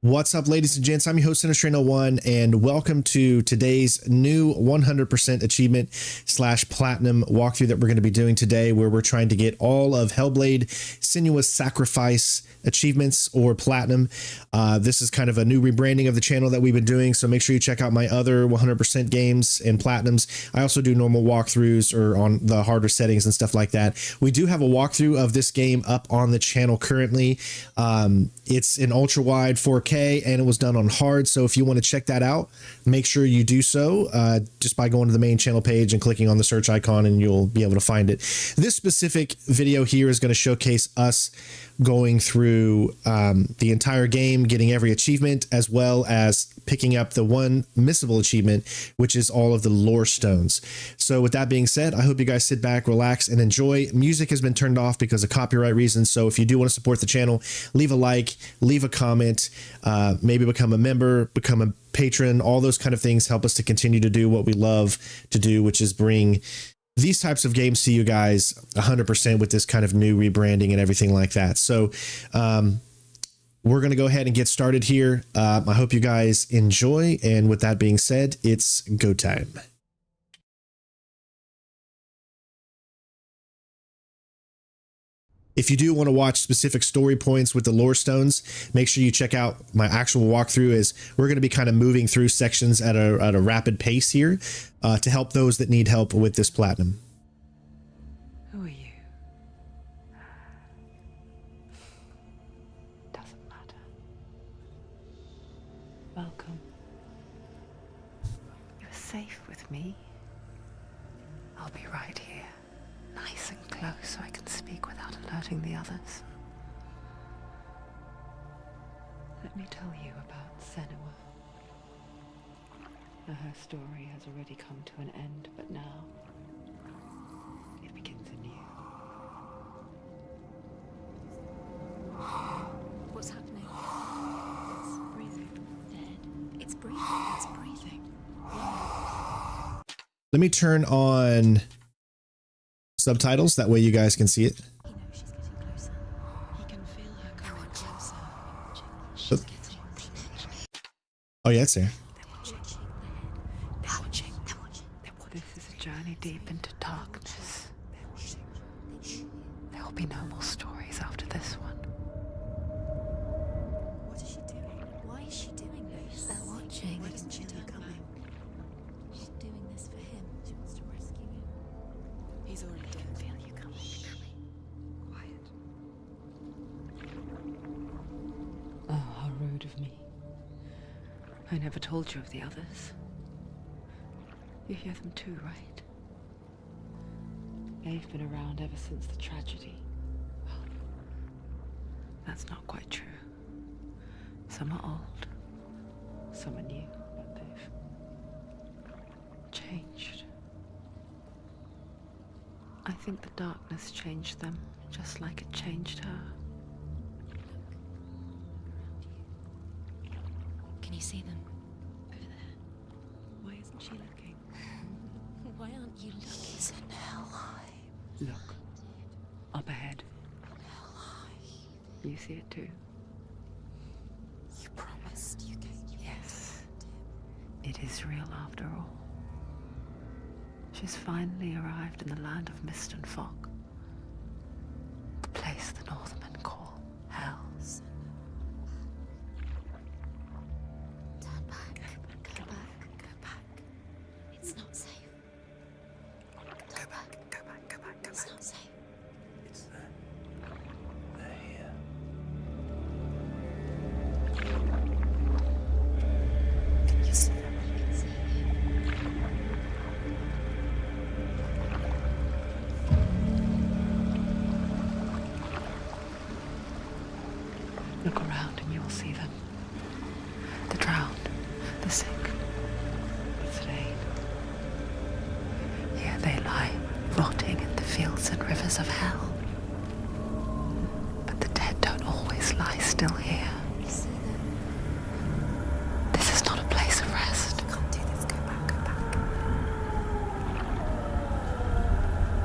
What's up, ladies and gents? I'm your host, Sinister1, and welcome to today's new 100% achievement / platinum walkthrough that we're going to be doing today, where we're trying to get all of Hellblade Senua's sacrifice achievements or platinum. This is kind of a new rebranding of the channel that we've been doing, so make sure you check out my other 100% games and platinums. I also do normal walkthroughs or on the harder settings and stuff like that. We do have a walkthrough of this game up on the channel currently. It's in ultra wide 4K and it was done on hard, so if you want to check that out, make sure you do so just by going to the main channel page and clicking on the search icon, and you'll be able to find it. This specific video here is going to showcase us going through the entire game, getting every achievement, as well as picking up the one missable achievement, which is all of the lore stones. So with that being said, I hope you guys sit back, relax, and enjoy. Music has been turned off because of copyright reasons, so if you do want to support the channel, leave a like, leave a comment, maybe become a member, become a patron. All those kind of things help us to continue to do what we love to do, which is bring these types of games to you guys 100% with this kind of new rebranding and everything like that. So we're going to go ahead and get started here. I hope you guys enjoy. And with that being said, it's go time. If you do want to watch specific story points with the lore stones, make sure you check out my actual walkthrough, as we're going to be kind of moving through sections at a rapid pace here to help those that need help with this platinum. Who are you? Doesn't matter. Welcome. You're safe with me. I'll be right here, nice and close, so I can speak without alerting the others. Let me tell you about Senua. Now, her story has already come to an end, but now it begins anew. What's happening? It's breathing. Dead. It's breathing. It's breathing. Let me turn on subtitles, that way you guys can see it. He knows she's getting closer. He can feel her coming closer. She's getting. Oh yeah, it's there. They're watching. They're watching. They're watching. They're watching. This is a journey deep into darkness. They're watching. There will be no more stories after this one. What is she doing? Why is she doing this? They're watching. Why doesn't she turn coming? She's doing this for him. She wants to rescue him. He's already dead. I feel you coming. Quiet. Oh, how rude of me. I never told you of the others. You hear them too, right? They've been around ever since the tragedy. Well, that's not quite true. Some are old, some are new, but they've changed. I think the darkness changed them, just like it changed her. Can you see them? Over there. Why isn't she looking? Why aren't you looking? He's in Helheim. Look, up ahead. You see it too? You promised you gave you. Yes. It is real after all. She's finally arrived in the land of mist and fog. The place the Northmen call Hell. Turn back. Go back. Go back. It's not safe. Go back. Go back. Go back. It's not safe. It's there. They're here. Can you see them? I can see Look around and you will see them. The drowned, the sick, the slain. Here they lie, rotting in the fields and rivers of hell. But the dead don't always lie still here. You see them? This is not a place of rest. You can't do this. Go back. Go back.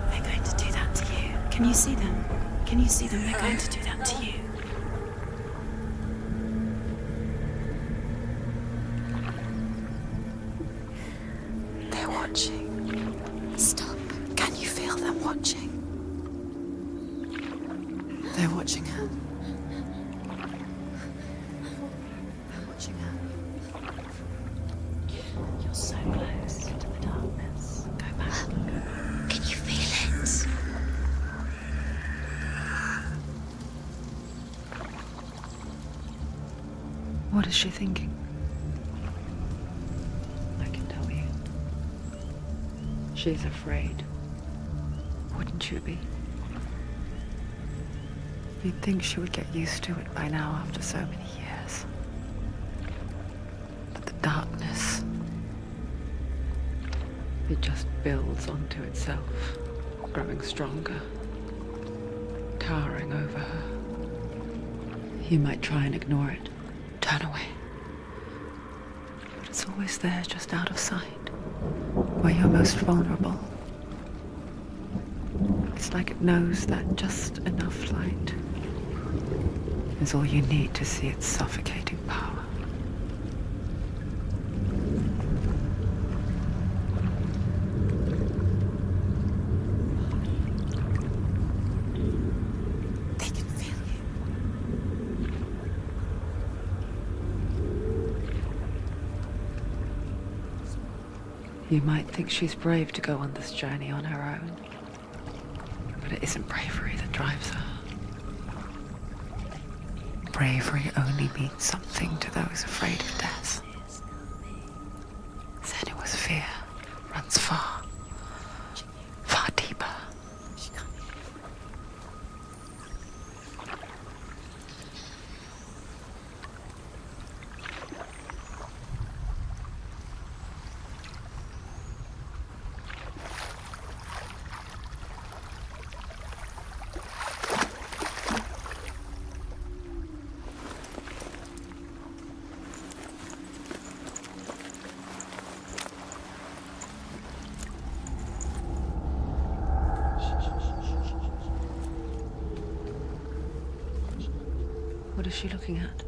They're going to do that to you. Can you see them? Can you see them? They're going to do that to you. They're watching. Stop. Can you feel them watching? They're watching her. They're watching her. You're so close to the darkness. Go back. Can you feel it? What is she thinking? I can tell you. She's afraid. Wouldn't you be? You'd think she would get used to it by now after so many years. But the darkness, it just builds onto itself, growing stronger, towering over her. You might try and ignore it, turn away. But it's always there, just out of sight, where you're most vulnerable. It's like it knows that just enough light is all you need to see its suffocating power. They can feel you. You might think she's brave to go on this journey on her own, but it isn't bravery that drives her. Bravery only means something to those afraid of death. Senua's fear runs far, far deeper. What is she looking at?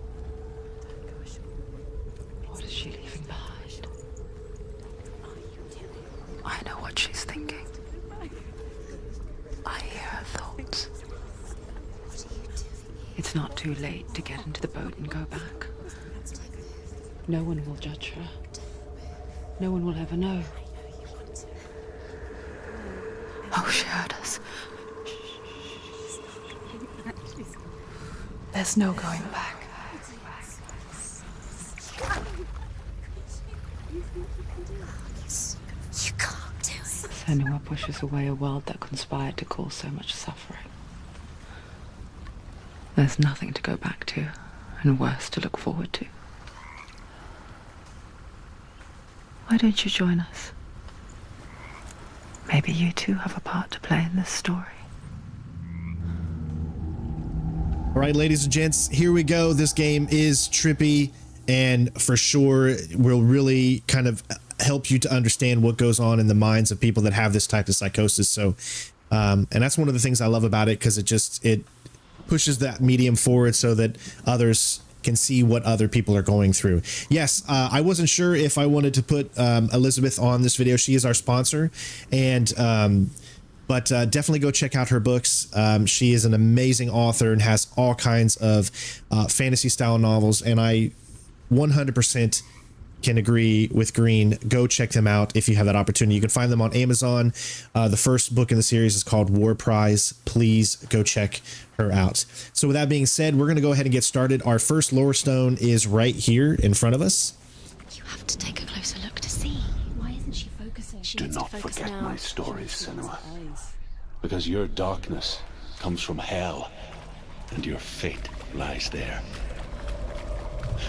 What is she leaving behind? I know what she's thinking. I hear her thoughts. It's not too late to get into the boat and go back. No one will judge her. No one will ever know. Oh, she heard us. There's no going back. You can't do it. Senua pushes away a world that conspired to cause so much suffering. There's nothing to go back to, and worse to look forward to. Why don't you join us? Maybe you too have a part to play in this story. All right, ladies and gents, here we go. This game is trippy, and for sure will really kind of help you to understand what goes on in the minds of people that have this type of psychosis. So, and that's one of the things I love about it, because it pushes that medium forward so that others can see what other people are going through. Yes, I wasn't sure if I wanted to put Elizabeth on this video. She is our sponsor, and but definitely go check out her books. She is an amazing author and has all kinds of fantasy style novels, and I 100% can agree with Green. Go check them out if you have that opportunity. You can find them on Amazon. The first book in the series is called War Prize. Please go check her out. So with that being said, we're going to go ahead and get started. Our first lower stone is right here in front of us. You have to take a closer look to see. Why isn't she focusing? She Do needs not to focus forget now. my stories, Senua. Because your darkness comes from hell, and your fate lies there.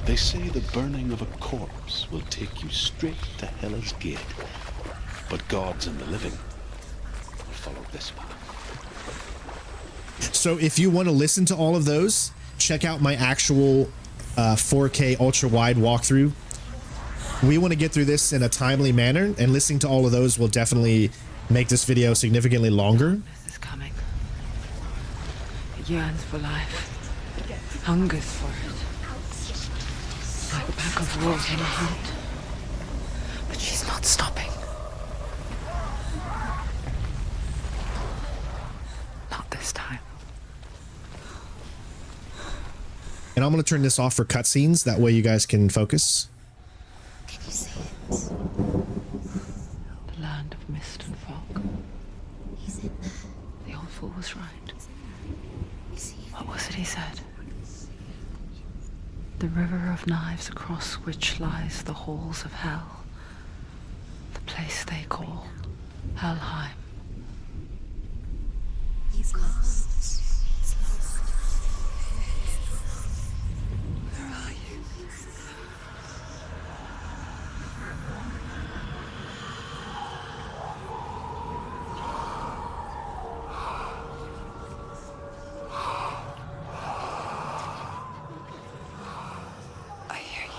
They say the burning of a corpse will take you straight to Hela's gate, but gods and the living will follow this path. So if you want to listen to all of those, check out my actual 4K ultra wide walkthrough. We want to get through this in a timely manner, and listening to all of those will definitely make this video significantly longer. This is coming. It yearns for life, hungers for it, like a pack of wolves in a hunt. But she's not stopping. And I'm going to turn this off for cutscenes. That way you guys can focus. Can you see it? The land of mist and fog. He's in there. The old fool was right. You see him? What was it he said? The river of knives across which lies the halls of hell. The place they call Helheim. He's lost. He's lost. Where are you? I hear you.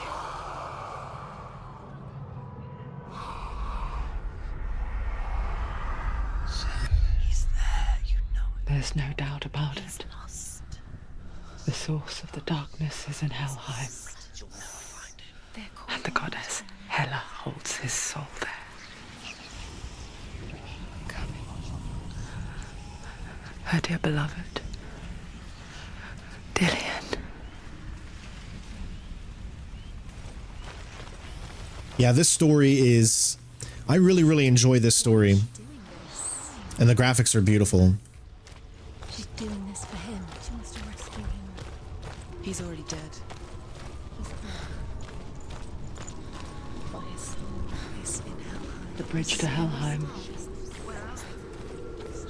He's there. You know it. There's no doubt about He's it. lost. The source of the darkness is in Helheim, You'll never find him. They're called and the goddess Hela holds his soul there. Coming. Her dear beloved, Dillian. Yeah, this story is... I really, really enjoy this story. And the graphics are beautiful. She's doing this for him. She wants to rescue him. He's already dead. He's there. But his soul is in Helheim. The bridge to Helheim.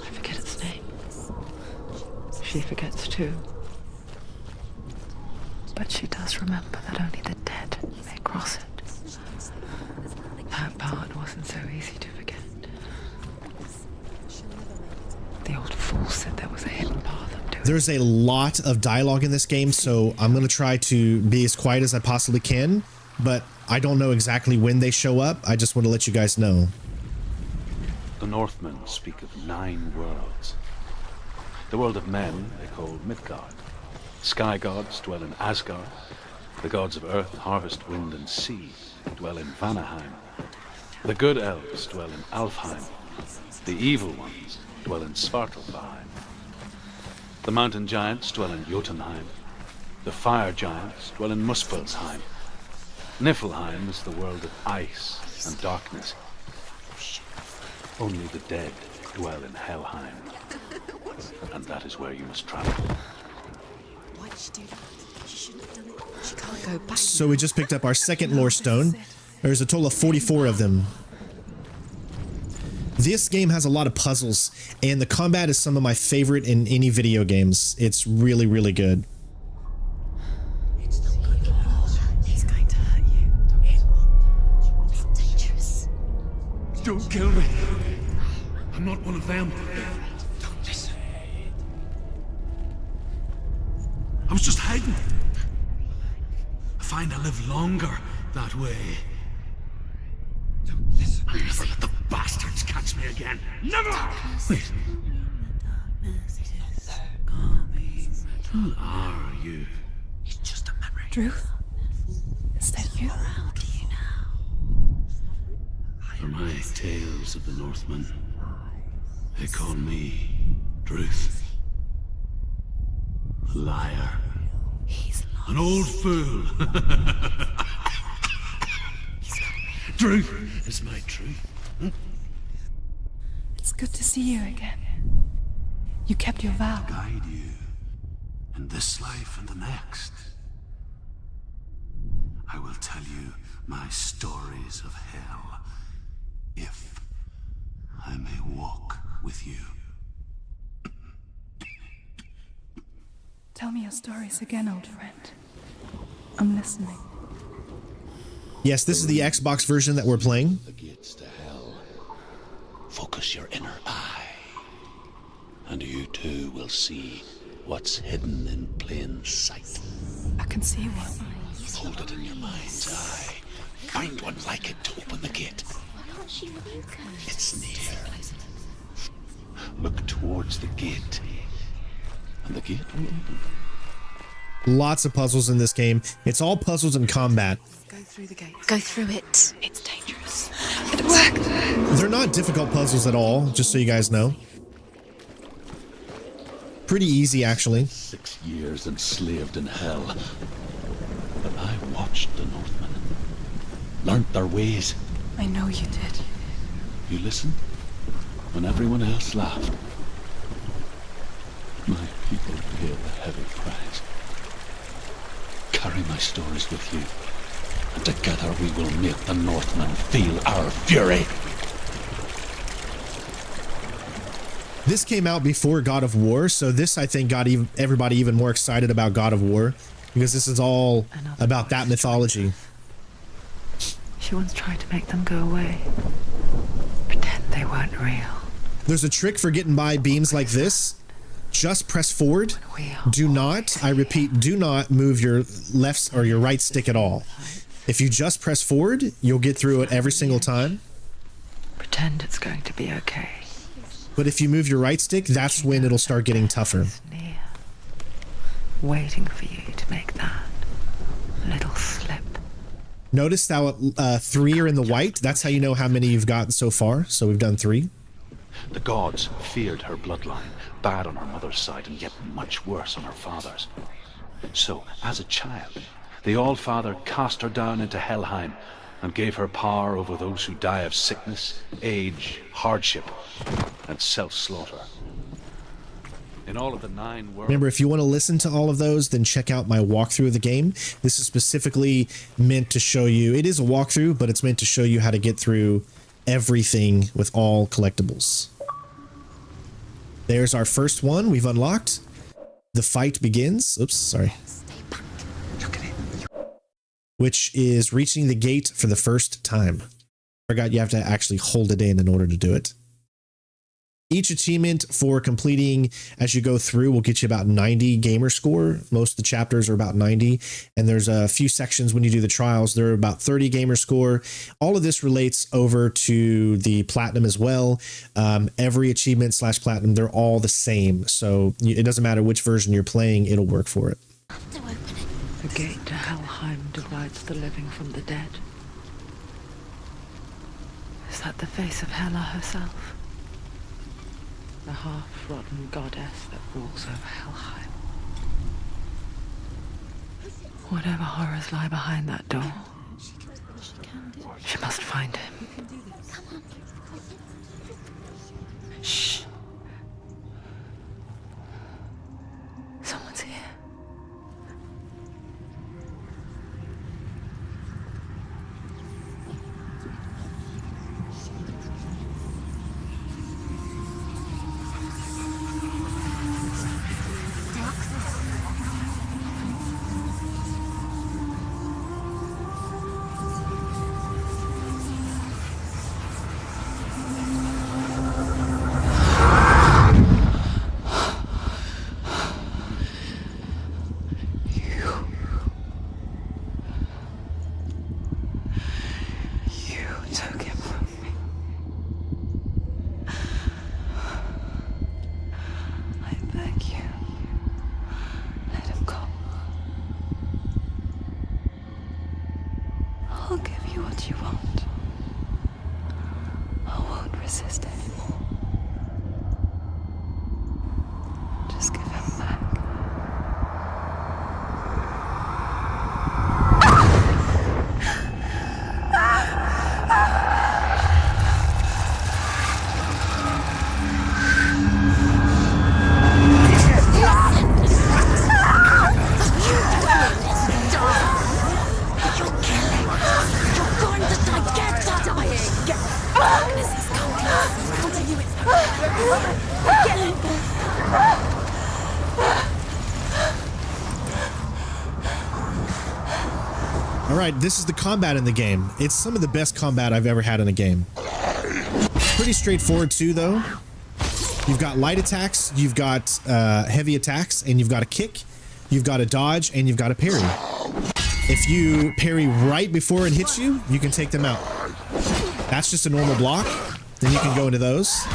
I forget its name. She forgets too. But she does remember that only the dead may cross it. That part wasn't so easy to forget. The old fool said there was a hidden path up to it. There's a lot of dialogue in this game, so I'm going to try to be as quiet as I possibly can, but I don't know exactly when they show up. I just want to let you guys know. The Northmen speak of 9 worlds. The world of men they call Midgard. Sky gods dwell in Asgard. The gods of earth, harvest, wind, and sea dwell in Vanaheim. The good elves dwell in Alfheim. The evil ones dwell in Svartalfheim. The mountain giants dwell in Jotunheim. The fire giants dwell in Muspelheim. Niflheim is the world of ice and darkness. Only the dead dwell in Helheim. And that is where you must travel. Why did she do that? She shouldn't have done it. She can't Go back. So we just picked up our second lore stone. There's a total of 44 of them. This game has a lot of puzzles, and the combat is some of my favorite in any video games. It's really, really good. It's not good. He's going to hurt you. It's dangerous. Don't kill me. I'm not one of them. Don't listen. I was just hiding. I find I live longer that way. Don't listen. I'll never let the bastards catch me again. Never! Wait, who are you? It's just a memory. Druth? Is that you? How do you now? For my tales of the Northmen, they call me Druth. A liar. He's lost. An old fool. Truth is my truth. It's good to see you again. You kept your vow. Guide you in this life and the next. I will tell you my stories of hell, if I may walk with you. Tell me your stories again, old friend. I'm listening. Yes, this is the Xbox version that we're playing. The gates to hell. Focus your inner eye, and you too will see what's hidden in plain sight. I can see one. Hold it in your mind's eye. Find one like it to open the gate. It's near. Look towards the gate, and the gate will open. Lots of puzzles in this game. It's all puzzles and combat. Go through the gates. Go through it. It's dangerous. It worked! They're not difficult puzzles at all, just so you guys know. Pretty easy, actually. 6 years enslaved in hell. But I watched the Northmen, learnt their ways. I know you did. You listened when everyone else laughed. My people paid a heavy price. Carry my stories with you, and together we will make the Northmen feel our fury. This came out before God of War, so this, I think, got everybody even more excited about God of War, because this is all about that mythology. She once tried to make them go away. Pretend they weren't real. There's a trick for getting by beams like this. Just press forward. Do not, I repeat, do not move your left or your right stick at all. If you just press forward, you'll get through it every single time. Pretend it's going to be okay. But if you move your right stick, that's when it'll start getting tougher. It's near, waiting for you to make that little slip. Notice how 3 are in the white. That's how you know how many you've gotten so far. So we've done 3. The gods feared her bloodline, bad on her mother's side and yet much worse on her father's. So, as a child, the All-Father cast her down into Helheim and gave her power over those who die of sickness, age, hardship, and self-slaughter. In all of the 9 worlds... Remember, if you want to listen to all of those, then check out my walkthrough of the game. This is specifically meant to show you... It is a walkthrough, but it's meant to show you how to get through everything with all collectibles. There's our first one we've unlocked. The fight begins. Oops, sorry. Which is reaching the gate for the first time. Forgot you have to actually hold it in order to do it. Each achievement for completing as you go through will get you about 90 gamer score. Most of the chapters are about 90. And there's a few sections when you do the trials, they're about 30 gamer score. All of this relates over to the platinum as well. Every achievement / platinum, they're all the same. So it doesn't matter which version you're playing, it'll work for it. The gate to Helheim divides the living from the dead. Is that the face of Hela herself? The half-rotten goddess that rules over Helheim. Whatever horrors lie behind that door, she must find him. Shh. Someone's here. Alright, this is the combat in the game. It's some of the best combat I've ever had in a game. Pretty straightforward too, though. You've got light attacks, you've got heavy attacks, and you've got a kick, you've got a dodge, and you've got a parry. If you parry right before it hits you, you can take them out. That's just a normal block. Then you can go into those.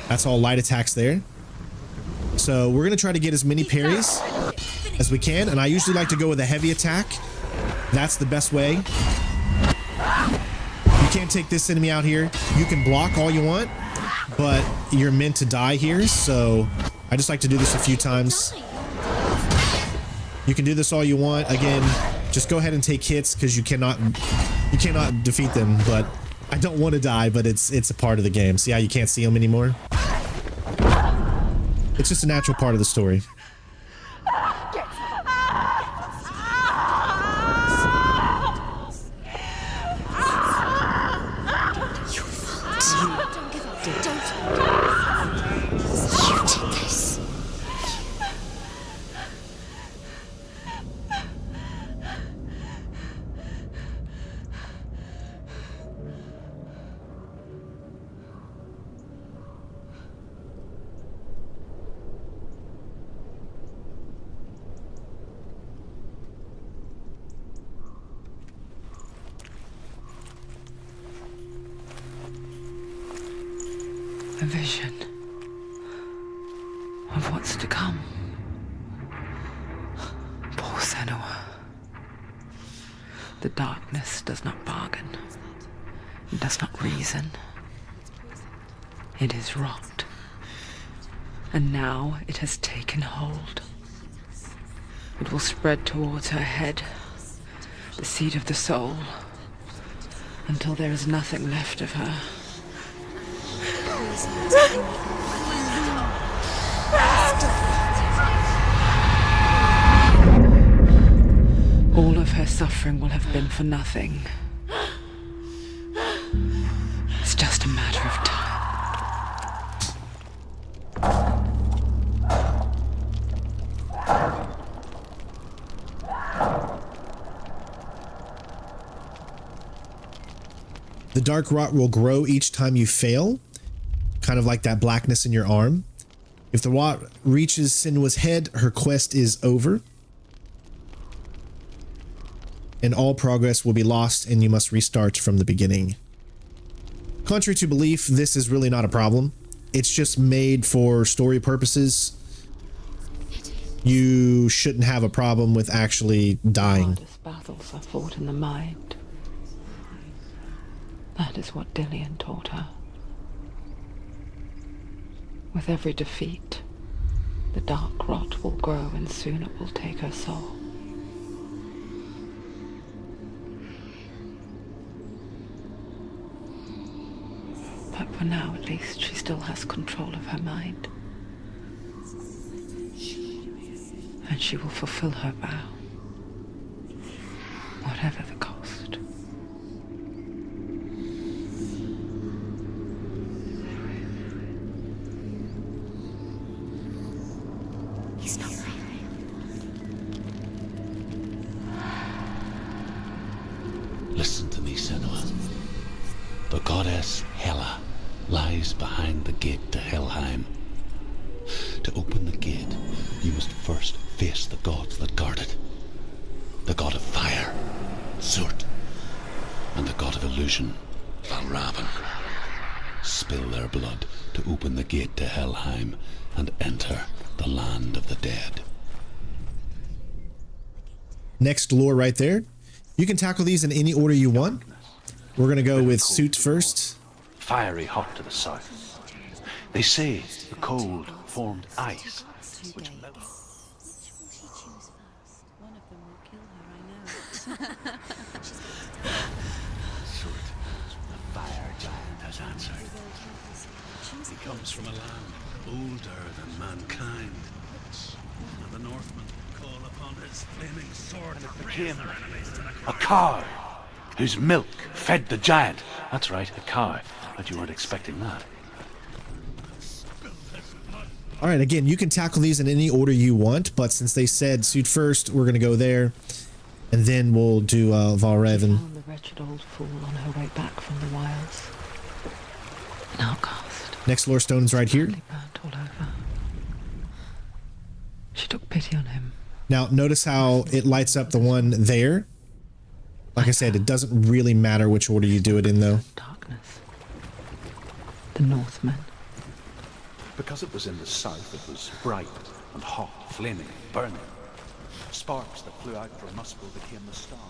That's all light attacks there. So we're going to try to get as many parries as we can, and I usually like to go with a heavy attack. That's the best way. You can't take this enemy out here. You can block all you want, but you're meant to die here, so I just like to do this a few times. You can do this all you want. Again, just go ahead and take hits because you cannot defeat them. But I don't want to die, but it's a part of the game. See how you can't see them anymore? It's just a natural part of the story. A vision of what's to come. Poor Senua. The darkness does not bargain. It does not reason. It is rot. And now it has taken hold. It will spread towards her head, the seat of the soul, until there is nothing left of her. All of her suffering will have been for nothing. It's just a matter of time. The dark rot will grow each time you fail, kind of like that blackness in your arm. If the rot reaches Senua's head, her quest is over. And all progress will be lost and you must restart from the beginning. Contrary to belief, this is really not a problem. It's just made for story purposes. You shouldn't have a problem with actually dying. Hardest battles are fought in the mind. That is what Dillian taught her. With every defeat, the dark rot will grow and soon it will take her soul. But for now, at least, she still has control of her mind. And she will fulfill her vow, whatever the cost. He's not right. Listen to me, Senua. The goddess Hela lies behind the gate to Helheim. To open the gate, you must first face the gods that guard it. The god of fire, Surt, and the god of illusion, Valravan. Spill their blood to open the gate to Helheim and enter the land of the dead. Next lore right there. You can tackle these in any order you want. We're going to go with Surt first. Fiery hot to the south. They say the cold formed ice, which melted. One of them will kill her, I know. Surt, the fire giant, has answered. He comes from a land older than mankind, and the Northmen call upon his flaming sword to became a cow whose milk fed the giant. That's right, a cow. But you weren't expecting that. All right, again, you can tackle these in any order you want, but since they said Surt first, we're going to go there, and then we'll do Valravan. Found the wretched old fool on her way back from the wilds. An outcast. Next lore stone's right here. Burnt all over. She took pity on him. Now, notice how it lights up the one there. Like I said, it doesn't really matter which order you do it in, though. Darkness. The Northmen. Because it was in the south, it was bright and hot, flaming, burning. Sparks that flew out from Muspel became the stars.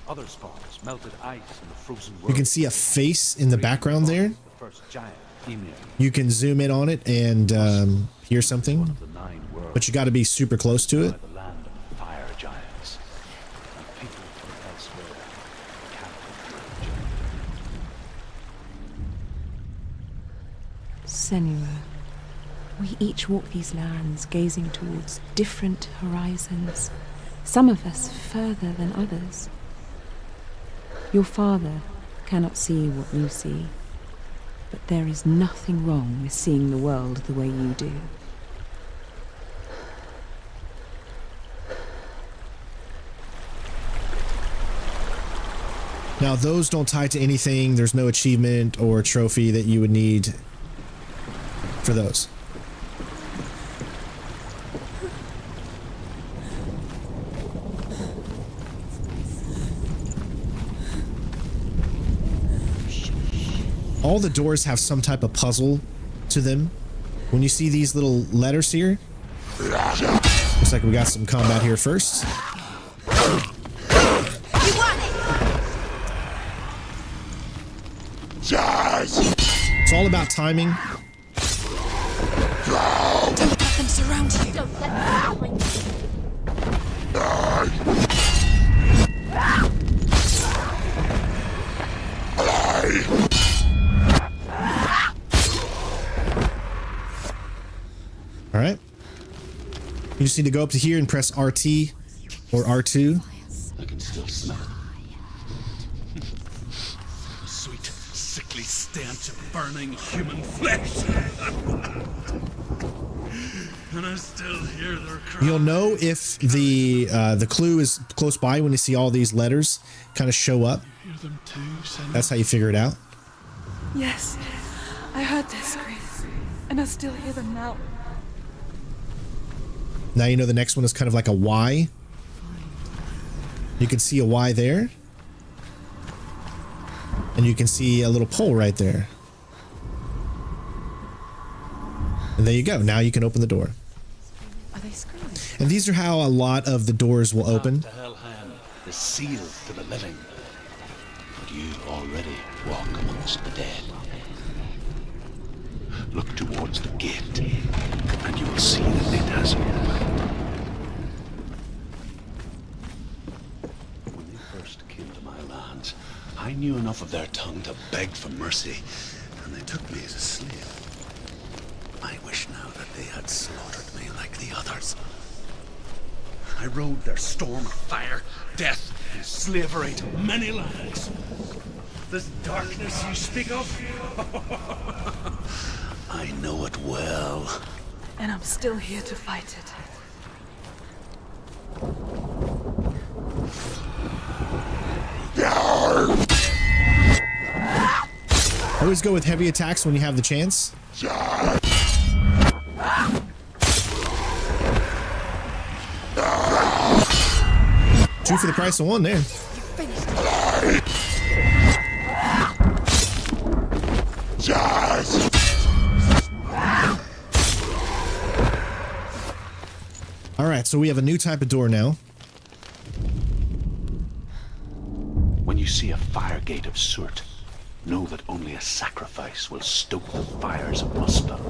Other sparks melted ice in the frozen world. You can see a face in the background there. first giant emir. you can zoom in on it and hear something, The 9 worlds. but you got to be super close to it. By the land of fire giants. And people from elsewhere can't Senua, we each walk these lands gazing towards different horizons, some of us further than others. Your father cannot see what you see, but there is nothing wrong with seeing the world the way you do. Now, those don't tie to anything. There's no achievement or trophy that you would need for those. All the doors have some type of puzzle to them. When you see these little letters here, looks like we got some combat here first. It's all about timing. Don't let them surround you. All right. You just need to go up to here and press RT or R2. I can still smell it. The sweet, sickly stench of burning human flesh. And I still hear their cries. You'll know if the clue is close by when you see all these letters kind of show up. Hear them too, Senua. That's how you figure it out. Yes, I heard their screams, and I still hear them now. Now you know the next one is kind of like a Y. You can see a Y there. And you can see a little pole right there. And there you go. Now you can open the door. Are they screaming? And these are how a lot of the doors will open. The Hellhand is sealed to the living. But you already walk amongst the dead. Look towards the gate, and you will see that it has opened. When they first came to my lands, I knew enough of their tongue to beg for mercy, and they took me as a slave. I wish now that they had slaughtered me like the others. I rode their storm of fire, death, and slavery to many lands. This darkness you speak of, I know it well. And I'm still here to fight it. Always go with heavy attacks when you have the chance. Two for the price of one there. All right, so we have a new type of door now. When you see a fire gate of soot, know that only a sacrifice will stoke the fires of Muspel,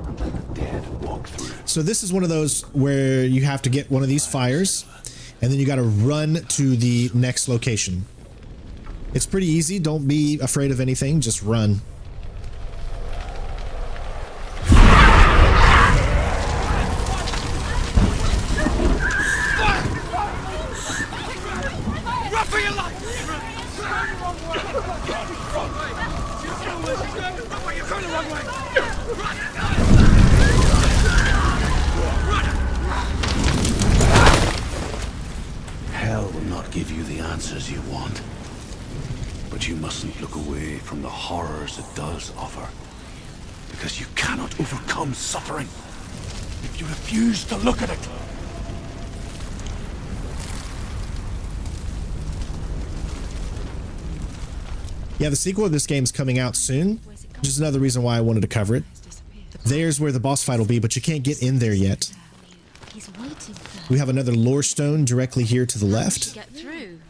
and let the dead walk through. So this is one of those where you have to get one of these fires, and then you got to run to the next location. It's pretty easy. Don't be afraid of anything. Just run. Hell will not give you the answers you want. But you mustn't look away from the horrors it does offer. Because you cannot overcome suffering if you refuse to look at it. Yeah, the sequel of this game is coming out soon, which is another reason why I wanted to cover it. There's where the boss fight will be, but you can't get in there yet. He's waiting there. We have another lore stone directly here to the left, Get through.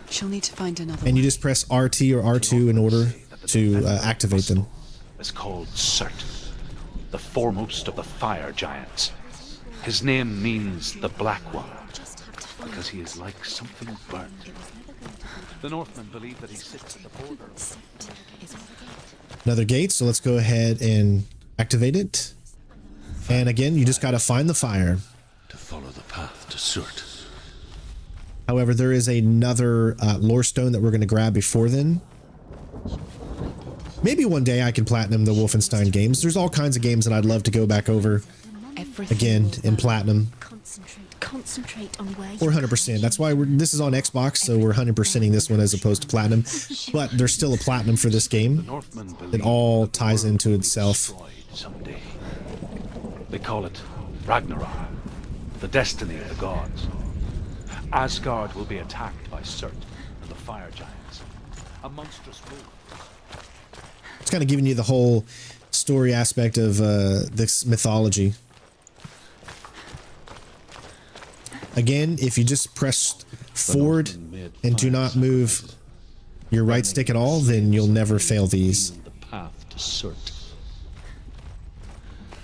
She'll need to find another and you one. just press RT or R2 in order to activate them. is called Surt, the foremost of the fire giants. His name means the Black One, because he is like something burnt. The Northmen believe that he sits at the border. Another gate, so let's go ahead and activate it. And again, you just got to find the fire. To follow the path to Surt. However, there is another lore stone that we're going to grab before then. Maybe one day I can platinum the Wolfenstein games. There's all kinds of games that I'd love to go back over again in platinum. Concentrate on where Or 100%. That's why this is on Xbox, so we're 100%ing this one as opposed to platinum. But there's still a platinum for this game. It all ties into itself. Someday. They call it Ragnarok, the destiny of the gods. Asgard will be attacked by Surt and the fire giants. A monstrous wolf. It's kind of giving you the whole story aspect of this mythology. Again, if you just press forward and do not move your right stick at all, then you'll never fail these. The path to Surt.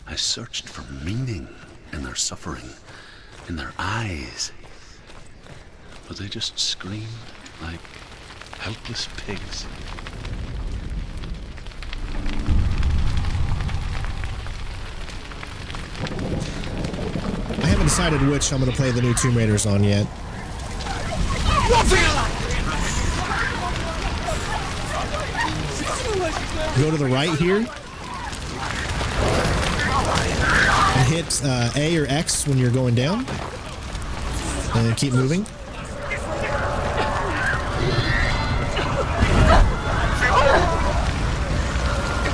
I searched for meaning in their suffering, in their eyes. But they just screamed like helpless pigs. I haven't decided which I'm going to play the new Tomb Raiders on yet. Go to the right here. And hit A or X when you're going down. And then keep moving.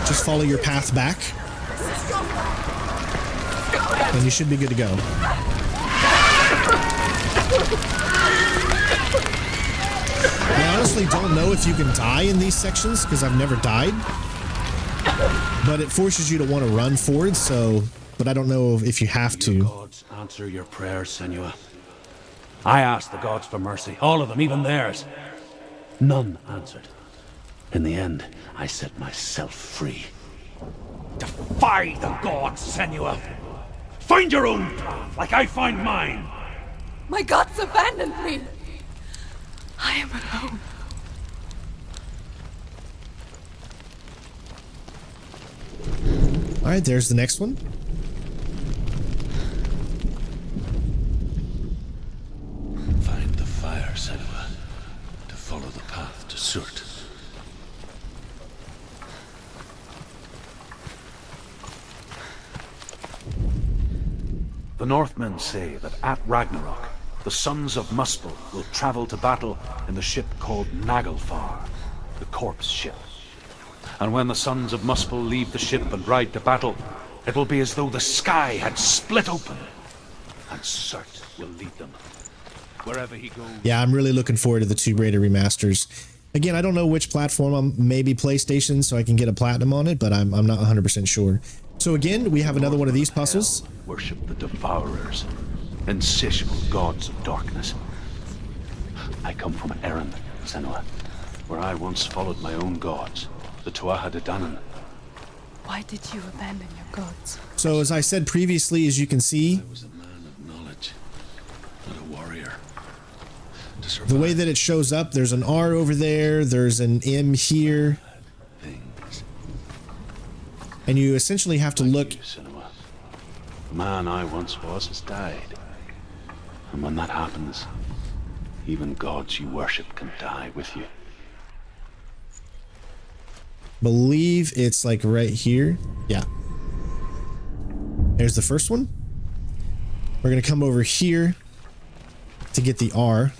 Just follow your path back. And you should be good to go. I honestly don't know if you can die in these sections because I've never died. But it forces you to want to run forward, so... But I don't know if you have to. Your gods answer your prayers, Senua. I asked the gods for mercy, all of them, even theirs. None answered. In the end, I set myself free. Defy the gods, Senua! Find your own path, like I find mine! My gods abandoned me! I am alone. Alright, there's the next one. Find the fire, Senua, to follow the path to Surt. The Northmen say that at Ragnarok, the sons of Muspel will travel to battle in the ship called Naglfar, the corpse ship. And when the sons of Muspel leave the ship and ride to battle, it will be as though the sky had split open, and Surt will lead them. Wherever he goes... Yeah, I'm really looking forward to the Tomb Raider remasters. Again, I don't know which platform. Maybe PlayStation, so I can get a platinum on it, but I'm not 100% sure. So again, we have another one of these puzzles. Worship the Devourers, insatiable gods of darkness. I come from Erin, Senua, where I once followed my own gods, the Tuatha De Danann. Why did you abandon your gods? So as I said previously, as you can see, I was a man of knowledge, not a warrior. To the survive way that it shows up, there's an R over there, there's an M here, things. and you essentially have to look... You, Senua. The man I once was has died. And when that happens, even gods you worship can die with you. Believe it's like right here. Yeah. There's the first one. We're going to come over here to get the R.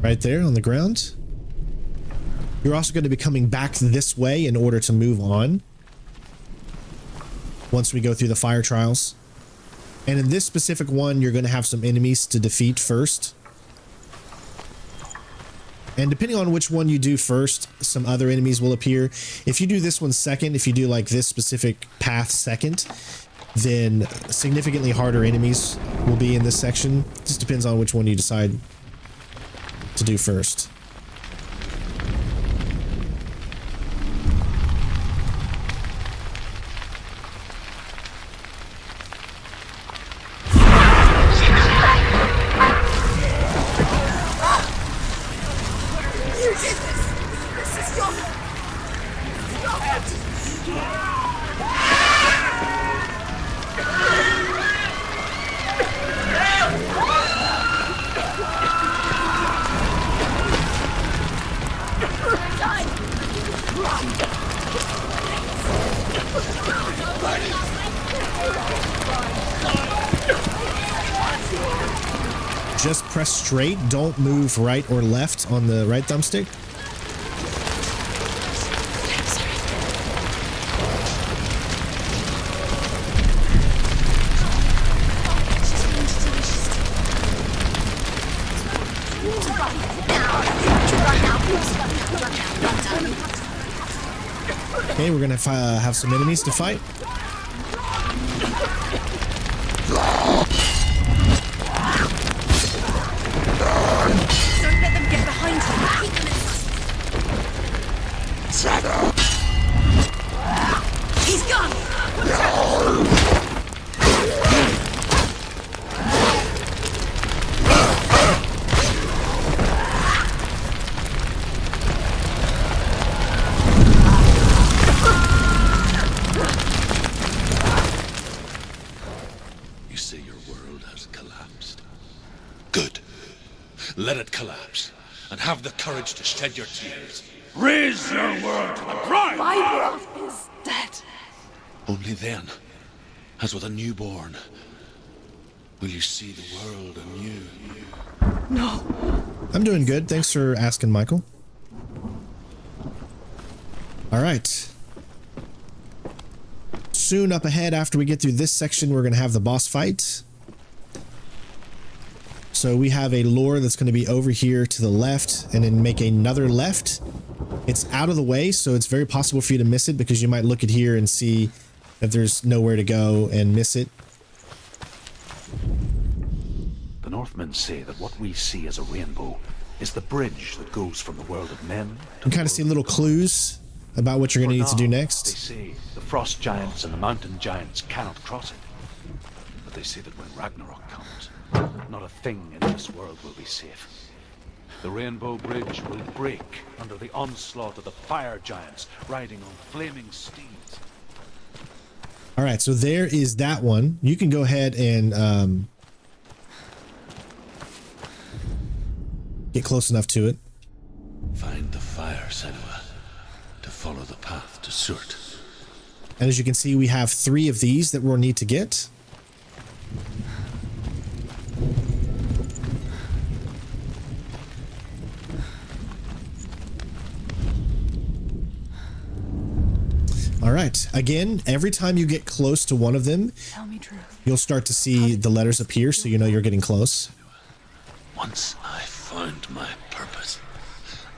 Right there on the ground. You're also going to be coming back this way in order to move on once we go through the fire trials. And in this specific one, you're going to have some enemies to defeat first. And depending on which one you do first, some other enemies will appear. If you do this one second, if you do like this specific path second, then significantly harder enemies will be in this section. Just depends on which one you decide to do first. Just press straight, don't move right or left on the right thumbstick. Okay, we're gonna have some enemies to fight. Don't let them get behind you. Keep them in sight. He's gone. You say your world has collapsed. Good. Let it collapse, and have the courage to shed your tears. Raise your world to the brine! My world is dead. Only then, as with a newborn, will you see the world anew. No. I'm doing good. Thanks for asking, Michael. All right. Soon up ahead, after we get through this section, we're going to have the boss fight. So we have a lure that's going to be over here to the left and then make another left. It's out of the way, so it's very possible for you to miss it because you might look at here and see that there's nowhere to go and miss it. The Northmen say that what we see as a rainbow is the bridge that goes from the world of men You can kind of see little clues about what you're going to need to do They next. say the frost giants and the mountain giants cannot cross it. But they say that when Ragnarok comes, not a thing in this world will be safe. The Rainbow Bridge will break under the onslaught of the fire giants riding on flaming steeds. All right, so there is that one. You can go ahead and get close enough to it. Find the fire, Senua, to follow the path to Surt. And as you can see, we have 3 of these that we'll need to get. All right. Again, every time you get close to one of them, Tell me truth. you'll start to see the letters appear, so you know you're getting close. Once I found my purpose,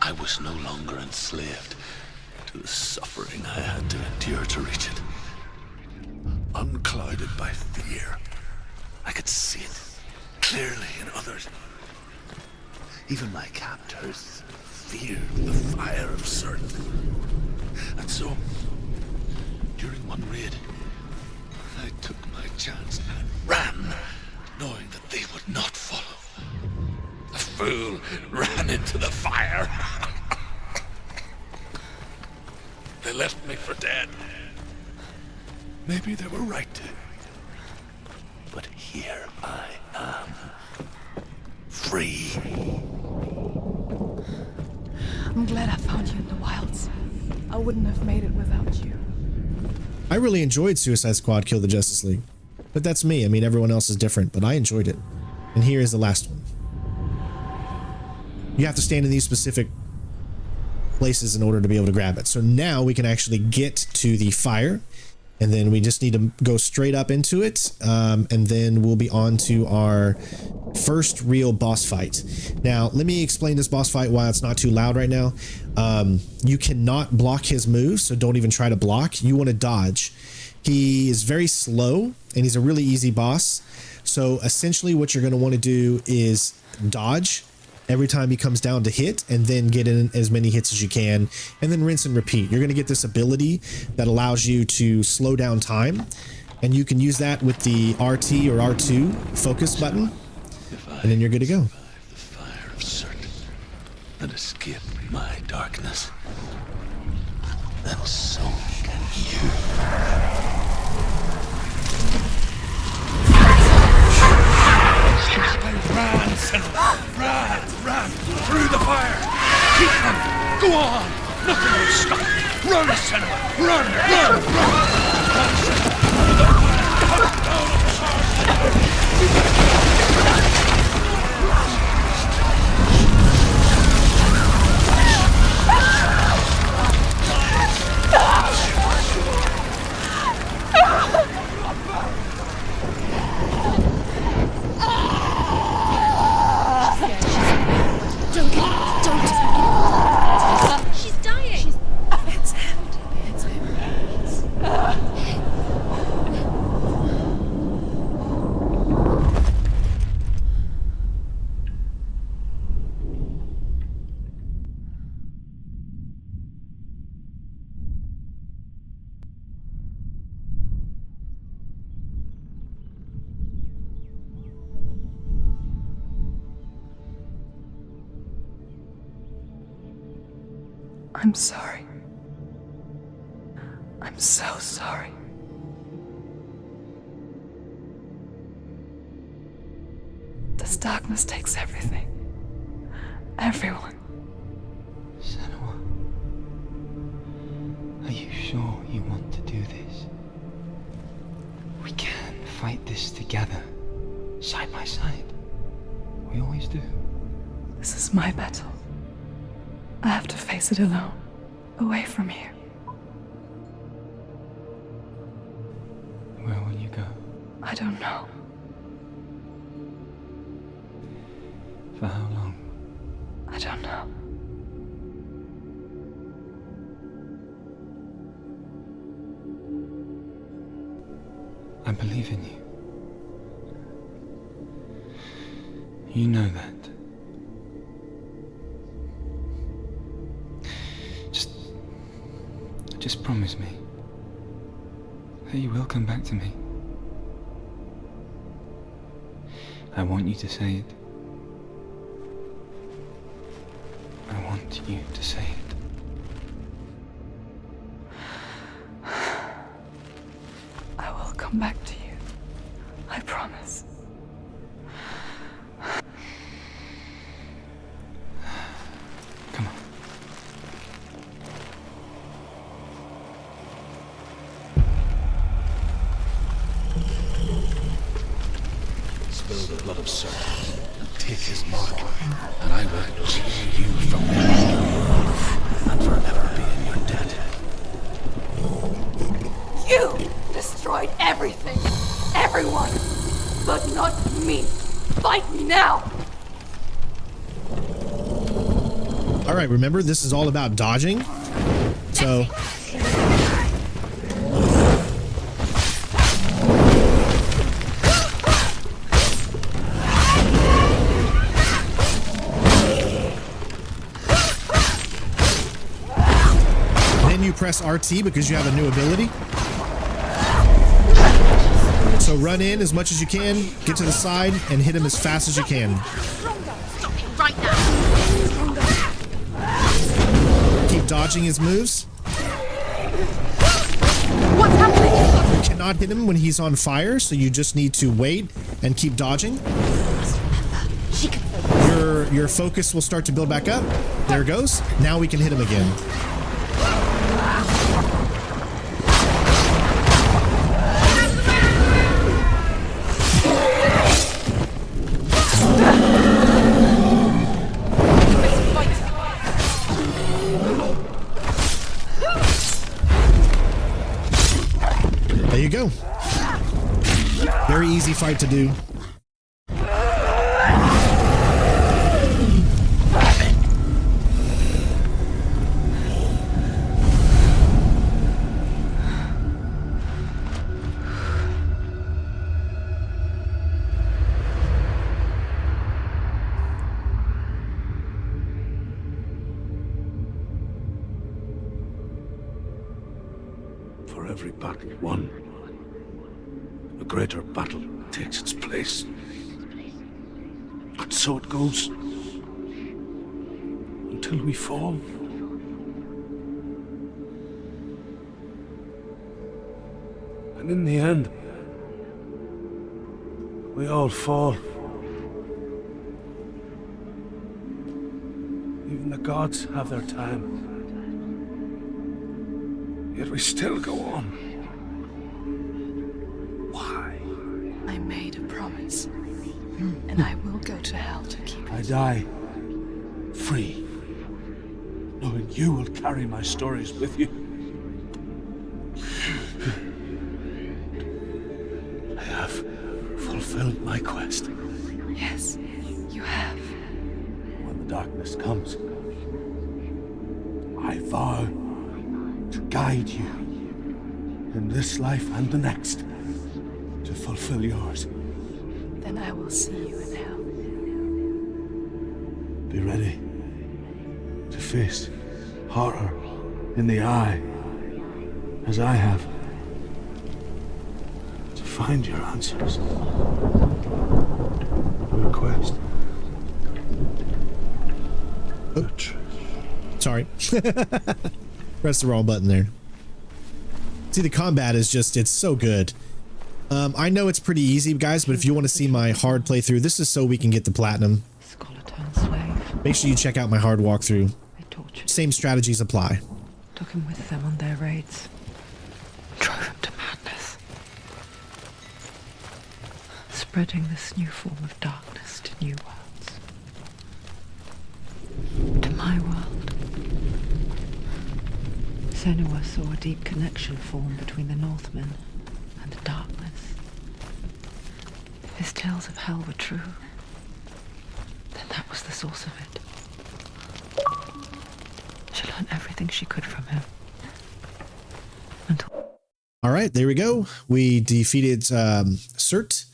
I was no longer enslaved to the suffering I had to endure to reach it. Unclouded by fear, I could see it clearly in others. Even my captors feared the fire of Surt. And so, during one raid, I took my chance and ran, knowing that they would not follow. The fool ran into the fire. They left me for dead. Maybe they were right to. But here I am. Free. I'm glad I found you in the wilds. I wouldn't have made it without you. I really enjoyed Suicide Squad Kill the Justice League. But that's me. I mean, everyone else is different, but I enjoyed it. And here is the last one. You have to stand in these specific places in order to be able to grab it. So now we can actually get to the fire, and then we just need to go straight up into it, and then we'll be on to our first real boss fight. Now, let me explain this boss fight while it's not too loud right now. You cannot block his moves, so don't even try to block. You want to dodge. He is very slow, and he's a really easy boss. So essentially what you're going to want to do is dodge every time he comes down to hit, and then get in as many hits as you can, and then rinse and repeat. You're going to get this ability that allows you to slow down time, and you can use that with the RT or R2 focus button, and then you're good to go. The fire of certain and escape my darkness, and so can you. Run, Senua! Run! Through the fire! Keep running! Go on! Nothing will stop! Run, Senua! Run! Run, Senua! Through the fire! Come down on the She's dying. It's him. I'm sorry. I'm so sorry. This darkness takes everything. Everyone. Senua, are you sure you want to do this? We can fight this together, side by side. We always do. This is my battle. I have to face it alone, away from here. Where will you go? I don't know. For how long? I don't know. I believe in you. You know that. Just promise me that you will come back to me. I want you to say it. I want you to say it. I will come back to you. I promise. Come on. Spill the blood of serpents and take his mark, and I will clear you from the world and forever be in your debt. You destroyed everything, everyone, but not me. Fight me now. All right, remember, this is all about dodging. So then you press RT because you have a new ability. So run in as much as you can, get to the side, and hit him as fast as you can. Stop him right now. Keep dodging his moves. What's happening? You cannot hit him when he's on fire, so you just need to wait and keep dodging. She can Your focus will start to build back up. There it goes. Now we can hit him again. There you go. Very easy fight to do. every battle won, a greater battle takes its place. But so it goes. Until we fall. And in the end, we all fall. Even the gods have their time. Yet we still go on. Why? I made a promise, and I will go to hell to keep it. I die free, knowing you will carry my stories with you. I have fulfilled my quest. Yes, you have. When the darkness comes, I vow to guide you in this life and the next to fulfill yours. Then I will see you in hell. Be ready to face horror in the eye, as I have, to find your answers. Your quest. The truth. Sorry. Press the wrong button there. See, the combat is just, it's so good. I know it's pretty easy, guys, but if you want to see my hard playthrough, this is so we can get the platinum. Scholar turned slave. Make sure you check out my hard walkthrough. They tortured, Same strategies apply. took him with them on their raids, drove him to madness, spreading this new form of darkness to new worlds. To my world. Senua saw a deep connection form between the Northmen and the darkness. If his tales of hell were true, then that was the source of it. She learned everything she could from him. Until All right, there we go. We defeated Cert,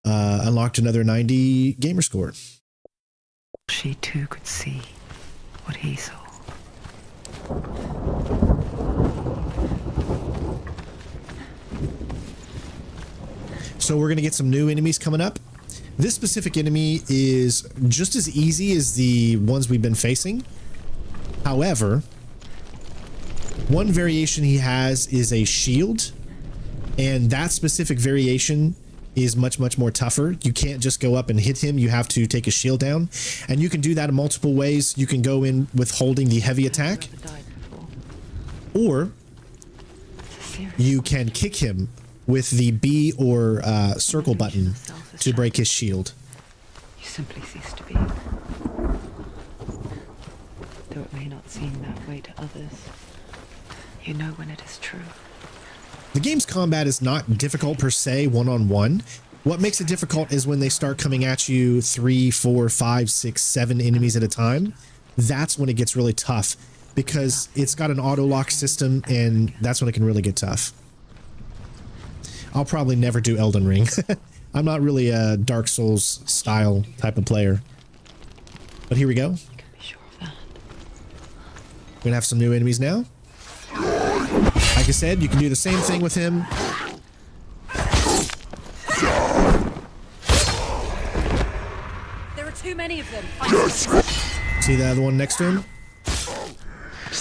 unlocked another 90 gamer score. she too could see what he saw. So we're going to get some new enemies coming up. This specific enemy is just as easy as the ones we've been facing. However, one variation he has is a shield, and that specific variation is much more tougher. You can't just go up and hit him. You have to take a shield down, and you can do that in multiple ways. You can go in with holding the heavy attack, or you can kick him with the B or circle button to break his shield. You simply cease to be. Though it may not seem that way to others, you know when it is true. The game's combat is not difficult per se one-on-one. What makes it difficult is when they start coming at you 3, 4, 5, 6, 7 enemies at a time. That's when it gets really tough, because it's got an auto lock system, and that's when it can really get tough. I'll probably never do Elden Ring. I'm not really a Dark Souls style type of player. But here we go. You can be sure of that. We're gonna have some new enemies now. Like I said, you can do the same thing with him. There are too many of them. See the other one next to him?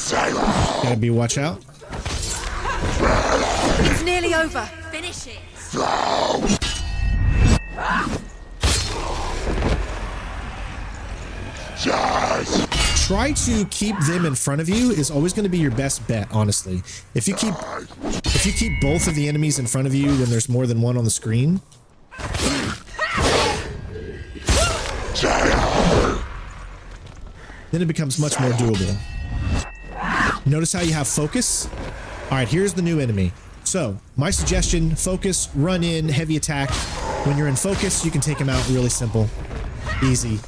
Gotta be watch out. It's nearly over. Finish it. Try to keep them in front of you is always going to be your best bet, honestly. If you keep both of the enemies in front of you when there's more than one on the screen, then it becomes much more doable. Notice how you have focus? All right, here's the new enemy. So, my suggestion, focus, run in, heavy attack. When you're in focus, you can take him out really simple. Easy.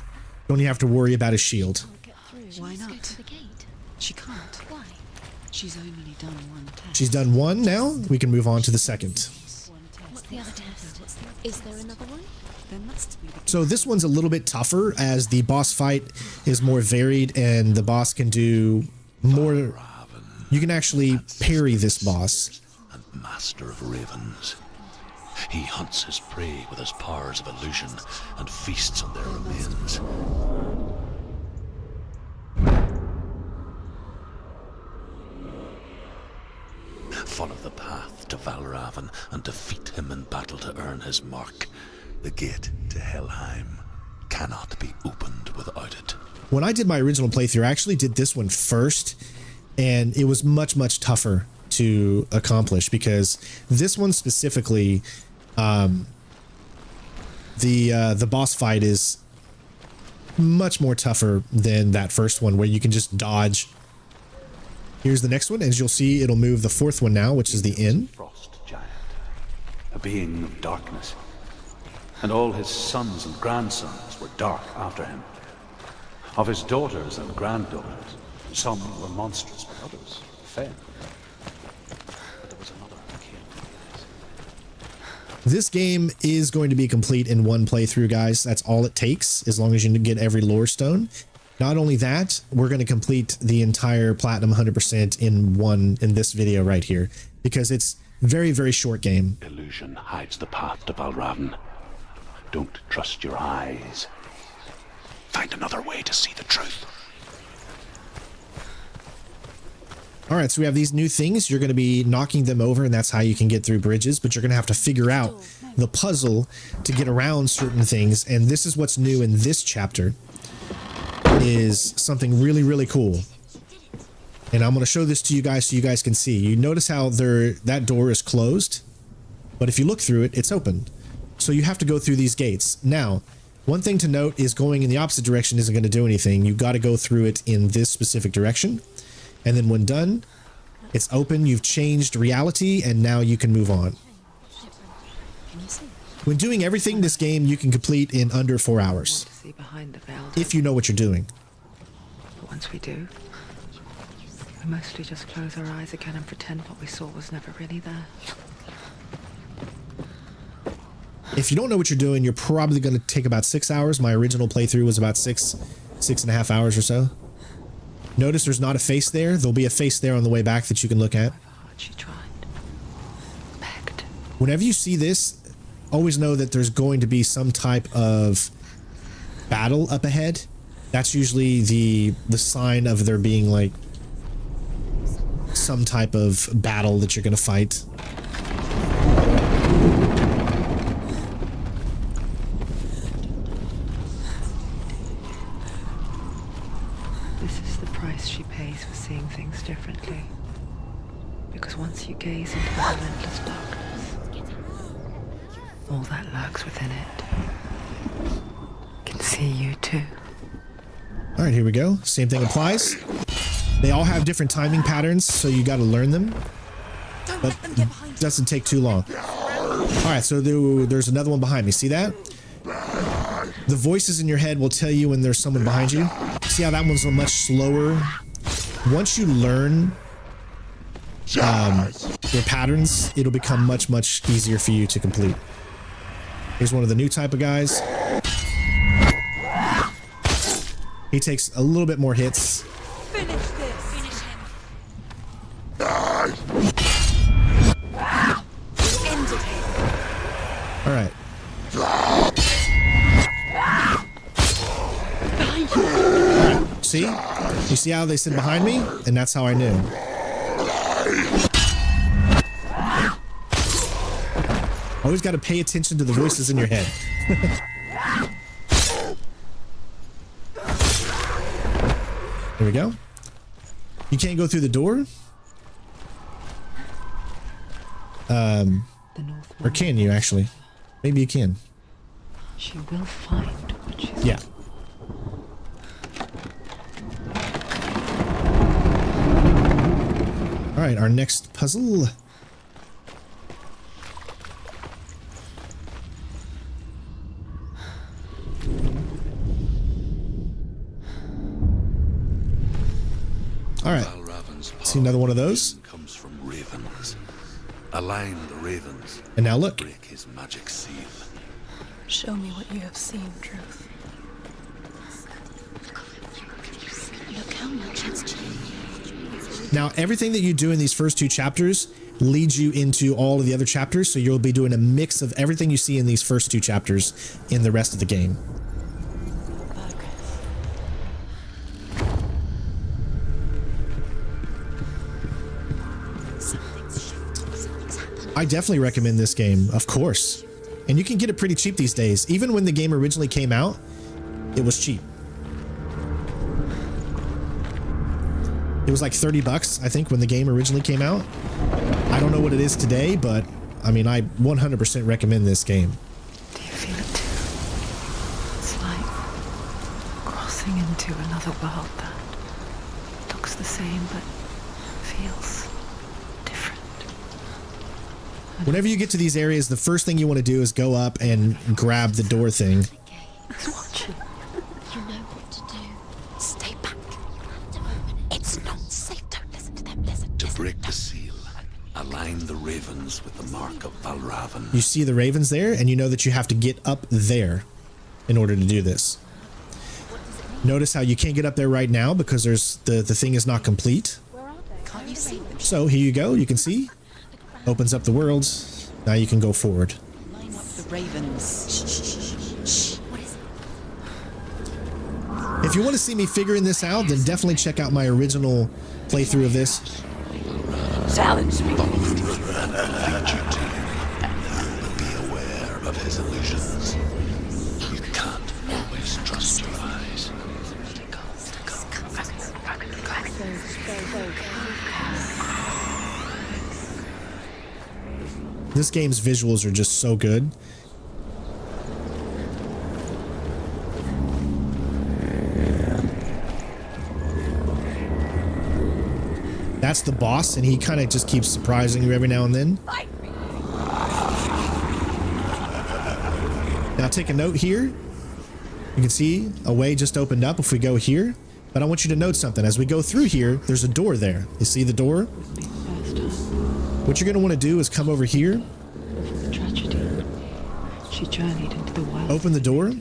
Don't even have to worry about his shield. Why not? She can't. Why? She's only done one test. She's done one now. We can move on to the second. What's the other test? Is there another one? There must be. So this one's a little bit tougher, as the boss fight is more varied and the boss can do more. You can actually parry this boss. master of ravens. He hunts his prey with his powers of illusion and feasts on their remains. Follow the path to Valravan and defeat him in battle to earn his mark. The gate to Helheim cannot be opened without it. When I did my original playthrough, I actually did this one first, and it was much, much tougher to accomplish because this one specifically, the boss fight is much more tougher than that first one where you can just dodge. Here's the next one. As you'll see, it'll move the fourth one now, which is the inn. Frost giant, a being of darkness, and all his sons and grandsons were dark after him. Of his daughters and granddaughters, some were monstrous, but others fair. But there was another who came from the This game is going to be complete in one playthrough, guys. That's all it takes, as long as you get every lore stone. Not only that, we're going to complete the entire platinum 100% in this video right here, because it's very, very short game. Illusion hides the path to Valravan. Don't trust your eyes. Find another way to see the truth. All right, so we have these new things. You're going to be knocking them over, and that's how you can get through bridges, but you're going to have to figure out the puzzle to get around certain things, and this is what's new in this chapter, is something really, really cool. And I'm going to show this to you guys so you guys can see. You notice how that door is closed, but if you look through it, it's open. So you have to go through these gates. Now, one thing to note is going in the opposite direction isn't going to do anything. You got to go through it in this specific direction. And then when done, it's open. You've changed reality, and now you can move on. When doing everything, this game you can complete in under 4 hours. See behind the veil, If you know what you're doing. but once we do, we mostly just close our eyes again and pretend what we saw was never really there. If you don't know what you're doing, you're probably going to take about 6 hours. My original playthrough was about six and a half hours or so. Notice there's not a face there. There'll be a face there on the way back that you can look at. She tried. Begged. Whenever you see this, always know that there's going to be some type of battle up ahead. That's usually the sign of there being like some type of battle that you're going to fight. This is the price she pays for seeing things differently. Because once you gaze into the relentless darkness, all that lurks within it can see you too. All right, here we go. Same thing applies. They all have different timing patterns, so you got to learn them. But it doesn't take too long. All right, so there's another one behind me. See that? The voices in your head will tell you when there's someone behind you. See how that one's much slower? Once you learn their patterns, it'll become much, much easier for you to complete. Here's one of the new type of guys. He takes a little bit more hits. Finish this. Finish him. Ended him. All right. See? You see how they sit behind me? And that's how I knew. Always got to pay attention to the voices in your head. There we go. You can't go through the door? Or can you actually? Maybe you can. She will find what she's Yeah. All right, our next puzzle. All right. See another one of those. Comes from ravens. Align the ravens. And now look. Break his magic seal. Show me what you have seen, Truth. Look how much it's changed. Now, everything that you do in these first two chapters leads you into all of the other chapters. So you'll be doing a mix of everything you see in these first 2 chapters in the rest of the game. I definitely recommend this game, of course. And you can get it pretty cheap these days. Even when the game originally came out, it was cheap. It was like $30, I think, when the game originally came out. I don't know what it is today, but I mean, I 100% recommend this game. Do you feel it too? It's like crossing into another world that looks the same but feels different. Whenever you get to these areas, the first thing you want to do is go up and grab the door thing. He's watching. You know what to do. Stay back. You have to open it. It's not safe. Don't listen to them. Listen. To break the seal, align the ravens with the mark of Valravan. You see the ravens there, and you know that you have to get up there in order to do this. Notice how you can't get up there right now because there's the thing is not complete. Can't you see them? So here you go. You can see. Opens up the world. Now you can go forward. Line up the ravens. Shh. What is it? If you want to see me figuring this out, then definitely check out my original playthrough of this. Silence me. Be aware of his illusions. You can't always trust your eyes. This game's visuals are just so good. That's the boss, and he kind of just keeps surprising you every now and then. Now take a note here. You can see a way just opened up if we go here. But I want you to note something. As we go through here, there's a door there. You see the door? What you're going to want to do is come over here. Tragedy. She journeyed into the wild. Open the door.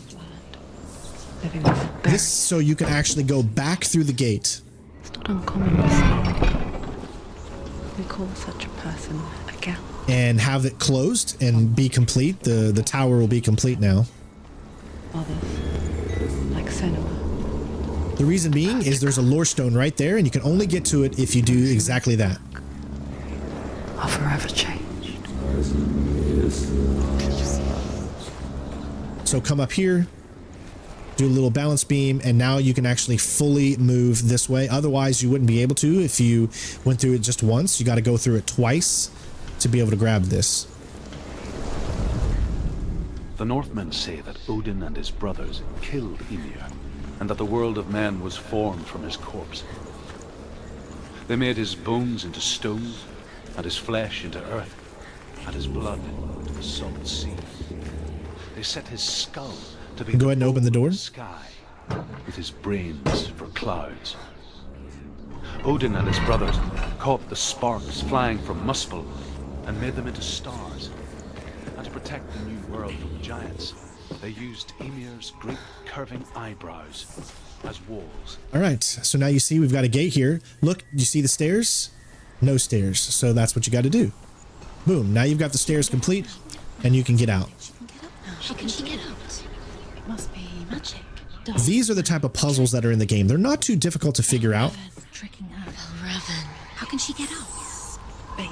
Living with This so you can actually go back through the gate. It's not uncommon to see. We call such a person a gap. And have it closed and be complete. The tower will be complete now. Others, like Senua, The reason being is there's a lore stone right there, and you can only get to it if you do exactly that. are forever changed. So come up here, do a little balance beam, and now you can actually fully move this way. Otherwise, you wouldn't be able to if you went through it just once. You got to go through it twice to be able to grab this. The Northmen say that Odin and his brothers killed Ymir, and that the world of men was formed from his corpse. They made his bones into stone, and his flesh into earth, and his blood into the salt sea. They set his skull to be Go ahead and open the door. Sky, with his brains for clouds. Odin and his brothers caught the sparks flying from Muspel and made them into stars. And to protect the new world from giants, they used Ymir's great curving eyebrows as walls. All right, so now you see we've got a gate here. Look, you see the stairs? No stairs, so that's what you got to do. Boom, now you've got the stairs complete, and you can get out. How can she get out? It must be magic. These are the type of puzzles that are in the game. They're not too difficult to figure out. Tricking her. Raven. How can she get out? Bait.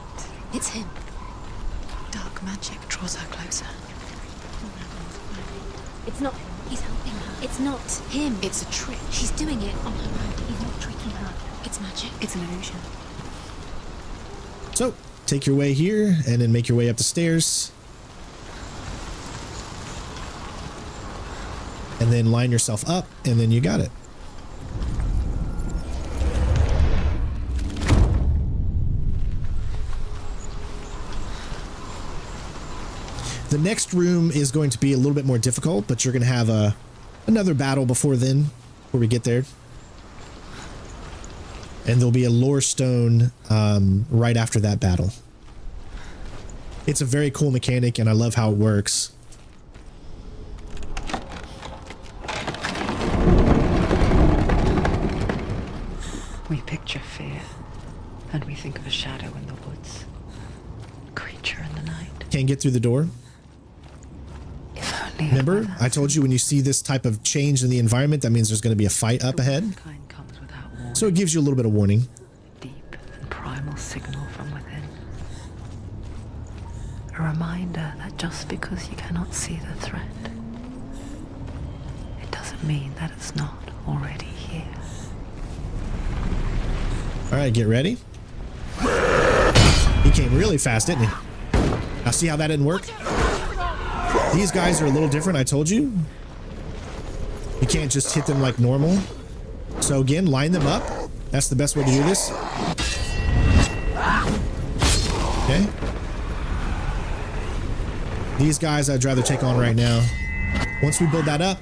It's him. Dark magic draws her closer. It's not him. He's helping her. It's not him. It's a trick. She's doing it on her own. He's not tricking her. It's magic. It's an illusion. So, take your way here, and then make your way up the stairs. And then line yourself up, and then you got it. The next room is going to be a little bit more difficult, but you're going to have another battle before we get there. And there'll be a lore stone right after that battle. It's a very cool mechanic, and I love how it works. We picture fear, and we think of a shadow in the woods. can't get through the door. If only Remember, I told you when you see this type of change in the environment, that means there's going to be a fight up ahead. kind comes without warning. So it gives you a little bit of warning. Deep and primal signal from within. A reminder that just because you cannot see the threat, it doesn't mean that it's not already here. All right, get ready. He came really fast, didn't he? Now see how that didn't work? These guys are a little different, I told you. You can't just hit them like normal. So again, line them up. That's the best way to do this. Okay. These guys I'd rather take on right now. Once we build that up,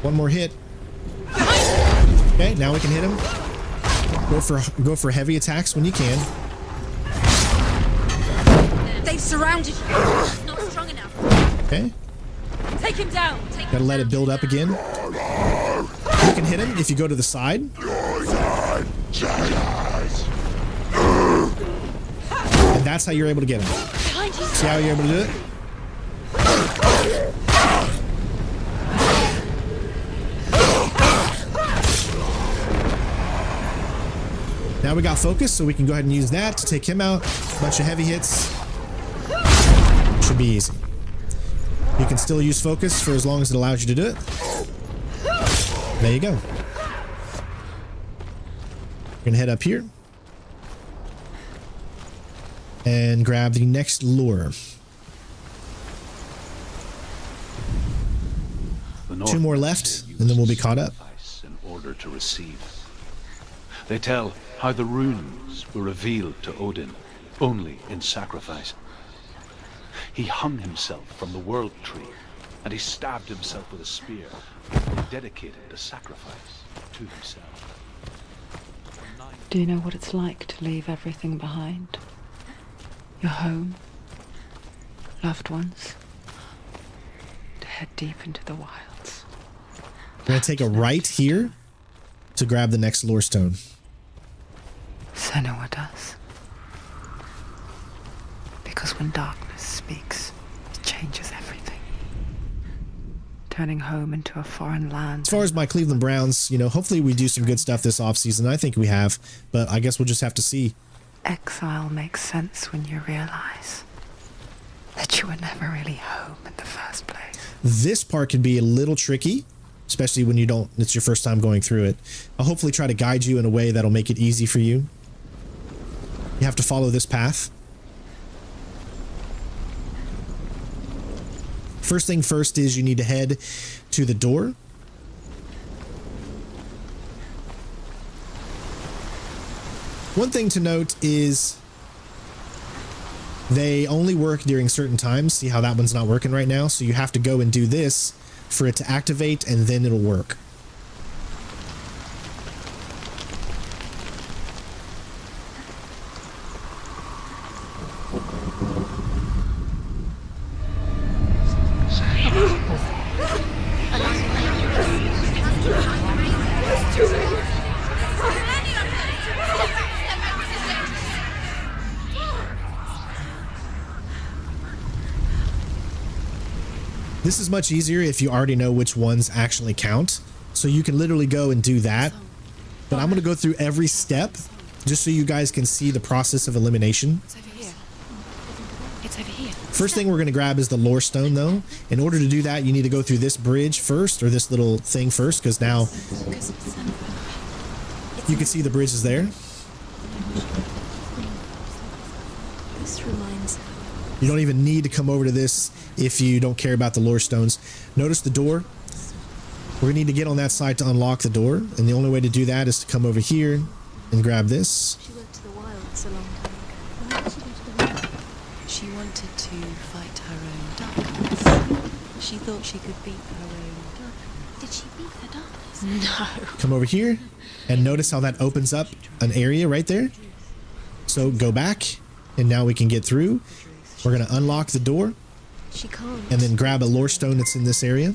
one more hit. Okay, now we can hit him. Go for heavy attacks when you can. They've surrounded you. It's not strong enough. Okay. Take him down. Gotta let it build up again. You can hit him if you go to the side. And that's how you're able to get him. See how you're able to do it? Now we got focus, so we can go ahead and use that to take him out. Bunch of heavy hits. Should be easy. You can still use focus for as long as it allows you to do it. There you go. We're gonna head up here and grab the next lure. Two more left, and then we'll be caught up. In order to receive. They tell how the runes were revealed to Odin only in sacrifice. He hung himself from the world tree, and he stabbed himself with a spear, dedicated the sacrifice to himself. Do you know what it's like to leave everything behind? Your home, loved ones, to head deep into the wilds. We're gonna take a right here to grab the next lore stone. Senua does. Because when darkness speaks, it changes everything. Turning home into a foreign land. As far as my Cleveland Browns, you know, hopefully we do some good stuff this offseason. I think we have, but I guess we'll just have to see. Exile makes sense when you realize that you were never really home in the first place. This part can be a little tricky, especially when it's your first time going through it. I'll hopefully try to guide you in a way that'll make it easy for you. You have to follow this path. First thing first is you need to head to the door. One thing to note is they only work during certain times. See how that one's not working right now? So you have to go and do this for it to activate, and then it'll work. This is much easier if you already know which ones actually count. So you can literally go and do that. But I'm going to go through every step just so you guys can see the process of elimination. It's over here. It's over here. First thing we're going to grab is the lore stone, though. In order to do that, you need to go through this bridge first, or this little thing first, because now you can see the bridge is there. This reminds. You don't even need to come over to this if you don't care about the lore stones. Notice the door. We're going to need to get on that side to unlock the door, and the only way to do that is to come over here and grab this. She went to the wilds a long time ago. Why did she go to the wilds? She wanted to fight her own darkness. She thought she could beat her own darkness. Did she beat her darkness? No. Come over here and notice how that opens up an area right there. So go back, and now we can get through. We're going to unlock the door. She can't. And then grab a lore stone that's in this area.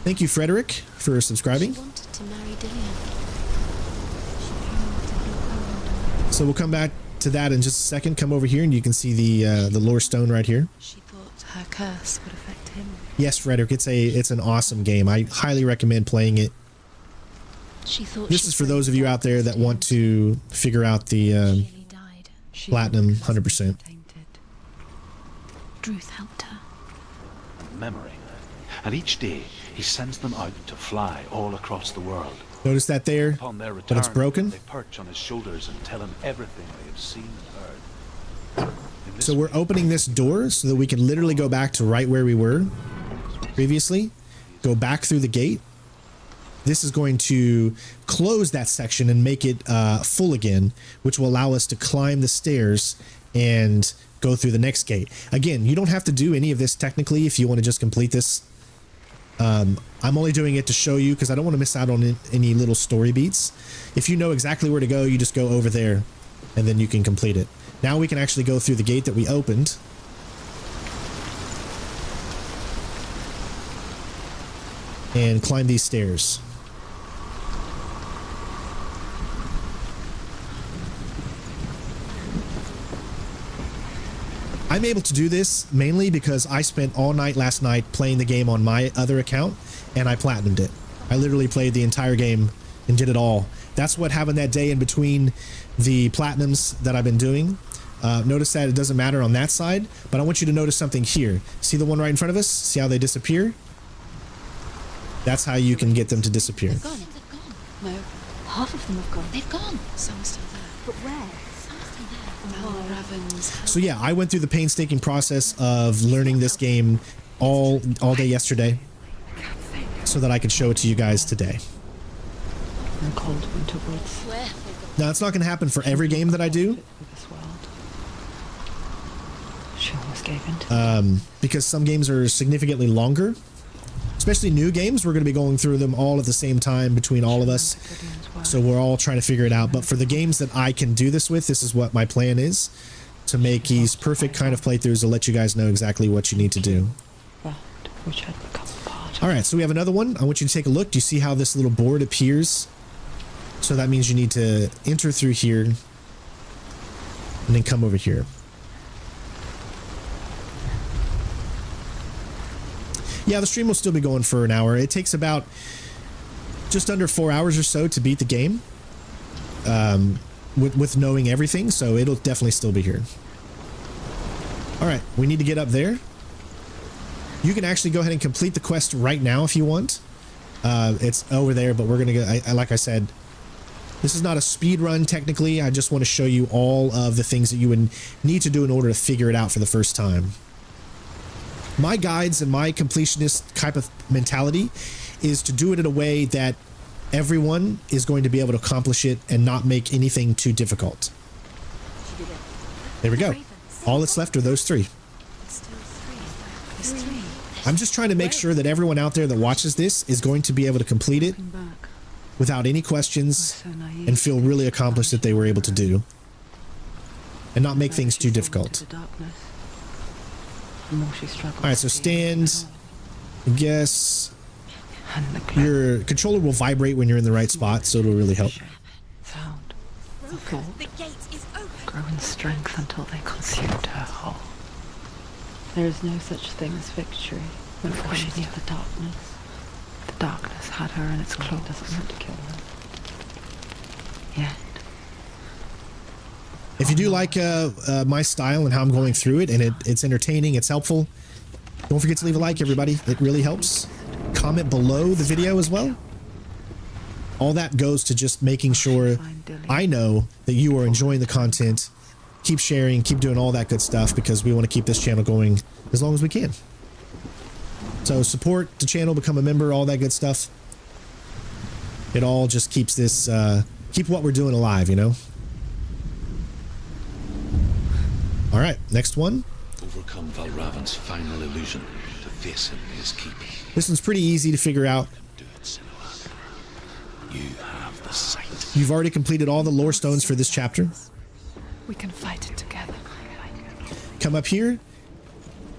Thank you, Frederick, for subscribing. She wanted to marry Dillian. She came to help her. So we'll come back to that in just a second. Come over here and you can see the lore stone right here. She thought her curse would affect him. Yes, Frederick, it's an awesome game. I highly recommend playing it. She thought This is for those of you out there that want to figure out the platinum 100%. Druth helped her. Memory. And each day he sends them out to fly all across the world. Notice that there, Upon their but it's return, broken. they perch on his shoulders and tell him everything they have seen and heard. In this So we're opening this door so that we can literally go back to right where we were previously. Go back through the gate. This is going to close that section and make it full again, which will allow us to climb the stairs and go through the next gate. Again, you don't have to do any of this technically if you want to just complete this. I'm only doing it to show you because I don't want to miss out on any little story beats. If you know exactly where to go, you just go over there and then you can complete it. Now we can actually go through the gate that we opened. And climb these stairs. I'm able to do this mainly because I spent all night last night playing the game on my other account and I platinumed it. I literally played the entire game and did it all. That's what happened that day in between the platinums that I've been doing. Notice that it doesn't matter on that side, but I want you to notice something here. See the one right in front of us? See how they disappear? That's how you can get them to disappear. They've gone. They've gone. No. Half of them have gone. They've gone. Some are still there. But where? Some are still there. Well, Ravens. So yeah, I went through the painstaking process of learning this game all day yesterday so that I could show it to you guys today. In the cold winter woods. Where? Now, it's not going to happen for every game that I do. This world. She almost gave in to Because some games are significantly longer. Especially new games, we're going to be going through them all at the same time between all of us. So we're all trying to figure it out. But for the games that I can do this with, this is what my plan is. To make these perfect kind of playthroughs to let you guys know exactly what you need to do. which had become part of. All right, so we have another one. I want you to take a look. Do you see how this little board appears? So that means you need to enter through here and then come over here. Yeah, the stream will still be going for an hour. It takes about just under 4 hours or so to beat the game with knowing everything, so it'll definitely still be here. All right, we need to get up there. You can actually go ahead and complete the quest right now if you want. It's over there, but we're going to go, like I said, this is not a speed run technically. I just want to show you all of the things that you would need to do in order to figure it out for the first time. My guides and my completionist type of mentality is to do it in a way that everyone is going to be able to accomplish it and not make anything too difficult. There we go. All that's left are those three. I'm just trying to make sure that everyone out there that watches this is going to be able to complete it without any questions and feel really accomplished that they were able to do and not make things too difficult. All right, so stand, I guess your controller will vibrate when you're in the right spot, so it'll really help. Sound. Thought. Grow in strength until they consumed her whole. There is no such thing as victory when she knew the darkness. The darkness had her in its claw. Doesn't want to kill her. Yet. If you do like my style and how I'm going through it, and it's entertaining, it's helpful, don't forget to leave a like, everybody. It really helps. Comment below the video as well. All that goes to just making sure I know that you are enjoying the content. Keep sharing, keep doing all that good stuff, because we want to keep this channel going as long as we can. So support the channel, become a member, all that good stuff. It all just keeps this, keep what we're doing alive, you know? All right, next one. Overcome Valravan's final illusion to face him in his keep. This one's pretty easy to figure out. Do it, Senua. You have the sight. You've already completed all the lore stones for this chapter. We can fight it together. Come up here.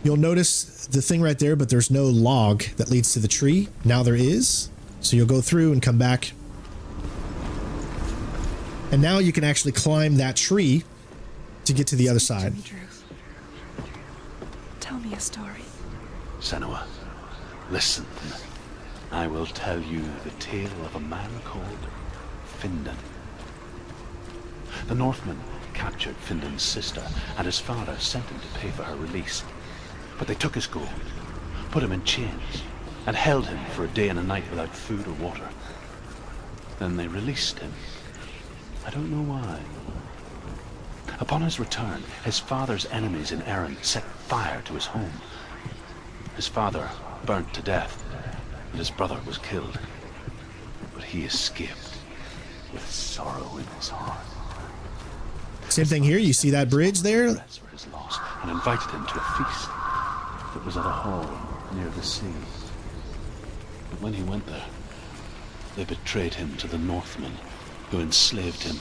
You'll notice the thing right there, but there's no log that leads to the tree. Now there is. So you'll go through and come back. And now you can actually climb that tree to get to the other side. Tell me a story. Senua, listen. I will tell you the tale of a man called Findan. The Northmen captured Findan's sister, and his father sent him to pay for her release. But they took his gold, put him in chains, and held him for a day and a night without food or water. Then they released him. I don't know why. Upon his return, his father's enemies in Erin set fire to his home. His father burnt to death, and his brother was killed. But he escaped with sorrow in his heart. Same thing here. You see that bridge there? Regrets for his loss, and invited him to a feast that was at a hall near the sea. But when he went there, they betrayed him to the Northmen, who enslaved him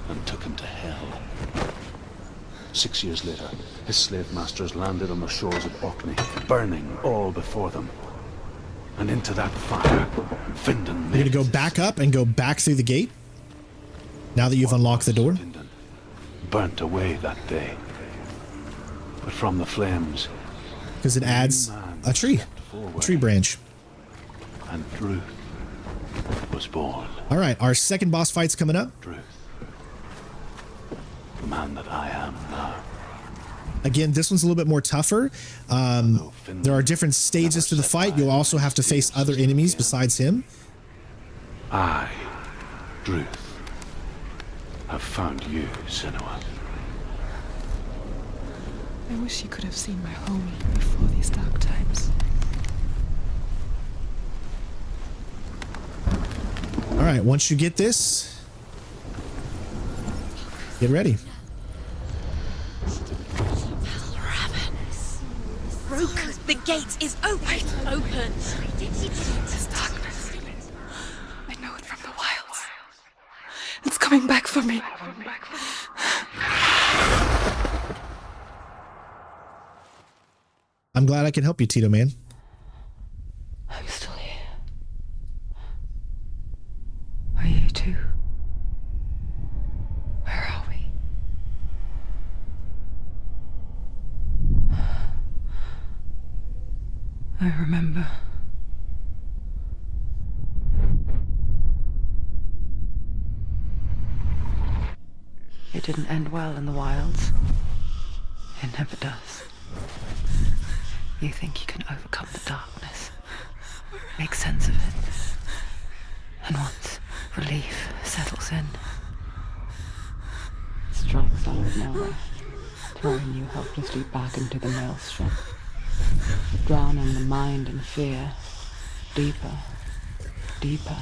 and took him to hell. 6 years later, his slave masters landed on the shores of Orkney, burning all before them. And into that fire, Findan You're gonna go back up and go back through the gate? Now that you've unlocked the door? Findan burnt away that day. But from the flames, Because it adds a tree branch. and Druth was born. All right, our second boss fight's coming up. Druth, the man that I am now. Again, this one's a little bit more tougher. There are different stages to the fight. You'll also have to face other enemies besides him. I, Druth, have found you, Senua. I wish you could have seen my home before these dark times. All right, once you get this, get ready. Broken. The gate is open. Open. This darkness. I know it from the wilds. It's coming back for me. I'm glad I can help you, Tito man. I'm still here. Are you too? Where are we? I remember. It didn't end well in the wilds. It never does. You think you can overcome the darkness, make sense of it, and once relief settles in, it strikes out of nowhere, throwing you helplessly back into the maelstrom, drowning the mind in fear, deeper, deeper,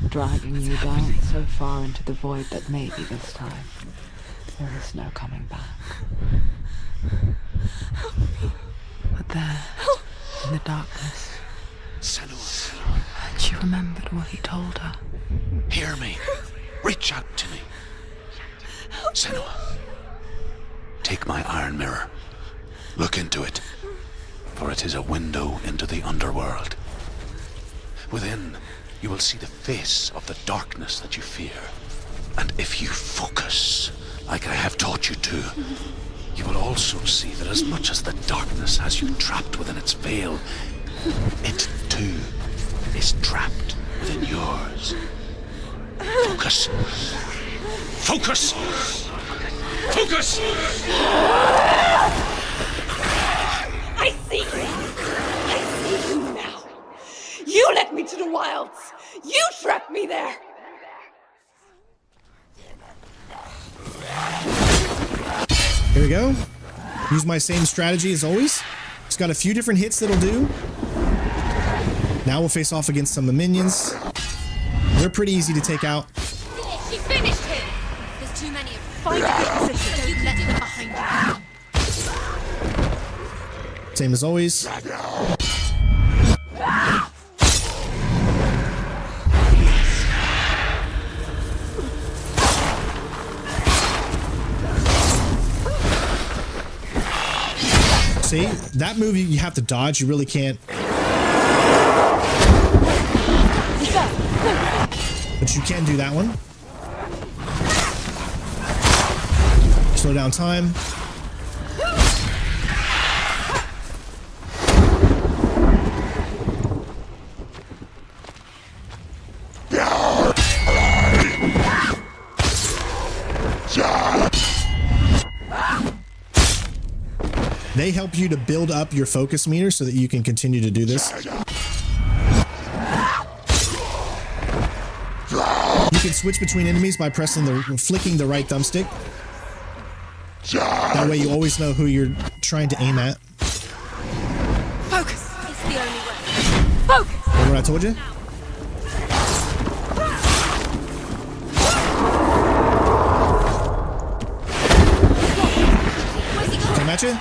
dragging you down so far into the void that maybe this time there is no coming back. But there, in the darkness, Senua, she remembered what he told her. hear me. Reach out to me. Senua, take my iron mirror. Look into it, for it is a window into the underworld. Within, you will see the face of the darkness that you fear. And if you focus, like I have taught you to, you will also see that as much as the darkness has you trapped within its veil, it too is trapped within yours. Focus. Focus! Focus! I see you! I see you now! You led me to the wilds! You trapped me there! Here we go. Use my same strategy as always. It's got a few different hits that'll do. Now we'll face off against some minions. They're pretty easy to take out. She finished him. There's too many of them. Find a good position. You let them behind you. Same as always. See, that move you have to dodge. You really can't. But you can do that one. Slow down time. They help you to build up your focus meter so that you can continue to do this. You can switch between enemies by flicking the right thumbstick. That way you always know who you're trying to aim at. Focus! It's the only way. Focus! Remember what I told you? Come at you.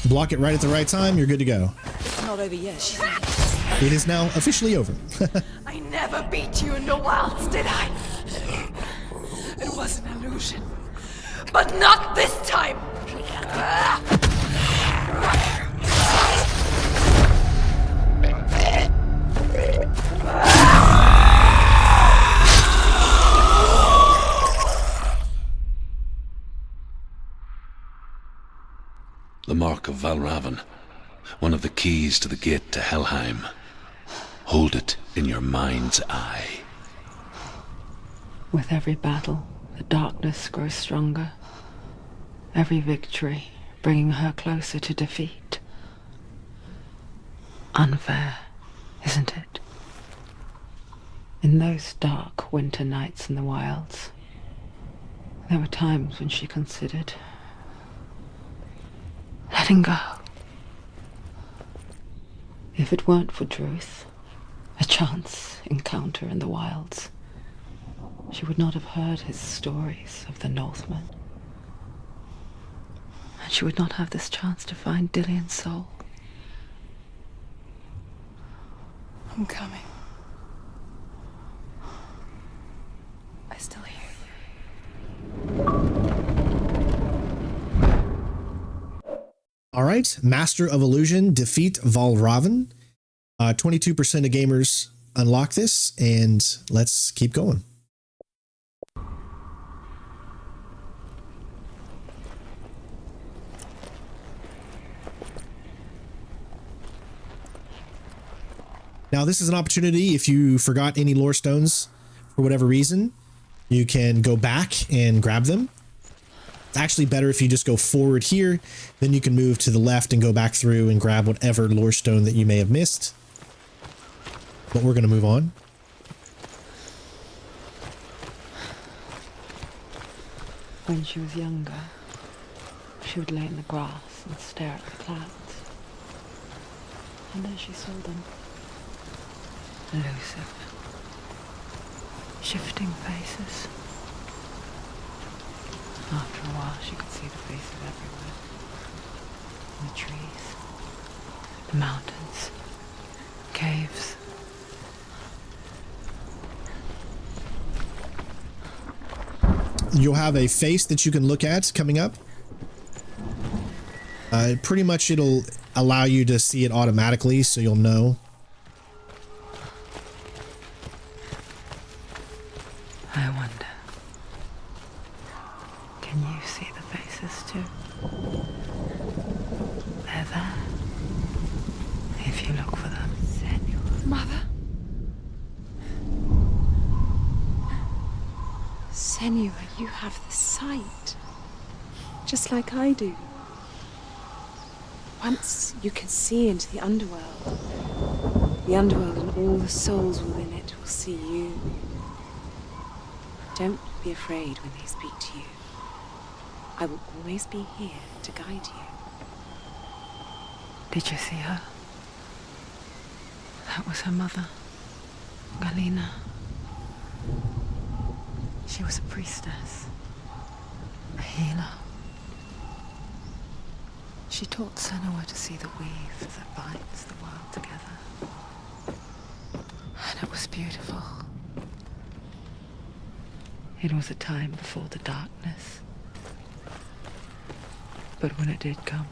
Block it right at the right time. You're good to go. It's not over yet. It is now officially over. I never beat you in the wilds, did I? It was an illusion. But not this time! The mark of Valravan, one of the keys to the gate to Helheim. Hold it in your mind's eye. With every battle, the darkness grows stronger. Every victory bringing her closer to defeat. Unfair, isn't it? In those dark winter nights in the wilds, there were times when she considered letting go. If it weren't for Druth, a chance encounter in the wilds, she would not have heard his stories of the Northmen. And she would not have this chance to find Dillion's soul. I'm coming. I still hear you. All right, Master of Illusion, defeat Valravan. 22% of gamers unlock this, and let's keep going. Now, this is an opportunity, if you forgot any lore stones for whatever reason, you can go back and grab them. It's actually better if you just go forward here, then you can move to the left and go back through and grab whatever lore stone that you may have missed. But we're going to move on. When she was younger, she would lay in the grass and stare at the clouds. And then she saw them. Elusive, shifting faces. After a while, she could see the faces everywhere. In the trees, the mountains, caves. You'll have a face that you can look at coming up. Pretty much it'll allow you to see it automatically, so you'll know. I wonder, can you see the faces too? They're there, if you look for them. Senua. Mother? Senua, you have the sight, just like I do. Once you can see into the underworld and all the souls within it will see you. Don't be afraid when they speak to you. I will always be here to guide you. Did you see her? That was her mother, Galina. She was a priestess, a healer. She taught Senua to see the weave that binds the world together. And it was beautiful. It was a time before the darkness. But when it did come,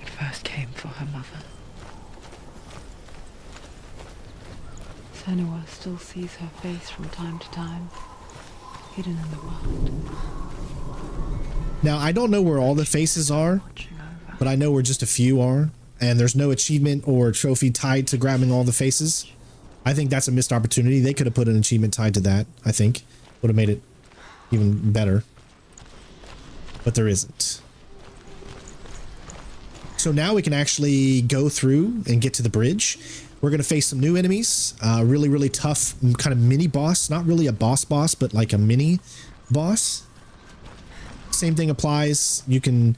it first came for her mother. Senua still sees her face from time to time, hidden in the world. Now, I don't know where all the faces are, but I know where just a few are, and there's no achievement or trophy tied to grabbing all the faces. I think that's a missed opportunity. They could have put an achievement tied to that, I think. Would have made it even better. But there isn't. So now we can actually go through and get to the bridge. We're going to face some new enemies. Really, really tough kind of mini boss. Not really a boss, but like a mini boss. Same thing applies. You can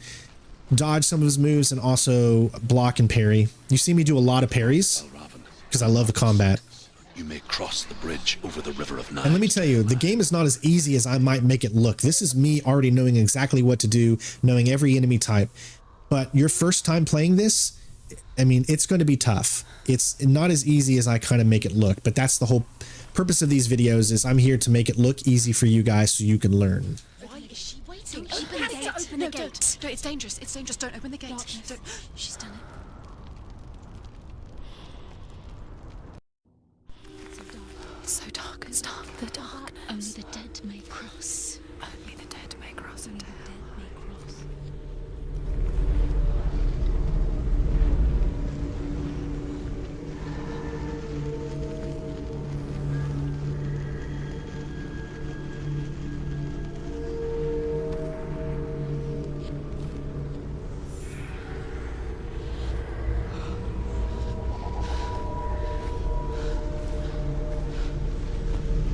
dodge some of his moves and also block and parry. You see me do a lot of parries because I love the combat. You may cross the bridge over the River of Knives. And let me tell you, the game is not as easy as I might make it look. This is me already knowing exactly what to do, knowing every enemy type. But your first time playing this, I mean, it's going to be tough. It's not as easy as I kind of make it look, but that's the whole purpose of these videos is I'm here to make it look easy for you guys so you can learn. Why is she waiting? Open the gate. Open the gate. Don't, it's dangerous. It's dangerous. Don't open the gate. Don't. She's done it. It's so dark. It's dark. The darkness. Only the dead may cross. Only the dead may cross Only into the hell. dead may cross.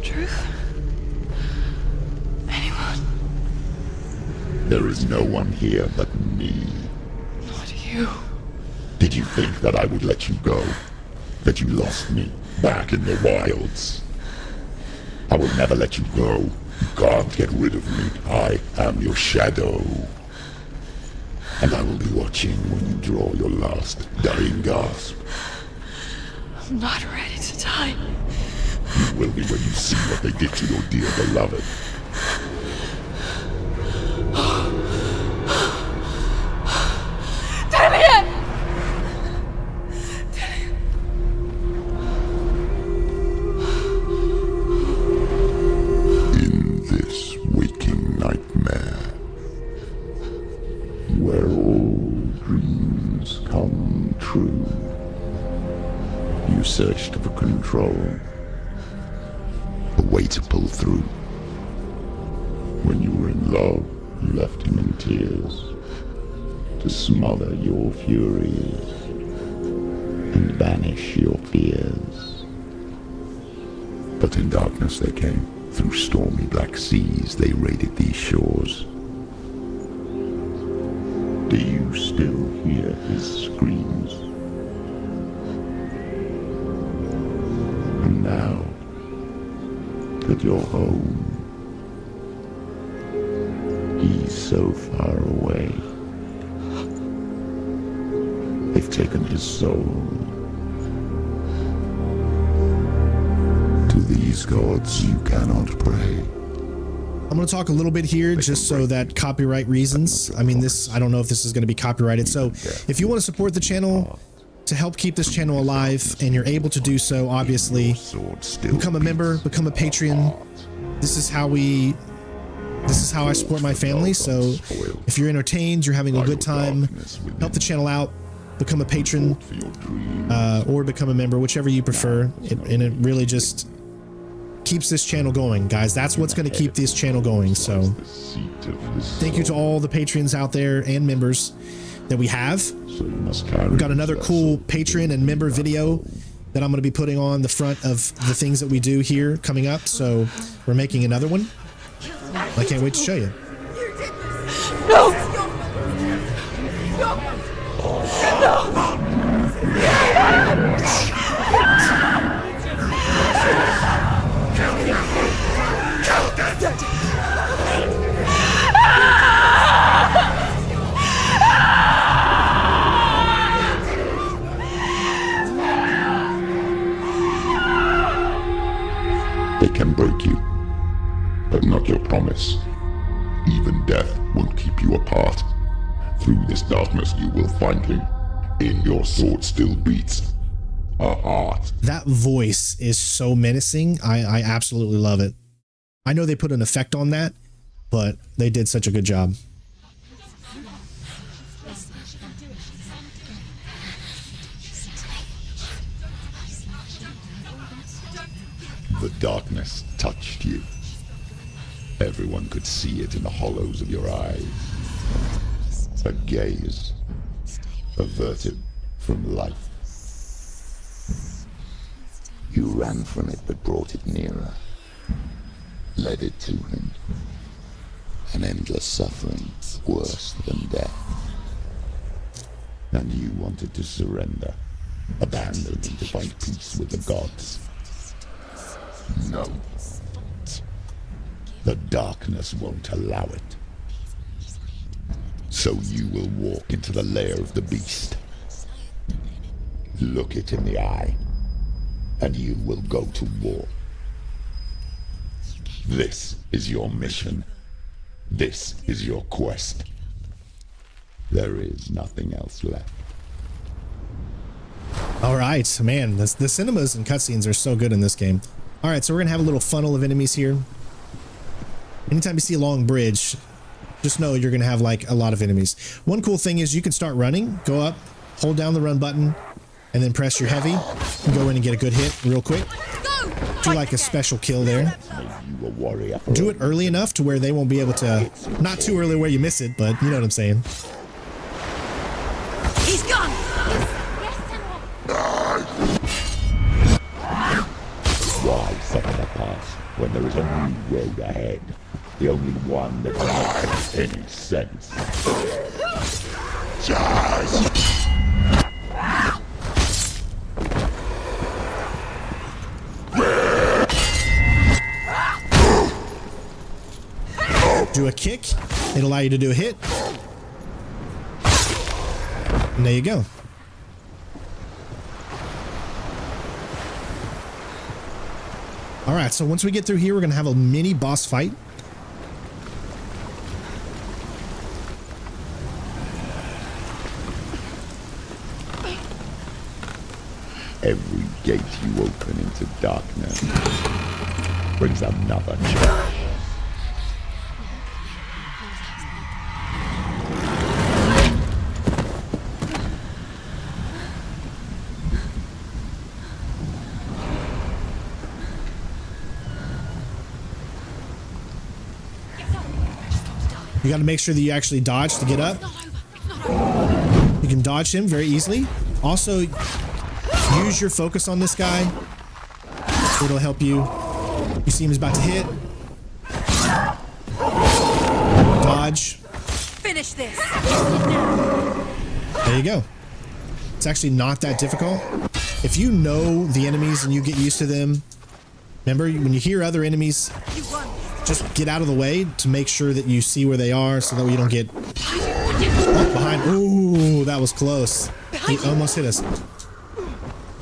Truth? Anyone? There is no one here but me. Not you. Did you think that I would let you go? That you lost me back in the wilds? I will never let you go. You can't get rid of me. I am your shadow. And I will be watching when you draw your last dying gasp. I'm not ready to die. You will be when you see what they did to your dear beloved. Damien! In this waking nightmare, where all dreams come true, you searched for control, a way to pull through. When you were in love, you left him in tears, to smother your furies and banish your fears. But in darkness they came, through stormy black seas they raided these shores. Do you still hear his screams? And now that you're home, he's so far away. They've taken his soul. To these gods you cannot pray. I'm going to talk a little bit here just so that copyright reasons. I mean, I don't know if this is going to be copyrighted. So if you want to support the channel to help keep this channel alive, and you're able to do so, obviously, become a member, become a Patreon. This is how I support my family. So if you're entertained, you're having a good time, help the channel out, become a patron, or become a member, whichever you prefer. And it really just keeps this channel going, guys. That's what's going to keep this channel going. So thank you to all the patrons out there and members that we have. We've got another cool patron and member video that I'm going to be putting on the front of the things that we do here coming up. So we're making another one. I can't wait to show you. No! They can break you, but not your promise. Even death won't keep you apart. Through this darkness you will find him. In your sword still beats a heart. That voice is so menacing. I absolutely love it. I know they put an effect on that, but they did such a good job. The darkness touched you. Everyone could see it in the hollows of your eyes. A gaze averted from life. You ran from it but brought it nearer. Led it to him. An endless suffering worse than death. And you wanted to surrender. Abandon and to find peace with the gods. No. The darkness won't allow it. So you will walk into the lair of the beast. Look it in the eye, and you will go to war. This is your mission. This is your quest. There is nothing else left. All right, man, the cinemas and cutscenes are so good in this game. All right, so we're gonna have a little funnel of enemies here. Anytime you see a long bridge, just know you're gonna have like a lot of enemies. One cool thing is you can start running, go up, hold down the run button, and then press your heavy and go in and get a good hit real quick. Do like a special kill there. Do it early enough to where they won't be able to, not too early where you miss it, but you know what I'm saying. He's gone! Why suffer the past when there is a new road ahead? The only one that makes any sense. Charge! Do a kick, it'll allow you to do a hit. And there you go. All right, so once we get through here, we're gonna have a mini boss fight. Every gate you open into darkness brings another challenge. You got to make sure that you actually dodge to get up. You can dodge him very easily. Also, use your focus on this guy. It'll help you. You see him is about to hit. Dodge. Finish this. There you go. It's actually not that difficult. If you know the enemies and you get used to them, remember when you hear other enemies, just get out of the way to make sure that you see where they are so that you don't get behind. Ooh, that was close. He almost hit us.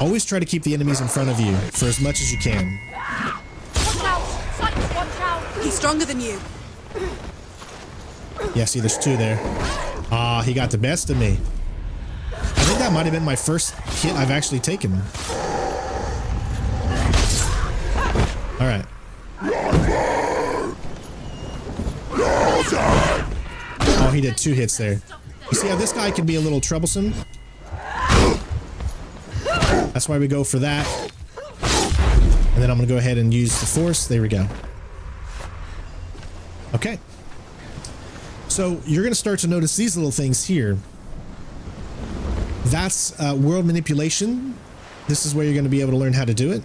Always try to keep the enemies in front of you for as much as you can. Watch out! Silas, watch out! He's stronger than you. Yeah, see, there's two there. Ah, he got the best of me. I think that might have been my first hit I've actually taken. All right. Oh, he did 2 hits there. You see how this guy can be a little troublesome? That's why we go for that. And then I'm gonna go ahead and use the force. There we go. Okay. So you're gonna start to notice these little things here. That's world manipulation. This is where you're gonna be able to learn how to do it.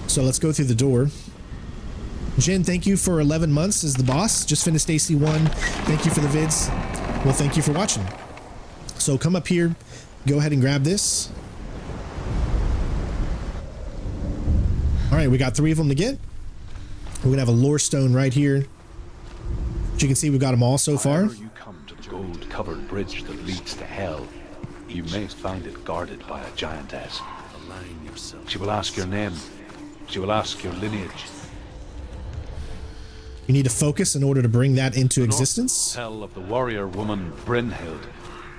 So let's go through the door. Jen, thank you for 11 months as the boss. Just finished AC1. Thank you for the vids. Well, thank you for watching. So come up here, go ahead and grab this. All right, we got 3 of them to get. We're gonna have a lore stone right here. As you can see, we've got them all so far. Whenever you come to the gold-covered bridge that leads to hell, you may find it guarded by a giantess. Align yourself. She will ask your name. She will ask your lineage. You need to focus in order to bring that into existence. Tell of the warrior woman Brynhild,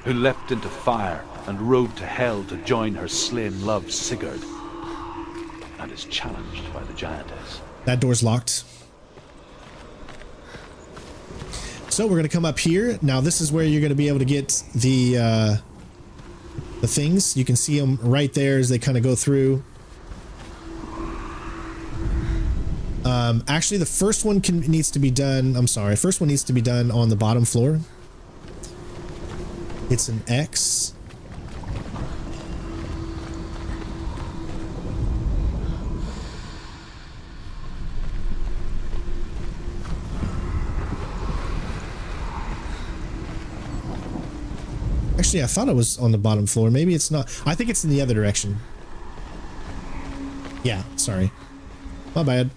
who leapt into fire and rode to hell to join her slain love Sigurd, and is challenged by the giantess. That door's locked. So we're gonna come up here. Now this is where you're gonna be able to get the things. You can see them right there as they kind of go through. Actually, the first one needs to be done. I'm sorry. First one needs to be done on the bottom floor. It's an X. Actually, I thought it was on the bottom floor. Maybe it's not. I think it's in the other direction. Yeah, sorry. My bad.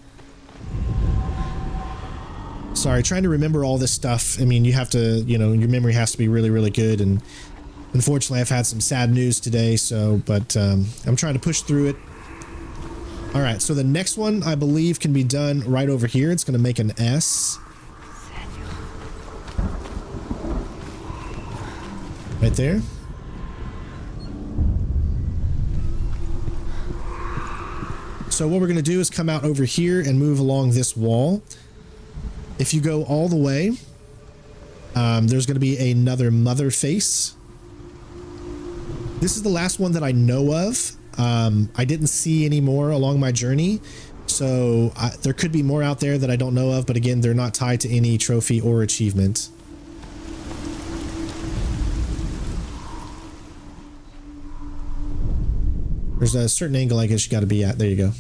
Sorry, trying to remember all this stuff. I mean, you have to, you know, your memory has to be really, really good. And unfortunately, I've had some sad news today. So, but I'm trying to push through it. All right, so the next one, I believe, can be done right over here. It's going to make an S. Right there. So what we're going to do is come out over here and move along this wall. If you go all the way, there's going to be another mother face. This is the last one that I know of. I didn't see any more along my journey. So there could be more out there that I don't know of. But again, they're not tied to any trophy or achievement. There's a certain angle I guess you got to be at. There you go.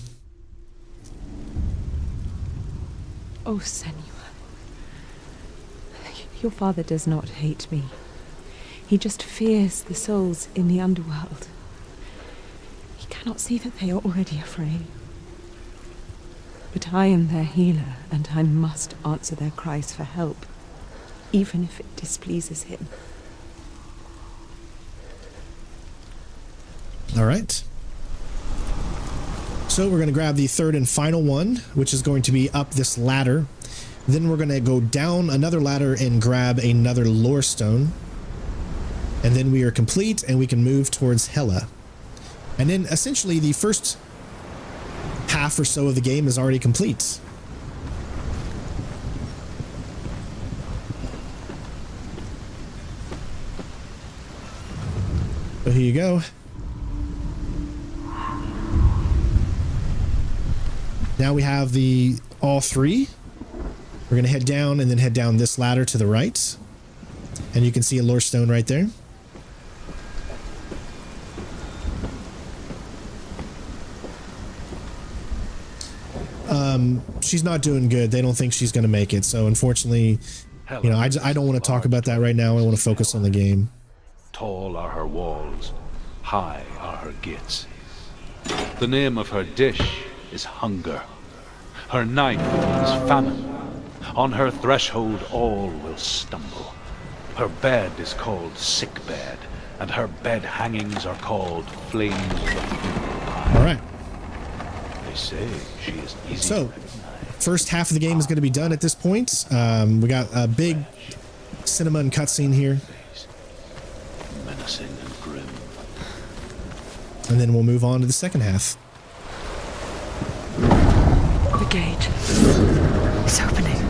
Oh, Senua. Your father does not hate me. He just fears the souls in the underworld. He cannot see that they are already afraid. But I am their healer, and I must answer their cries for help, even if it displeases him. All right. So we're going to grab the third and final one, which is going to be up this ladder. Then we're going to go down another ladder and grab another lore stone. And then we are complete and we can move towards Hela. And then essentially the first half or so of the game is already complete. So here you go. Now we have the all three. We're going to head down and then head down this ladder to the right. And you can see a lore stone right there. She's not doing good. They don't think she's going to make it. So unfortunately, you know, I don't want to talk about that right now. I want to focus on the game. Tall are her walls, high are her gates. The name of her dish is hunger. Her knife is famine. On her threshold all will stumble. Her bed is called sick bed, and her bed hangings are called flames of funeral pyre. All right. They say she is easy. So, first half of the game is going to be done at this point. We got a big cinema and cutscene here. Menacing and grim. And then we'll move on to the second half. The gate is opening.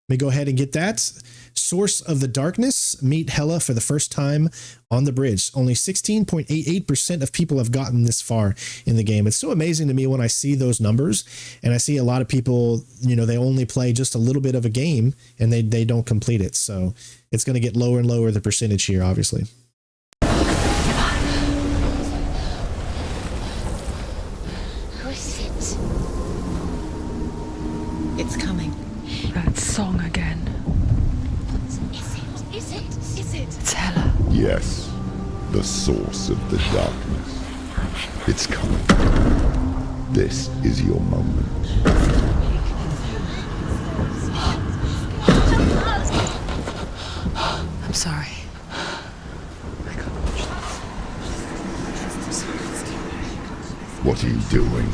Let me go ahead and get that. Source of the Darkness. Meet Hela for the first time on the bridge. Only 16.88% of people have gotten this far in the game. It's so amazing to me when I see those numbers, and I see a lot of people, you know, they only play just a little bit of a game and they don't complete it. So it's going to get lower and lower, the percentage here, obviously. Who is it? It's coming. That song again. Is it? It's Hela. Yes, the source of the darkness. It's coming. This is your moment. I'm sorry. What are you doing?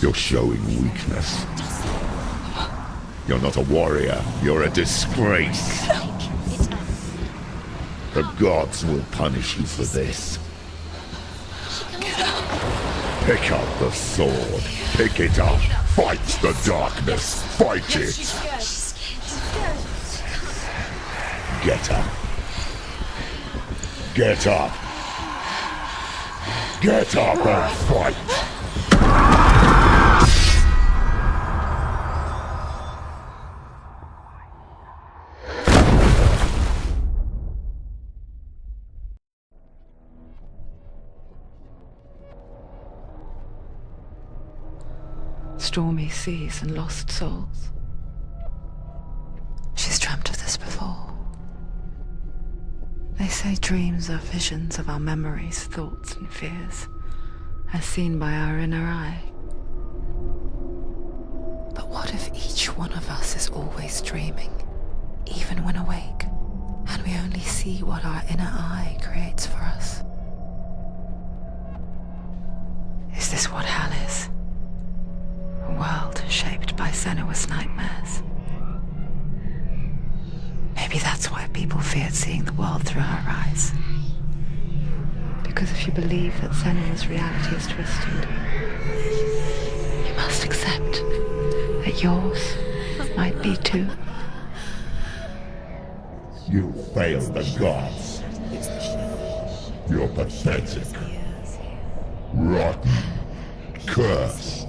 You're showing weakness. You're not a warrior. You're a disgrace. The gods will punish you for this. Pick up the sword. Pick it up. Fight the darkness. Fight it. Get up. Get up. Get up and fight. stormy seas and lost souls. She's dreamt of this before. They say dreams are visions of our memories, thoughts, and fears, as seen by our inner eye. But what if each one of us is always dreaming, even when awake, and we only see what our inner eye creates for us? Is this what hell is? A world shaped by Senua's nightmares. Maybe that's why people feared seeing the world through her eyes. Because if you believe that Senua's reality is twisted, you must accept that yours might be too. You failed the gods. You're pathetic. Rotten. Cursed.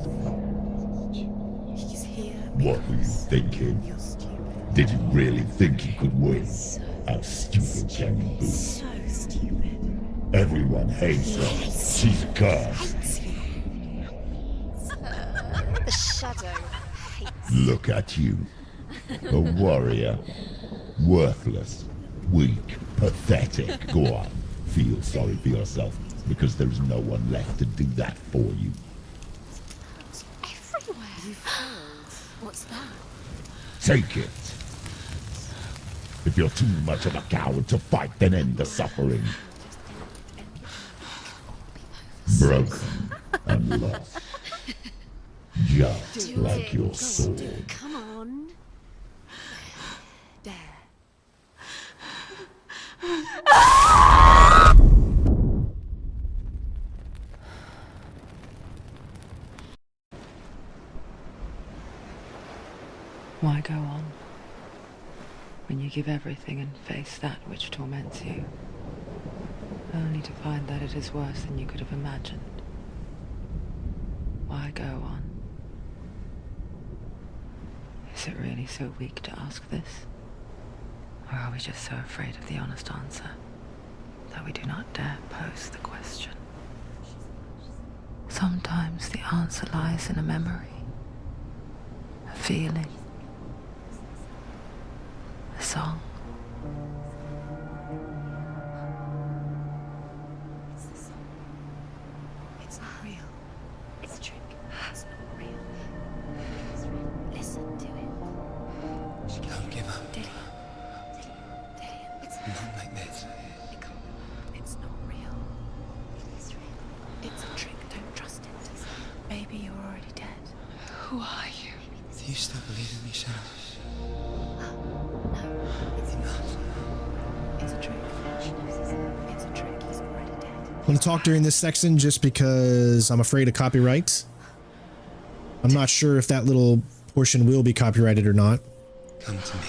What were you thinking? Did you really think you could win? How stupid can you be? So stupid. Everyone hates her. She's cursed. The shadow hates. Look at you. A warrior. Worthless. Weak. Pathetic. Go on. Feel sorry for yourself, because there's no one left to do that for you. Everywhere. You failed. What's that? Take it. If you're too much of a coward to fight, then end the suffering. Broken and lost. Just like your sword. Come on. There. Why go on when you give everything and face that which torments you, only to find that it is worse than you could have imagined? Why go on? Is it really so weak to ask this? Or are we just so afraid of the honest answer that we do not dare pose the question? Sometimes the answer lies in a memory, a feeling, a song. It's not real. It's a trick. It's not real. It's real. Listen to it. Don't give up. Dillian. It's Not like this. It's not real. It is real. It's a trick. Don't trust it. Maybe you're already dead. Who are you? Do you still believe in me, Shadow? No. It's enough. It's a trick. She knows it's a trick. He's already dead. I'm going to talk during this section just because I'm afraid of copyright. I'm not sure if that little portion will be copyrighted or not. Come to me.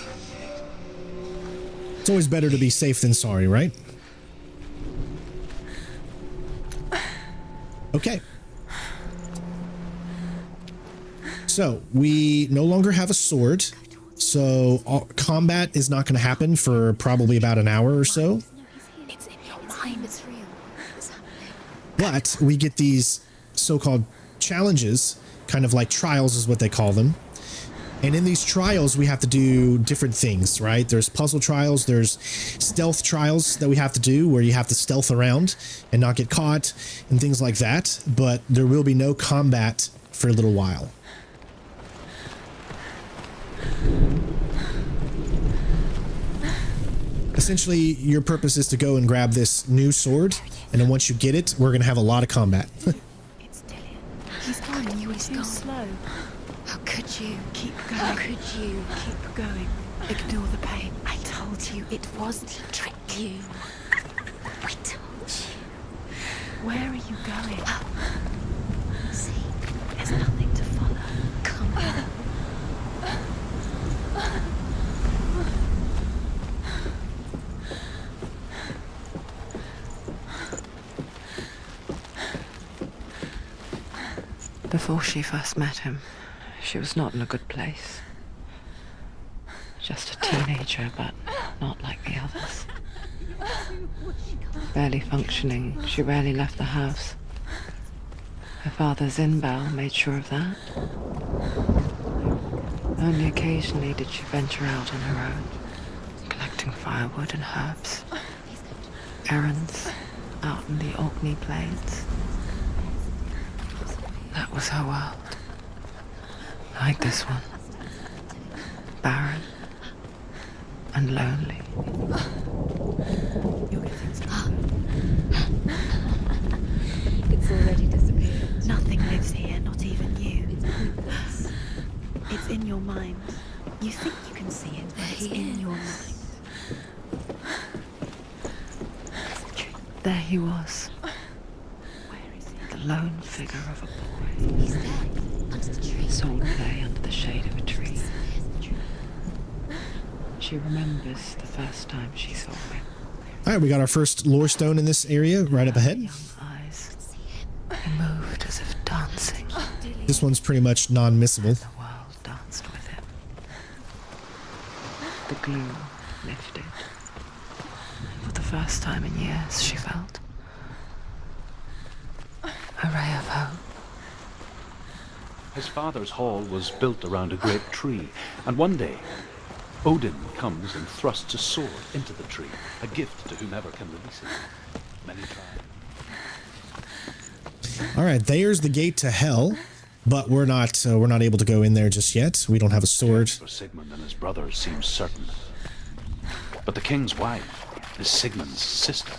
It's always better to be safe than sorry, right? Okay. So, we no longer have a sword. So, combat is not going to happen for probably about an hour or so. It's in your mind. It's real. It's happening. But we get these so-called challenges, kind of like trials is what they call them. And in these trials, we have to do different things, right? There's puzzle trials, there's stealth trials that we have to do where you have to stealth around and not get caught and things like that. But there will be no combat for a little while. Essentially, your purpose is to go and grab this new sword, and then once you get it, we're going to have a lot of combat. It's Dillian. He's gone. You were too slow. How could you? Keep going. How could you? Keep going. Ignore the pain. I told you it was to trick you. I told you. Where are you going? See, there's nothing to follow. Come on. Before she first met him, she was not in a good place. Just a teenager, but not like the others. Barely functioning, she rarely left the house. Her father's in-bell made sure of that. Only occasionally did she venture out on her own, collecting firewood and herbs. Errands out in the Orkney Plains. That was her world. Like this one. Barren and lonely. It's already disappeared. Nothing lives here, not even you. It's in your mind. You think you can see it, but it's in your mind. There he was. The lone figure of a boy. He's there, under the tree. Soul play under the shade of a tree. She remembers the first time she saw him. All right, we got our first lore stone in this area right up ahead. Young eyes. He moved as if dancing. This one's pretty much non-missable. The world danced with him. The gloom lifted. For the first time in years, she felt a ray of hope. His father's hall was built around a great tree, and one day, Odin comes and thrusts a sword into the tree, a gift to whomever can release it. Many try. All right, there's the gate to hell, but we're not able to go in there just yet. We don't have a sword. For Sigmund and his brothers seems certain. But the king's wife is Sigmund's sister,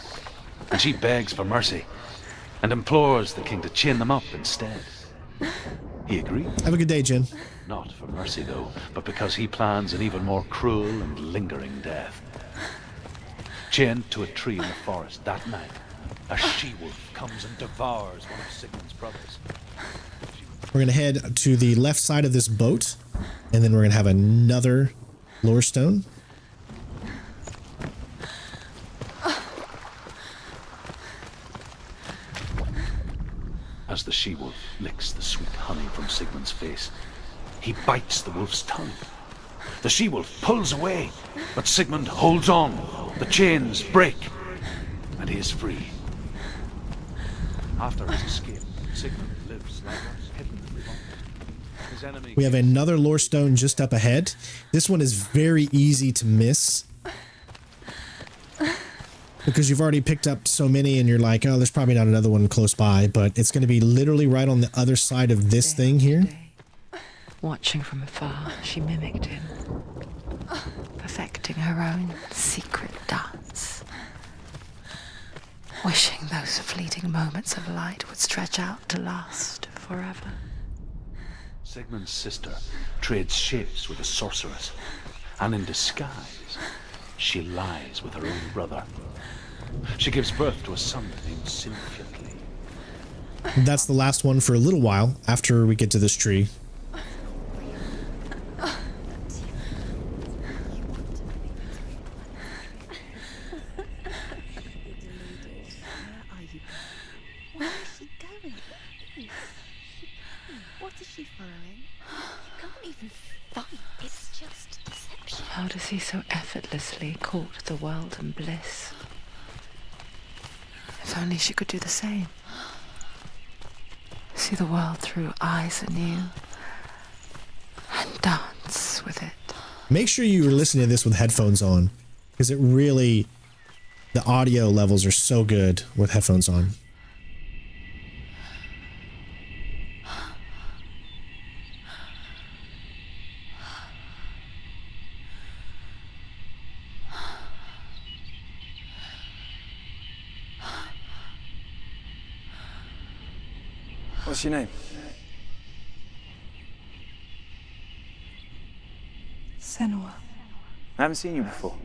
and she begs for mercy and implores the king to chain them up instead. He agrees. Have a good day, Jen. Not for mercy, though, but because he plans an even more cruel and lingering death. Chained to a tree in the forest that night, a she-wolf comes and devours one of Sigmund's brothers. We're going to head to the left side of this boat, and then we're going to have another lore stone. As the she-wolf licks the sweet honey from Sigmund's face, he bites the wolf's tongue. The she-wolf pulls away, but Sigmund holds on. The chains break, and he is free. After his escape, Sigmund lives like us, hidden and remote. His enemy... We have another lore stone just up ahead. This one is very easy to miss, because you've already picked up so many and you're like, oh, there's probably not another one close by, but it's going to be literally right on the other side of this thing here. Watching from afar, she mimicked him, perfecting her own secret dance, wishing those fleeting moments of light would stretch out to last forever. Sigmund's sister trades shapes with a sorceress, and in disguise, she lies with her own brother. She gives birth to a son named Sinfjotli. That's the last one for a little while after we get to this tree. How does he so effortlessly court the world and bliss? If only she could do the same. See the world through eyes anew and dance with it. Make sure you're listening to this with headphones on, because it really, the audio levels are so good with headphones on. What's your name? Senua. I haven't seen you before.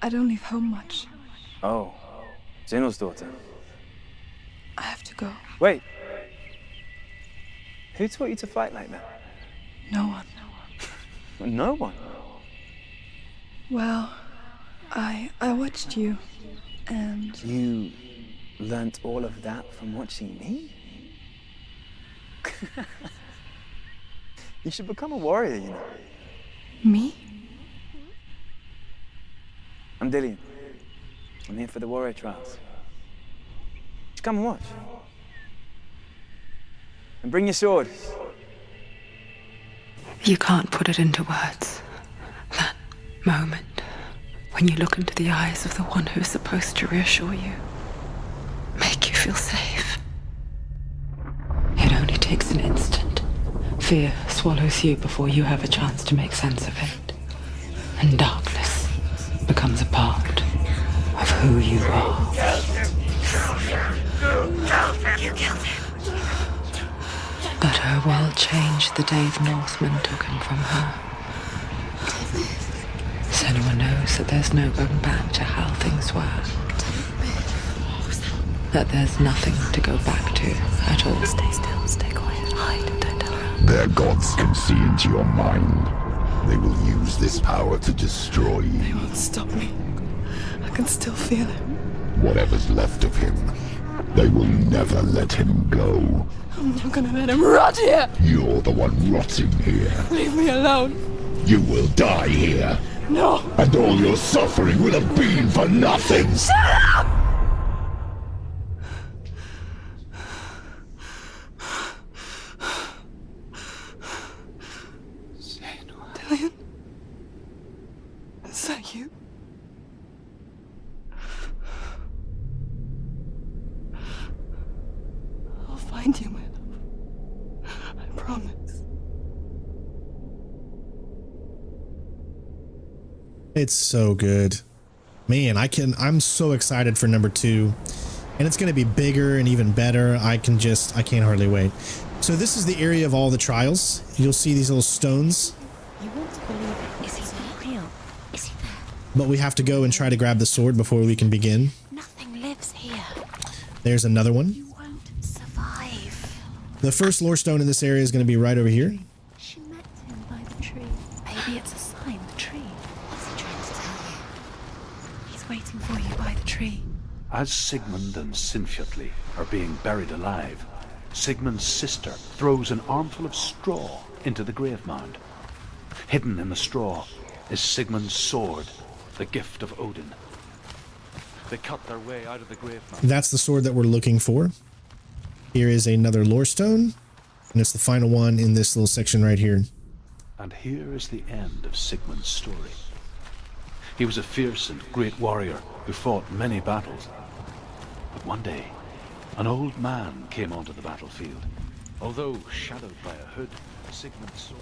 I don't leave home much. Oh, Zenua's daughter. I have to go. Wait. Who taught you to fight like that? No one. No one? Well, I watched you, and... You learnt all of that from watching me? You should become a warrior, you know. Me? I'm Dillian. I'm here for the warrior trials. Just come and watch. And bring your sword. You can't put it into words. That moment when you look into the eyes of the one who's supposed to reassure you, make you feel safe. It only takes an instant. Fear swallows you before you have a chance to make sense of it. And darkness becomes a part of who you are. You killed him. But her world changed the day the Northmen took him from her. Senua knows that there's no going back to how things were. That there's nothing to go back to at all. Stay still, stay quiet, hide, don't tell her. Their gods can see into your mind. They will use this power to destroy you. They won't stop me. I can still feel him. Whatever's left of him, they will never let him go. I'm not gonna let him rot here. You're the one rotting here. Leave me alone. You will die here. No. And all your suffering will have been for nothing. Shut up! Dillion? Is that you? I'll find you, my love. I promise. It's so good. Man, I'm so excited for number 2. And it's going to be bigger and even better. I can't hardly wait. So this is the area of all the trials. You'll see these little stones. You want to believe it. Is he real? Is he there? But we have to go and try to grab the sword before we can begin. Nothing lives here. There's another one. You won't survive. The first lore stone in this area is going to be right over here. She met him by the tree. Maybe it's a sign, the tree. What's he trying to tell you? He's waiting for you by the tree. As Sigmund and Sinfjotli are being buried alive, Sigmund's sister throws an armful of straw into the grave mound. Hidden in the straw is Sigmund's sword, the gift of Odin. They cut their way out of the grave mound. That's the sword that we're looking for. Here is another lore stone, and it's the final one in this little section right here. And here is the end of Sigmund's story. He was a fierce and great warrior who fought many battles. But one day, an old man came onto the battlefield. Although shadowed by a hood, Sigmund's sword...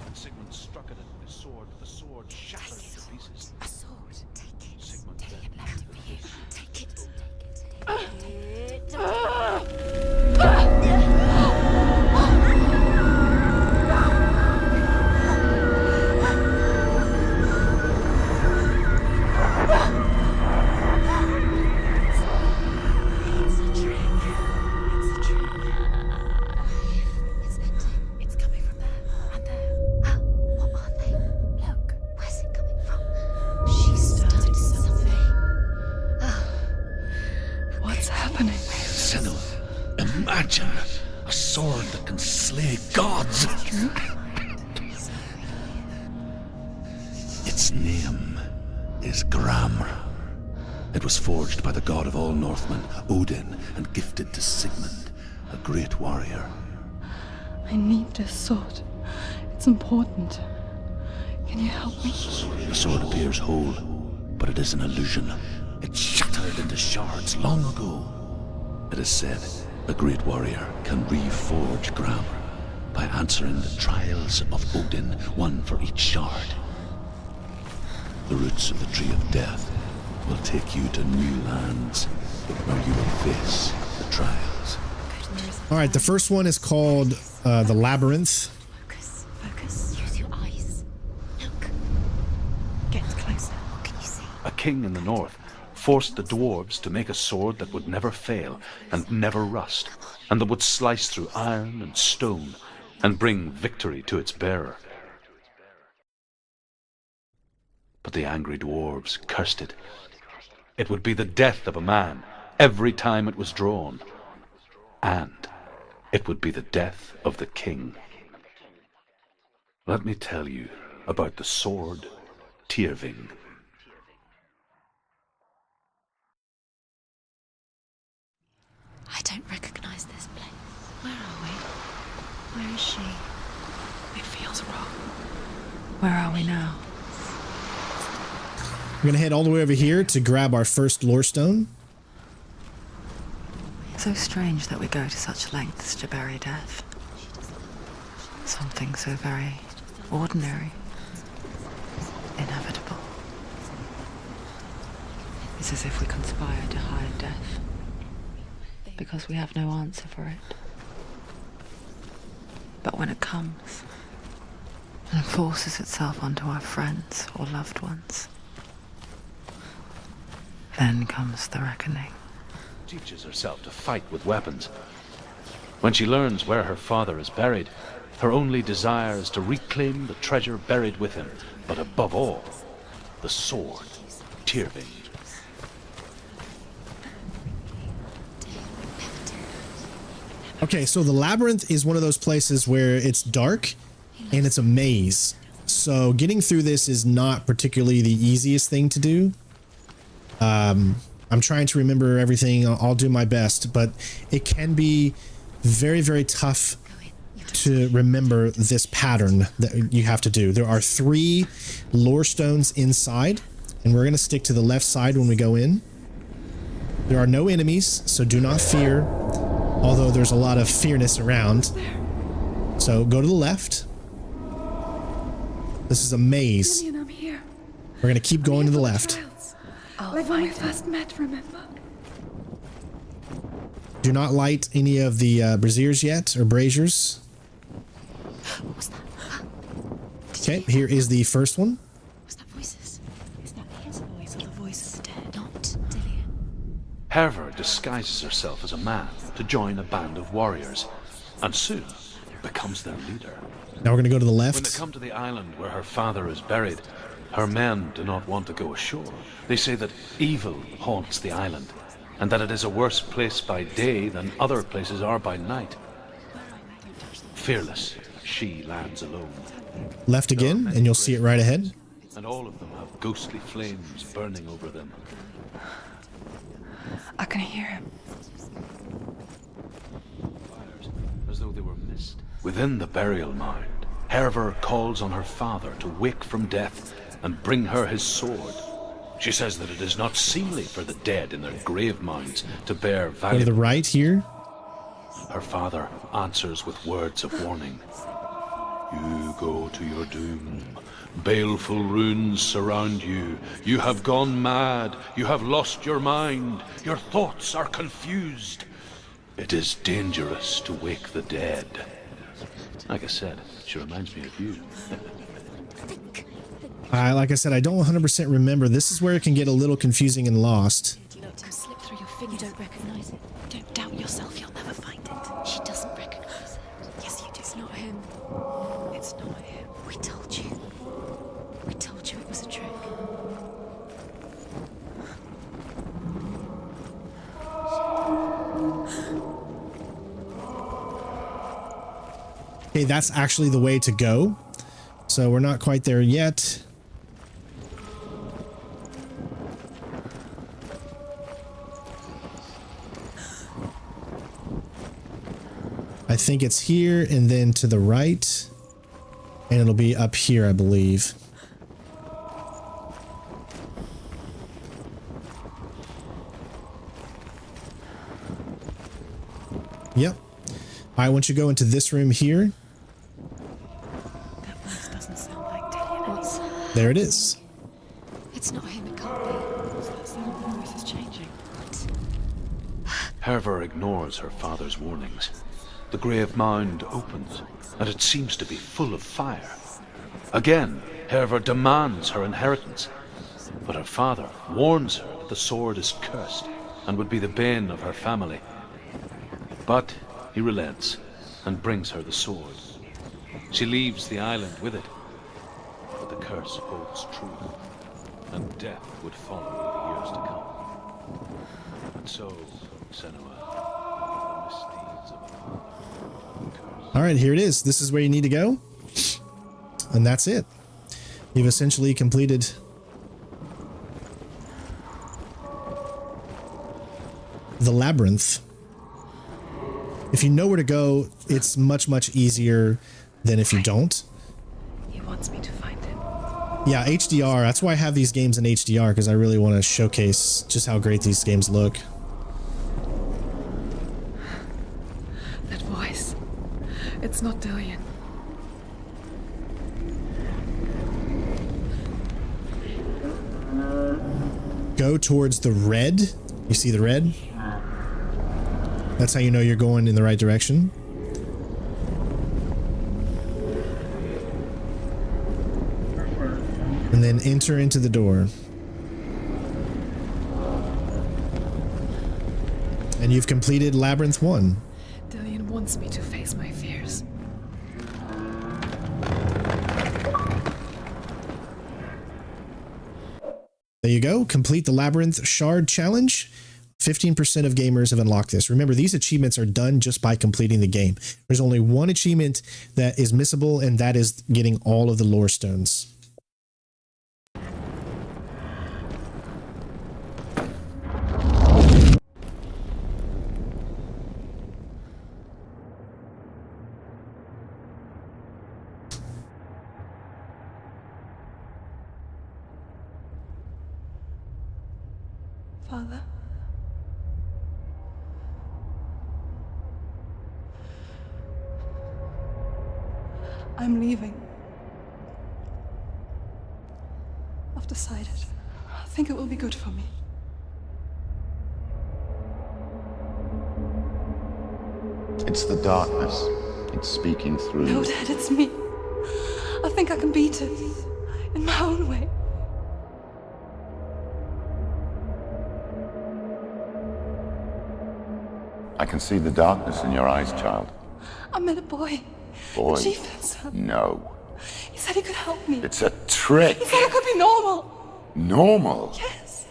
And Sigmund struck at it with his sword, but the sword shattered to pieces. A sword. Take it. Sigmund Take then it, left it for you. Take it. Take it. Imagine a sword that can slay gods. Its name is Gramr. It was forged by the god of all Northmen, Odin, and gifted to Sigmund, a great warrior. I need this sword. It's important. Can you help me? The sword appears whole, but it is an illusion. It shattered into shards long ago. It is said a great warrior can reforge Gramr by answering the trials of Odin, one for each shard. The roots of the Tree of Death will take you to new lands where you will face the trials. All right, the first one is called the Labyrinth. Focus. Focus. Use your eyes. Look. Get closer. What can you see? A king in the north forced the dwarves to make a sword that would never fail and never rust, and that would slice through iron and stone and bring victory to its bearer. But the angry dwarves cursed it. It would be the death of a man every time it was drawn, and it would be the death of the king. Let me tell you about the sword Tyrving. I don't recognize this place. Where are we now? We're going to head all the way over here to grab our first lore stone. So strange that we go to such lengths to bury death. Something so very ordinary, inevitable. It's as if we conspire to hide death, because we have no answer for it. But when it comes and forces itself onto our friends or loved ones, then comes the reckoning. Teaches herself to fight with weapons. When she learns where her father is buried, her only desire is to reclaim the treasure buried with him, but above all, the sword, Tyrving. Okay, so the labyrinth is one of those places where it's dark and it's a maze. So getting through this is not particularly the easiest thing to do. I'm trying to remember everything. I'll do my best, but it can be very, very tough to remember this pattern that you have to do. There are 3 lore stones inside, and we're going to stick to the left side when we go in. There are no enemies, so do not fear, although there's a lot of fearness around. So go to the left. This is a maze. Lillian, I'm here. We're going to keep going to the left. Like when we first met, remember? Do not light any of the braziers yet, or braziers. What was that? Okay, here is the first one. Was that voices? Is that his voice or the voice of the dead? Not Dillian. Herver disguises herself as a man to join a band of warriors, and soon becomes their leader. Now we're going to go to the When they left. come to the island where her father is buried, her men do not want to go ashore. They say that evil haunts the island, and that it is a worse place by day than other places are by night. Fearless, she lands alone. Left again, and you'll see it right ahead. And all of them have ghostly flames burning over them. I can hear him. Fires, as though they were mist. Within the burial mound, Herver calls on her father to wake from death and bring her his sword. She says that it is not seemly for the dead in their grave mounds to bear Go to valuable. the right here. Her father answers with words of warning. You go to your doom. Baleful runes surround you. You have gone mad. You have lost your mind. Your thoughts are confused. It is dangerous to wake the dead. Like I said, she reminds me of you. Like I said, I don't 100% remember. This is where it can get a little confusing and lost. Let him slip through your fingers. You don't recognize it. Don't doubt yourself. You'll never find it. She doesn't recognize it. Yes, you do. It's not him. It's not him. We told you. We told you it was a trick. Okay, that's actually the way to go. So we're not quite there yet. I think it's here and then to the right. And it'll be up here, I believe. Yep. All right, once you go into this room here, That voice doesn't sound like Dillian. there it is. It's not him. It can't be. That's not the voice is changing. What? Herver ignores her father's warnings. The grave mound opens, and it seems to be full of fire. Again, Herver demands her inheritance, but her father warns her that the sword is cursed and would be the bane of her family. But he relents and brings her the sword. She leaves the island with it, but the curse holds true, and death would follow in the years to come. And so, Senua, the misdeeds of a father. All right, here it is. This is where you need to go. And that's it. You've essentially completed the labyrinth. If you know where to go, it's much, much easier than if you don't. He wants me to find him. Yeah, HDR. That's why I have these games in HDR, because I really want to showcase just how great these games look. That voice. It's not Dillian. Go towards the red. You see the red? That's how you know you're going in the right direction. And then enter into the door. And you've completed Labyrinth 1. Dillian wants me to face my fears. There you go. Complete the Labyrinth Shard Challenge. 15% of gamers have unlocked this. Remember, these achievements are done just by completing the game. There's only one achievement that is missable, and that is getting all of the lore stones. Father? I'm leaving. I've decided. I think it will be good for me. It's the darkness. It's speaking through. No, Dad, it's me. I think I can beat it. In my own way. I can see the darkness in your eyes, child. I met a boy. Boy. The chief himself. No. He said he could help me. It's a trick. He said I could be normal. Normal? Yes.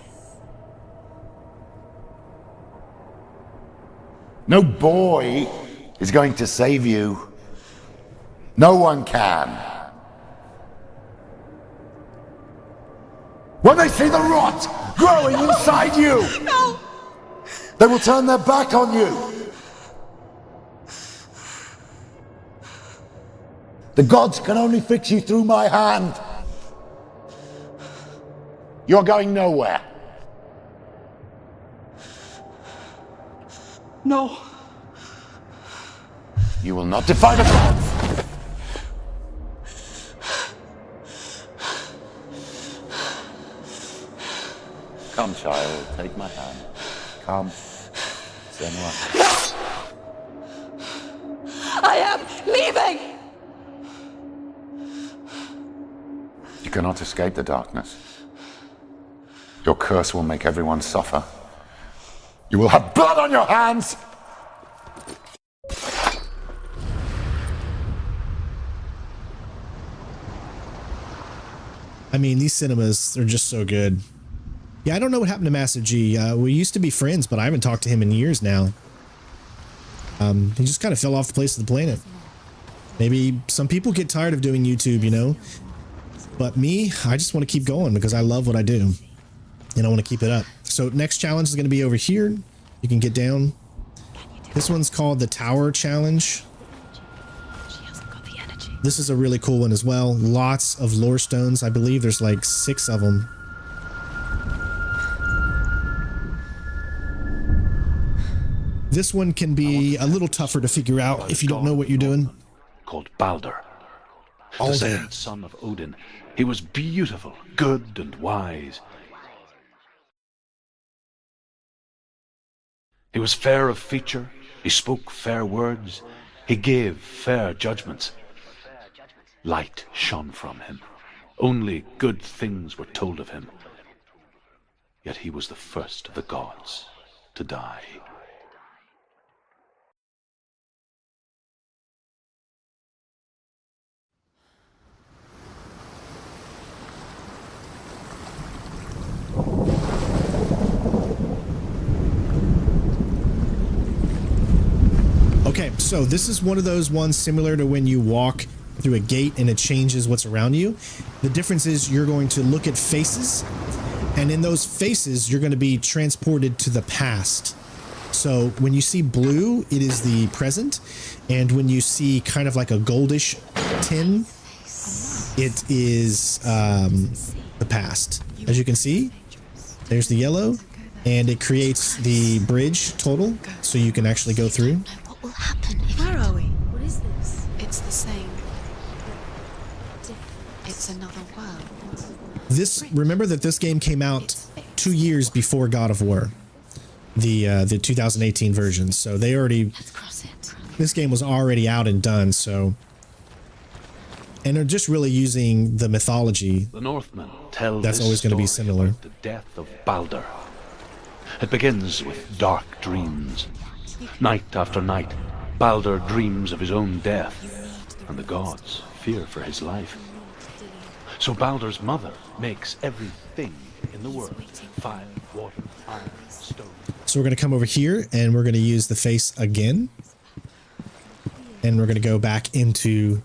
No boy is going to save you. No one can. When they see the rot growing inside you, No! they will turn their back on you. The gods can only fix you through my hand. You're going nowhere. No. You will not defy the gods. Come, child, take my hand. Come, Senua. I am leaving! You cannot escape the darkness. Your curse will make everyone suffer. You will have blood on your hands! I mean, these cinemas are just so good. Yeah, I don't know what happened to Massive G. We used to be friends, but I haven't talked to him in years now. He just kind of fell off the face of the planet. Maybe some people get tired of doing YouTube, you know? But me, I just want to keep going because I love what I do. And I want to keep it up. So next challenge is going to be over here. You can get down. This one's called the Tower Challenge. This is a really cool one as well. Lots of lore stones. I believe there's like 6 of them. This one can be a little tougher to figure out if you don't know what you're doing. Called Baldur, the second son of Odin. He was beautiful, good, and wise. He was fair of feature, he spoke fair words, he gave fair judgments. Light shone from him. Only good things were told of him. Yet he was the first of the gods to die. Okay, so this is one of those ones similar to when you walk through a gate and it changes what's around you. The difference is you're going to look at faces, and in those faces, you're going to be transported to the past. So when you see blue, it is the present. And when you see kind of like a goldish tin, it is the past. As you can see, there's the yellow, and it creates the bridge total, so you can actually go through. What will happen if Where are we? What is this? It's the same. It's another world. Remember that this game came out 2 years before God of War, the 2018 version. So they already, Let's cross it. this game was already out and done. So, and they're just really using the mythology. The Northmen tell That's this always going to be story similar. about the death of Baldur. It begins with dark dreams. Night after night, Baldur dreams of his own death, and the gods fear for his life. So Baldur's mother makes everything in the world: fire, water, iron, stone. So we're going to come over here, and we're going to use the face again, and we're going to go back into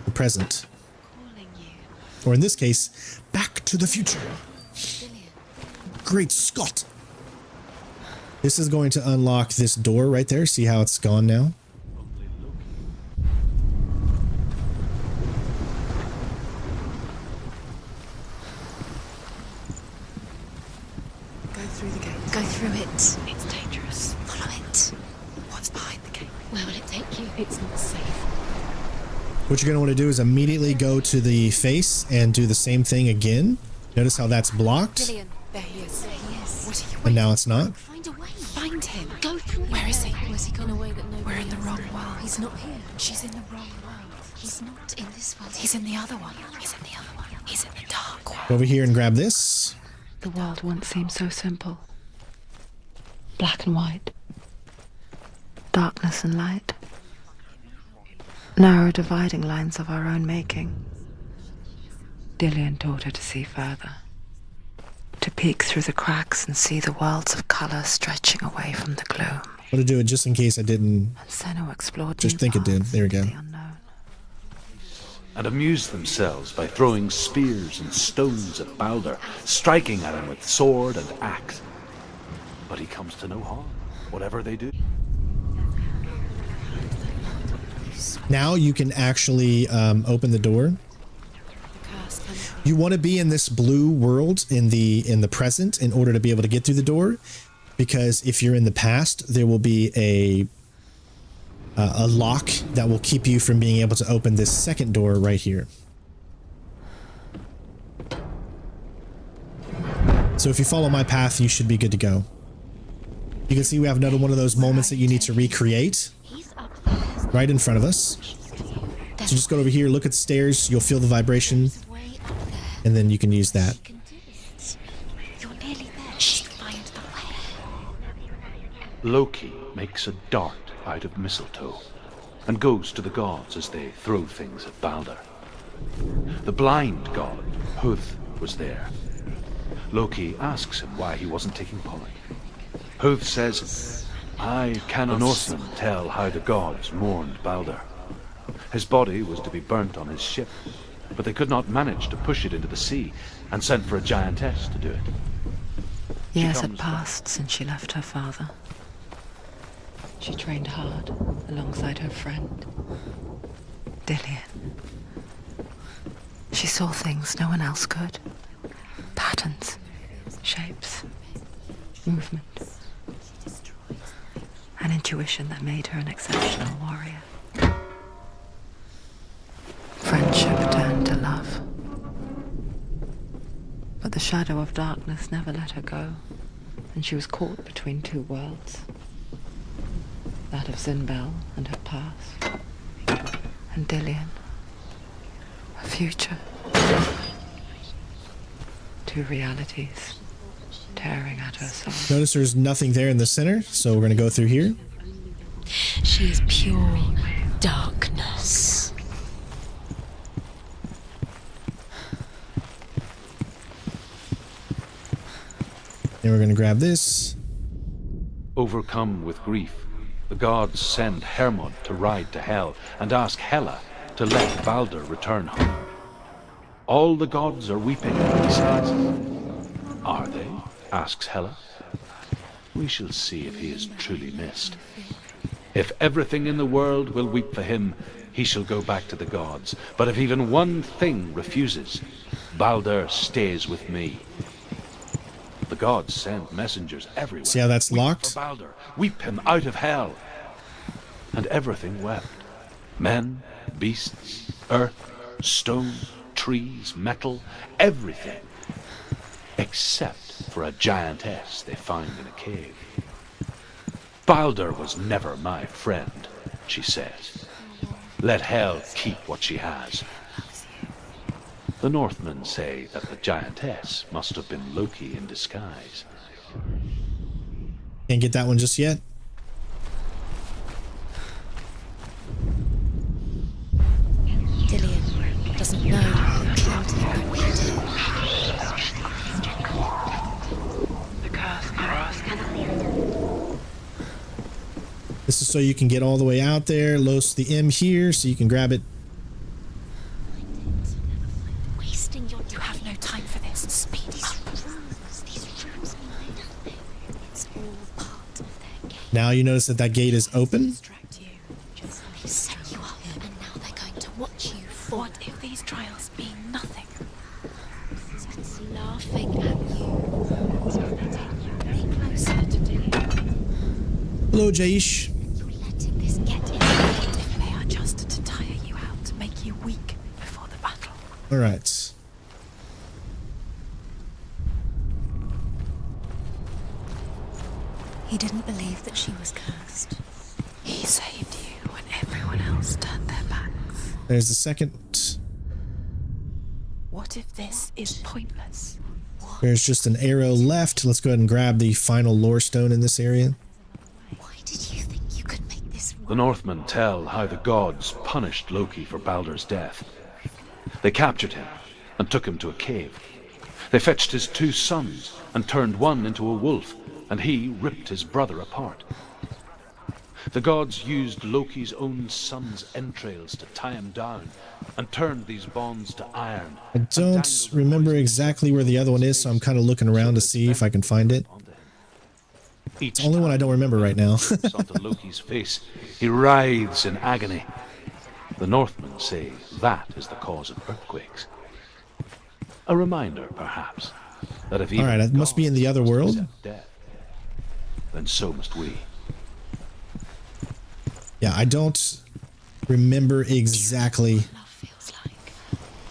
the present, or in this case, back to the future. Great Scott! This is going to unlock this door right there. See how it's gone now? Go through the gate. Go through it. It's dangerous. Follow it. What's behind the gate? Where will it take you? It's not safe. What you're going to want to do is immediately go to the face and do the same thing again. Notice how that's blocked, Gillian, there he is. There he is. What are you and now it's not. Find a way. Find him. Go through it. Where is he? Where's he gone away that nobody We're in the else wrong knows? world. He's not here. She's in the wrong world. He's not in this world. He's in the other one. He's in the other one. He's in the dark one. Go over here and grab this. The world once seemed so simple. Black and white. Darkness and light. Narrow dividing lines of our own making. Dillian taught her to see further. To peek through the cracks and see the worlds of colour stretching away from the gloom. I'm going to do it just in case I didn't And Senua explored just new think it did. paths There we into go. the unknown. And amuse themselves by throwing spears and stones at Baldur, striking at him with sword and axe. But he comes to no harm, whatever they do. Now you can actually open the door. You want to be in this blue world in the present in order to be able to get through the door, because if you're in the past, there will be a lock that will keep you from being able to open this second door right here. So if you follow my path, you should be good to go. You can see we have another one of those moments that you need to recreate right in front of us. So just go over here, look at the stairs, you'll feel the vibration, and then you can use that. You're nearly there. Shh, find the way. Loki makes a dart out of mistletoe and goes to the gods as they throw things at Baldur. The blind god, Huth, was there. Loki asks him why he wasn't taking part. Huth says, "I cannot Northmen tell how the gods mourned Baldur. His body was to be burnt on his ship, but they could not manage to push it into the sea and sent for a giantess to do it." Years had passed since she left her father. She trained hard alongside her friend, Dillian. She saw things no one else could. Patterns, shapes, movement. An intuition that made her an exceptional warrior. Friendship turned to love. But the shadow of darkness never let her go, and she was caught between two worlds. That of Zinbel and her past, and Dillian, her future. Two realities tearing at her soul. Notice there's nothing there in the center, so we're going to go through here. She is pure darkness. And we're going to grab this. Overcome with grief, the gods send Hermod to ride to Hell and ask Hela to let Baldur return home. All the gods are weeping, he says. "Are they?" asks Hela. "We shall see if he is truly missed. If everything in the world will weep for him, he shall go back to the gods. But if even one thing refuses, Baldur stays with me. The gods send messengers everywhere. See how that's locked? Weep for Baldur, weep him out of hell. And everything wept. Men, beasts, earth, stone, trees, metal, everything. Except for a giantess they find in a cave. Baldur was never my friend, she says. Let hell keep what she has. The Northmen say that the giantess must have been Loki in disguise. Can't get that one just yet. Dillian doesn't know who killed him. The curse for us. This is so you can get all the way out there. Los the M here so you can grab it. Wasting your... You have no time for this. Speed up. These rooms mean nothing. It's all part of their game. Now you notice that that gate is open. They've set you up, and now they're going to watch you fall. What if these trials mean nothing? It's laughing at you. Be closer to Dillian. Hello, Jaish. You're letting this get in your head. If they are just to tire you out, to make you weak before the battle. All right. He didn't believe that she was cursed. He saved you when everyone else turned their backs. There's the second. What if this is pointless? There's just an arrow left. Let's go ahead and grab the final lore stone in this area. Why did you think you could make this work? The Northmen tell how the gods punished Loki for Baldur's death. They captured him and took him to a cave. They fetched his 2 sons and turned one into a wolf, and he ripped his brother apart. The gods used Loki's own son's entrails to tie him down and turned these bonds to iron. I don't remember exactly where the other one is, so I'm kind of looking around to see if I can find it. It's the only one I don't remember right now. Onto Loki's face, he writhes in agony. The Northmen say that is the cause of earthquakes. A reminder, perhaps, that if All right, it must be in the other world. Death, then so must we. Yeah, I don't remember exactly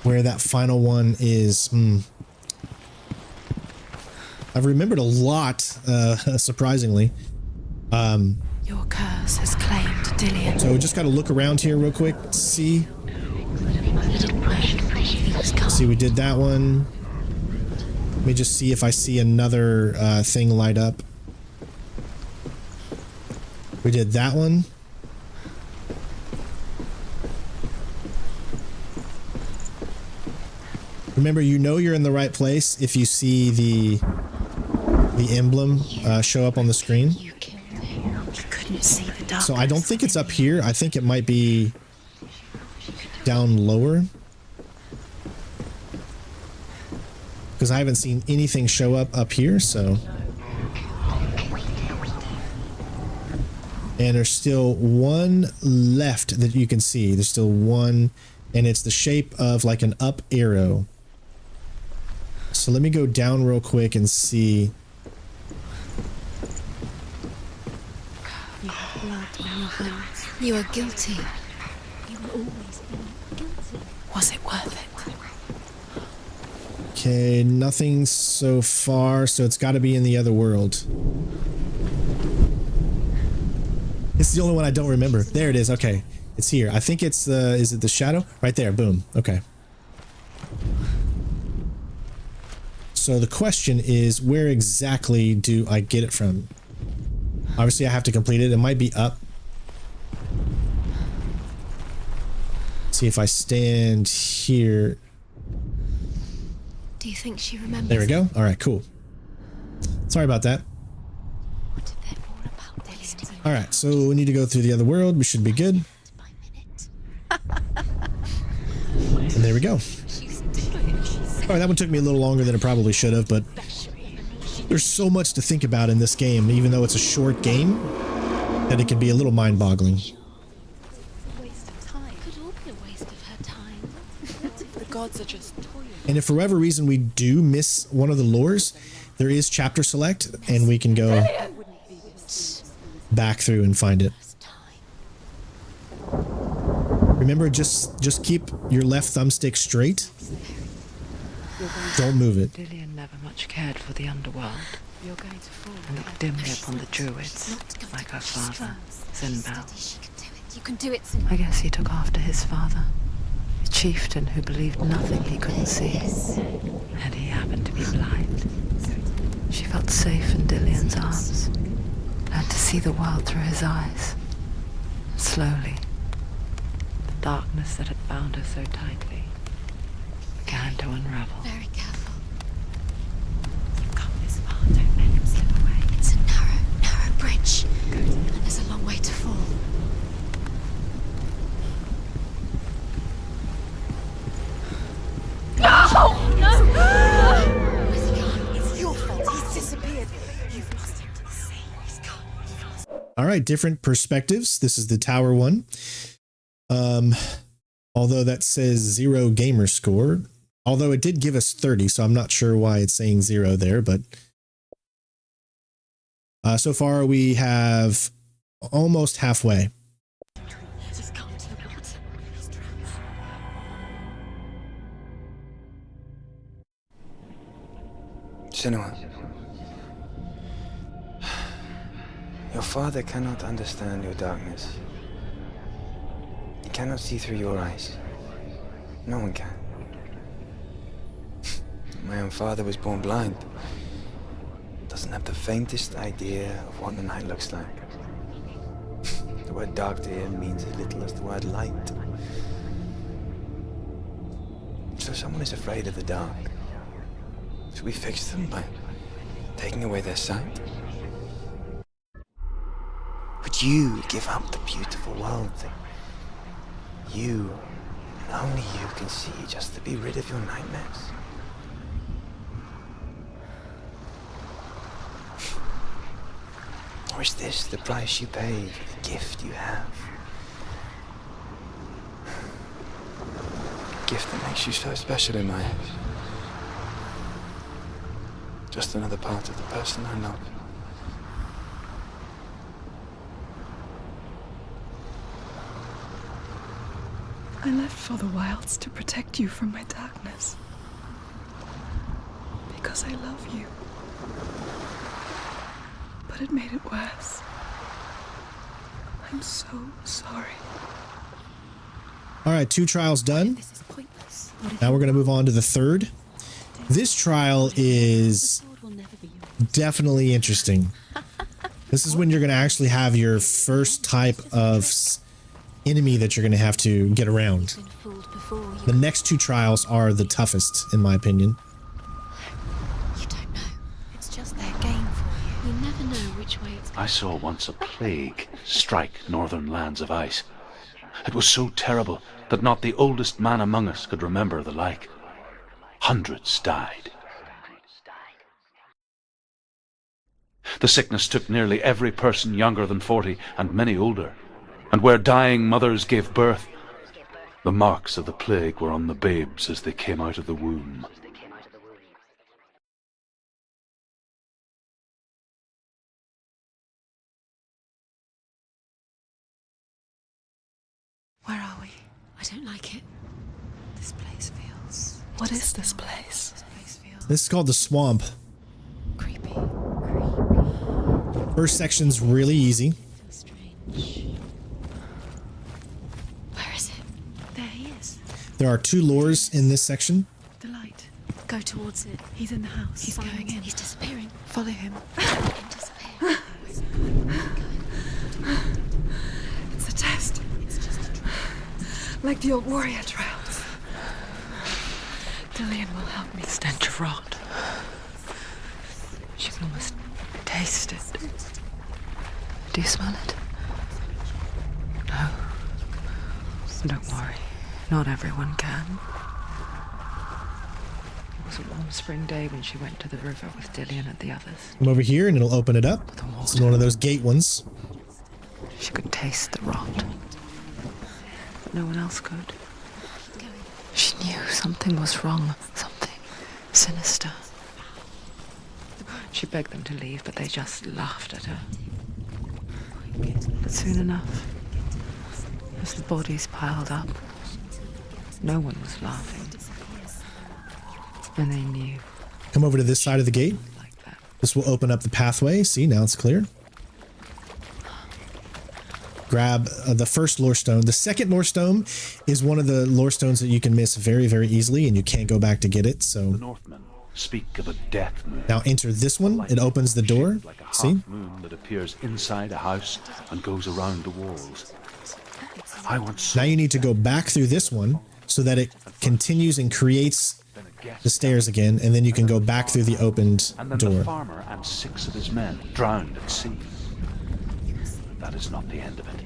where that final one is. I've remembered a lot, surprisingly. Your curse has claimed Dillian. So we just got to look around here real quick to see. He didn't know he was coming. See, we did that one. Let me just see if I see another thing light up. We did that one. Remember, you know you're in the right place if you see the emblem show up on the screen. You killed him. You couldn't see the darkness. So I don't think it's up here. I think it might be down lower. Because I haven't seen anything show up here, so. And there's still one left that you can see. There's still one, and it's the shape of like an up arrow. So let me go down real quick and see. You have blood on your hands. You are guilty. You will always be guilty. Was it worth it? Okay, nothing so far, so it's got to be in the other world. It's the only one I don't remember. There it is. Okay, it's here. I think it's the. Is it the shadow? Right there. Boom. Okay. So the question is, where exactly do I get it from? Obviously, I have to complete it. It might be up. See if I stand here. Do you think she remembers? There we go. All right, cool. Sorry about that. What did they all about Dillian? All right, so we need to go through the other world. We should be good. And there we go. All right, that one took me a little longer than it probably should have, but there's so much to think about in this game, even though it's a short game, that it can be a little mind-boggling. Waste of time. Could gods are just toying. And if for whatever reason we do miss one of the lures, there is chapter select, and we can go back through and find it. Remember, just keep your left thumbstick straight. Don't move it. Dillian never much cared for the underworld. You're going to fall. And looked dimly upon the druids, like her father, Zinbal. You can do it. I guess he took after his father, a chieftain who believed nothing he couldn't see, and he happened to be blind. She felt safe in Dillian's arms, learned to see the world through his eyes. Slowly, the darkness that had bound her so tightly began to unravel. Very careful. You've come this far. Don't let him slip away. It's a narrow bridge. And there's a long way to fall. No! Where's he gone? It's your fault. He's disappeared. You've lost him to the sea. He's gone. All right, different perspectives. This is the tower one. Although that says 0 gamer score, although it did give us 30, so I'm not sure why it's saying 0 there, but so far we have almost halfway. Senua, your father cannot understand your darkness. He cannot see through your eyes. No one can. My own father was born blind. Doesn't have the faintest idea of what the night looks like. The word dark to him means as little as the word light. So someone is afraid of the dark. Should we fix them by taking away their sight? Would you give up the beautiful world that you, and only you, can see just to be rid of your nightmares? Or is this the price you pay for the gift you have? A gift that makes you so special in my eyes. Just another part of the person I love. I left for the wilds to protect you from my darkness. Because I love you. But it made it worse. I'm so sorry. All right, 2 trials done. Now we're going to move on to the 3rd. This trial is definitely interesting. This is when you're going to actually have your first type of enemy that you're going to have to get around. The next 2 trials are the toughest, in my opinion. You don't know. It's just their game for you. You never know which way it's going. I saw once a plague strike northern lands of ice. It was so terrible that not the oldest man among us could remember the like. Hundreds died. The sickness took nearly every person younger than 40 and many older. And where dying mothers gave birth, the marks of the plague were on the babes as they came out of the womb. Where are we? I don't like it. This place feels... What is this place? This place feels This is called the swamp. creepy. First section's really easy. Feels strange. Where is it? There he is. There are 2 lures in this section. The light. Go towards it. He's in the house. He's Find going it. in. He's disappearing. Follow him. Disappear. It's a test. It's just a trial. Like the old warrior trials. Dillian will help me. The stench of rot. She can almost taste it. Do you smell it? No. Don't worry. Not everyone can. It was a warm spring day when she went to the river with Dillian and the others. Come over here and it'll open it up. This is one of those gate ones. She could taste the rot. But no one else could. She knew something was wrong, something sinister. She begged them to leave, but they just laughed at her. But soon enough, as the bodies piled up, no one was laughing. And they knew. Come over to this side of the gate. This will open up the pathway. See, now it's clear. Grab the first lore stone. The second lore stone is one of the lore stones that you can miss very, very easily, and you can't go back to get it. So The Northmen speak of a death moon. now enter this one. It opens the door. Like a See? half moon that appears inside a house and goes around the walls. I want Now you need to go back through this one so that it continues and creates the stairs again, and then you can go back through the opened and then the door. farmer and 6 of his men drowned at sea. That is not the end of it,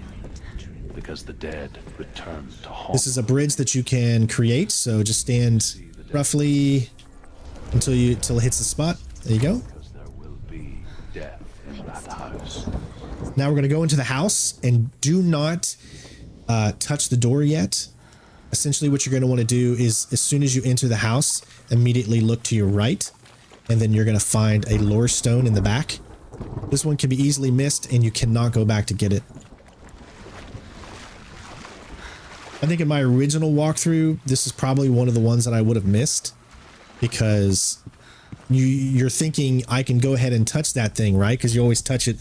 because the dead return to haunt. This is a bridge that you can create, so just stand roughly until it hits the spot. There you go. Because there will be death in that house. Now we're going to go into the house, and do not touch the door yet. Essentially what you're going to want to do is, as soon as you enter the house, immediately look to your right, and then you're going to find a lore stone in the back. This one can be easily missed, and you cannot go back to get it. I think in my original walkthrough, this is probably one of the ones that I would have missed, because you're thinking I can go ahead and touch that thing, right? Because you always touch it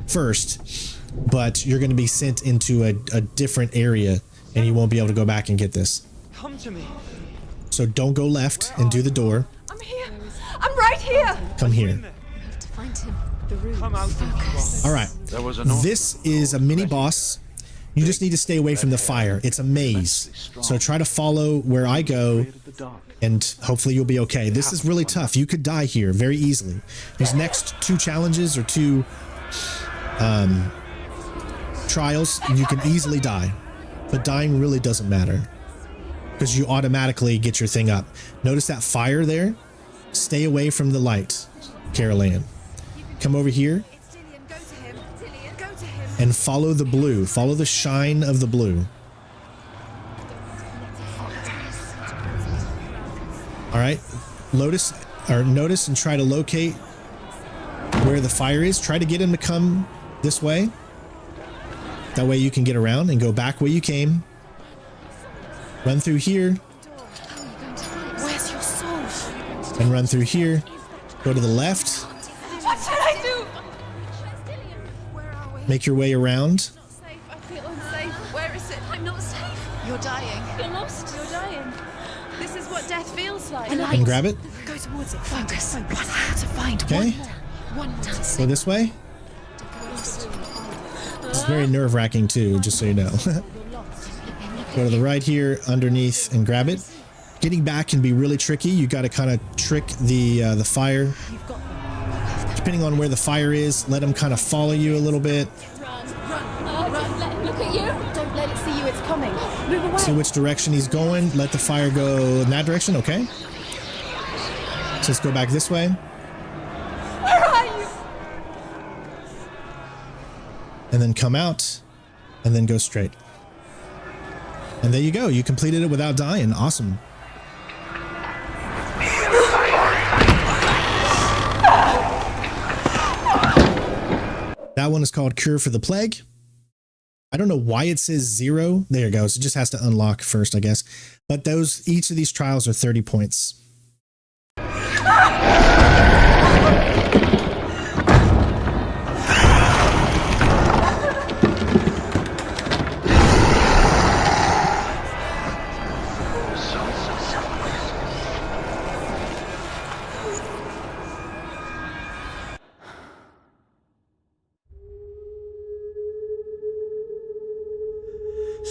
first, but you're going to be sent into a different area, and you won't be able to go back and get this. Come to me. So don't go left and do the door. I'm here. I'm right here. Come here. We have to find him. The room. Come out. Focus. All right. There was a Northman This is a mini boss. You just need to stay away from the fire. It's a maze. So try to follow where I go, the dark. and hopefully you'll be okay. This is really tough. You could die here very easily. These next 2 challenges or 2 trials, you can easily die. But dying really doesn't matter, because you automatically get your thing up. Notice that fire there? Stay away from the light, Carol Ann. Come over here and follow the blue. Follow the shine of the blue. All right. Notice and try to locate where the fire is. Try to get him to come this way. That way you can get around and go back where you came. Run through here. Where's your soul? And run through here. Go to the left. What should I do? Make your way around. I feel unsafe. Where is it? I'm not safe. You're dying. You're lost. You're dying. This is what death feels like. And grab it. Go towards it. Focus. One more to find. Okay. One more. Go this way. It's very nerve-wracking too, just so you know. Go to the right here, underneath, and grab it. Getting back can be really tricky. You got to kind of trick the fire. Depending on where the fire is, let them kind of follow you a little bit. Look at you. Don't let it see you. It's coming. Move away. See which direction he's going. Let the fire go in that direction. Okay. So let's go back this way. Where are you? And then come out, and then go straight. And there you go. You completed it without dying. Awesome. That one is called Cure for the Plague. I don't know why it says 0. There it goes. It just has to unlock first, I guess. But each of these trials are 30 points.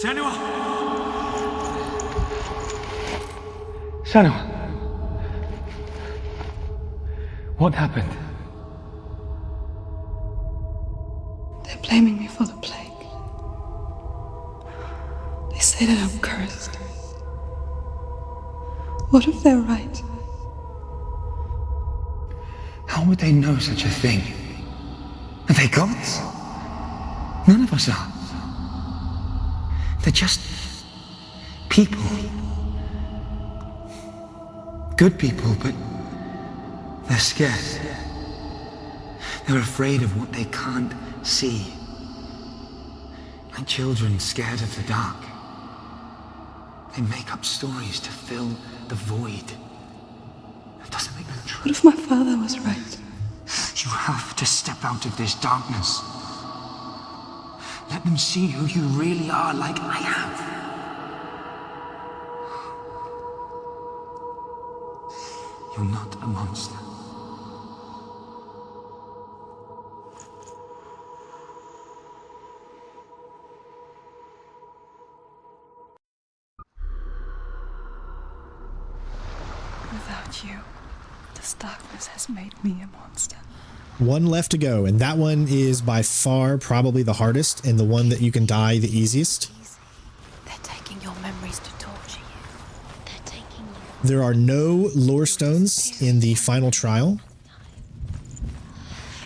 Senua! Senua! What happened? They're blaming me for the plague. They say that I'm cursed. What if they're right? How would they know such a thing? Are they gods? None of us are. They're just people. good people, but they're scared. They're afraid of what they can't see. Like children scared of the dark. They make up stories to fill the void. That doesn't make them true. What if my father was right? You have to step out of this darkness. Let them see who you really are, like I have. You're not a monster. Without you, this darkness has made me a monster. One left to go, and that one is by far probably the hardest and the one that you can die the easiest. They're taking your memories to torture you. They're taking you. There are no lore stones in the final trial.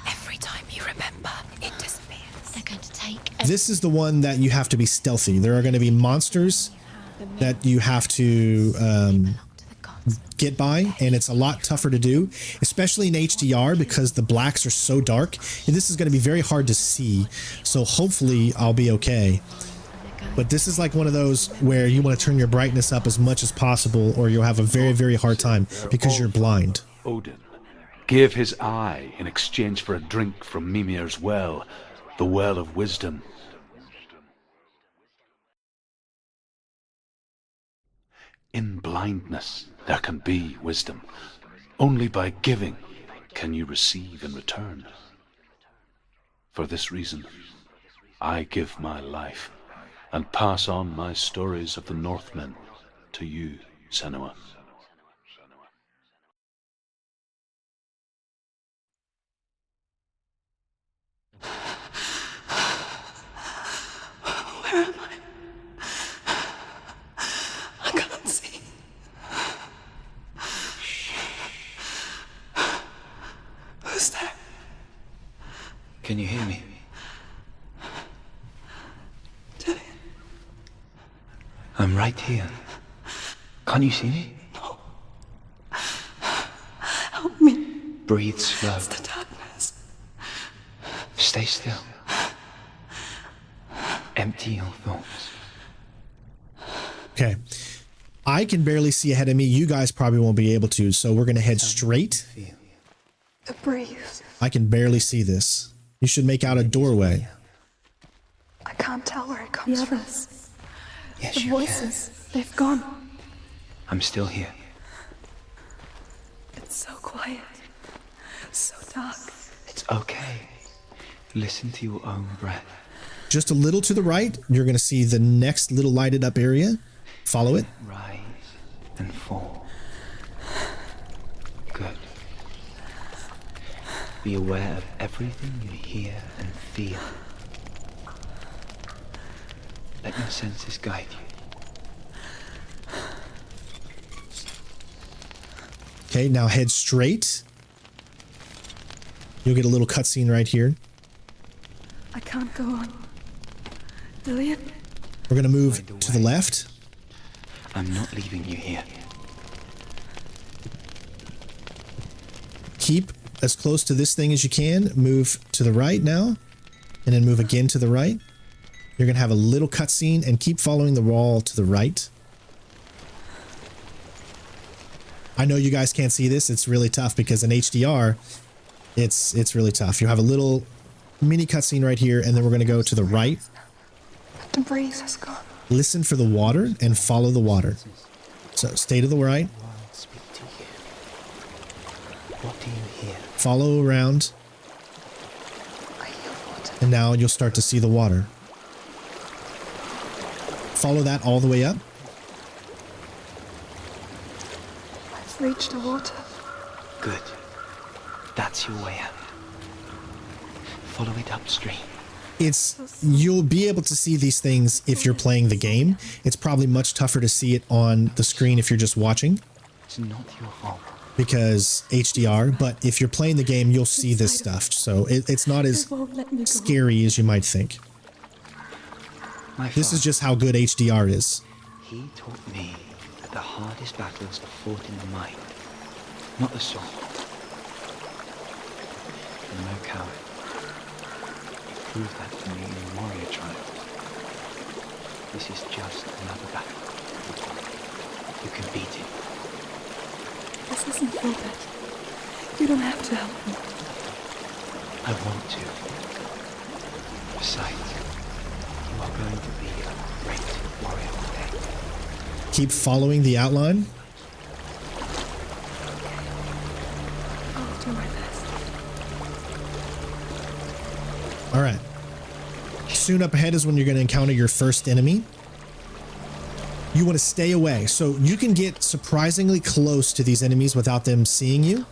Every time you remember, it disappears. They're going to take. This is the one that you have to be stealthy. There are going to be monsters that you have to get by, and it's a lot tougher to do, especially in HDR because the blacks are so dark, and this is going to be very hard to see. So hopefully I'll be okay. But this is like one of those where you want to turn your brightness up as much as possible, or you'll have a very, very hard time because you're blind. Odin gave his eye in exchange for a drink from Mimir's well, the well of wisdom. In blindness, there can be wisdom. Only by giving can you receive in return. For this reason, I give my life and pass on my stories of the Northmen to you, Senua. Where am I? I can't see. Who's there? Can you hear me? I'm right here. Can't you see me? No. Help me. Breathe slow. It's the darkness. Stay still. Empty your thoughts. Okay. I can barely see ahead of me. You guys probably won't be able to, so we're going to head straight. The breeze. I can barely see this. You should make out a doorway. I can't tell where it comes from. Yes, The you voices, they've gone. can. I'm still here. It's so quiet. So dark. It's okay. Listen to your own breath. Just a little to the right, you're going to see the next little lighted up area. Follow it. Rise and fall. Good. Be aware of everything you hear and feel. Let your senses guide you. Okay, now head straight. You'll get a little cutscene right here. I can't go on. Lillian? We're going to move to the left. I'm not leaving you here. Keep as close to this thing as you can. Move to the right now, and then move again to the right. You're going to have a little cutscene, and keep following the wall to the right. I know you guys can't see this. It's really tough because in HDR, it's really tough. You have a little mini cutscene right here, and then we're going to go to the right. The breeze has gone. Listen for the water and follow the water. So stay to the right. Speak to you. What do you hear? Follow around. I hear water. And now you'll start to see the water. Follow that all the way up. I've reached the water. Good. That's your way out. Follow it upstream. You'll be able to see these things if you're playing the game. It's probably much tougher to see it on the screen if you're just watching. It's not your fault. Because HDR, but if you're playing the game, you'll see this stuff. So it's not as scary as you might think. This is just how good HDR is. He taught me that the hardest battles are fought in the mind. not the sword. You're no coward. You proved that to me in warrior trials. This is just another battle. You can beat it. This isn't your battle. You don't have to help me. I want to. Besides, you are going to be a great warrior one day. Keep following the outline. I'll do my best. All right. Soon up ahead is when you're going to encounter your first enemy. You want to stay away. So you can get surprisingly close to these enemies without them seeing you.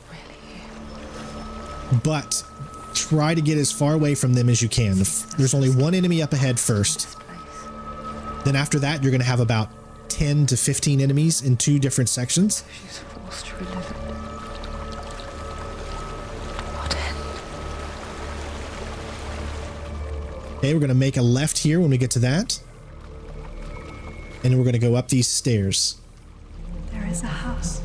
But try to get as far away from them as you can. There's only one enemy up ahead first. Then after that, you're going to have about 10 to 15 enemies in 2 different sections. She's forced to relive it. Okay, we're going to make a left here when we get to that. And we're going to go up these stairs. There is a house.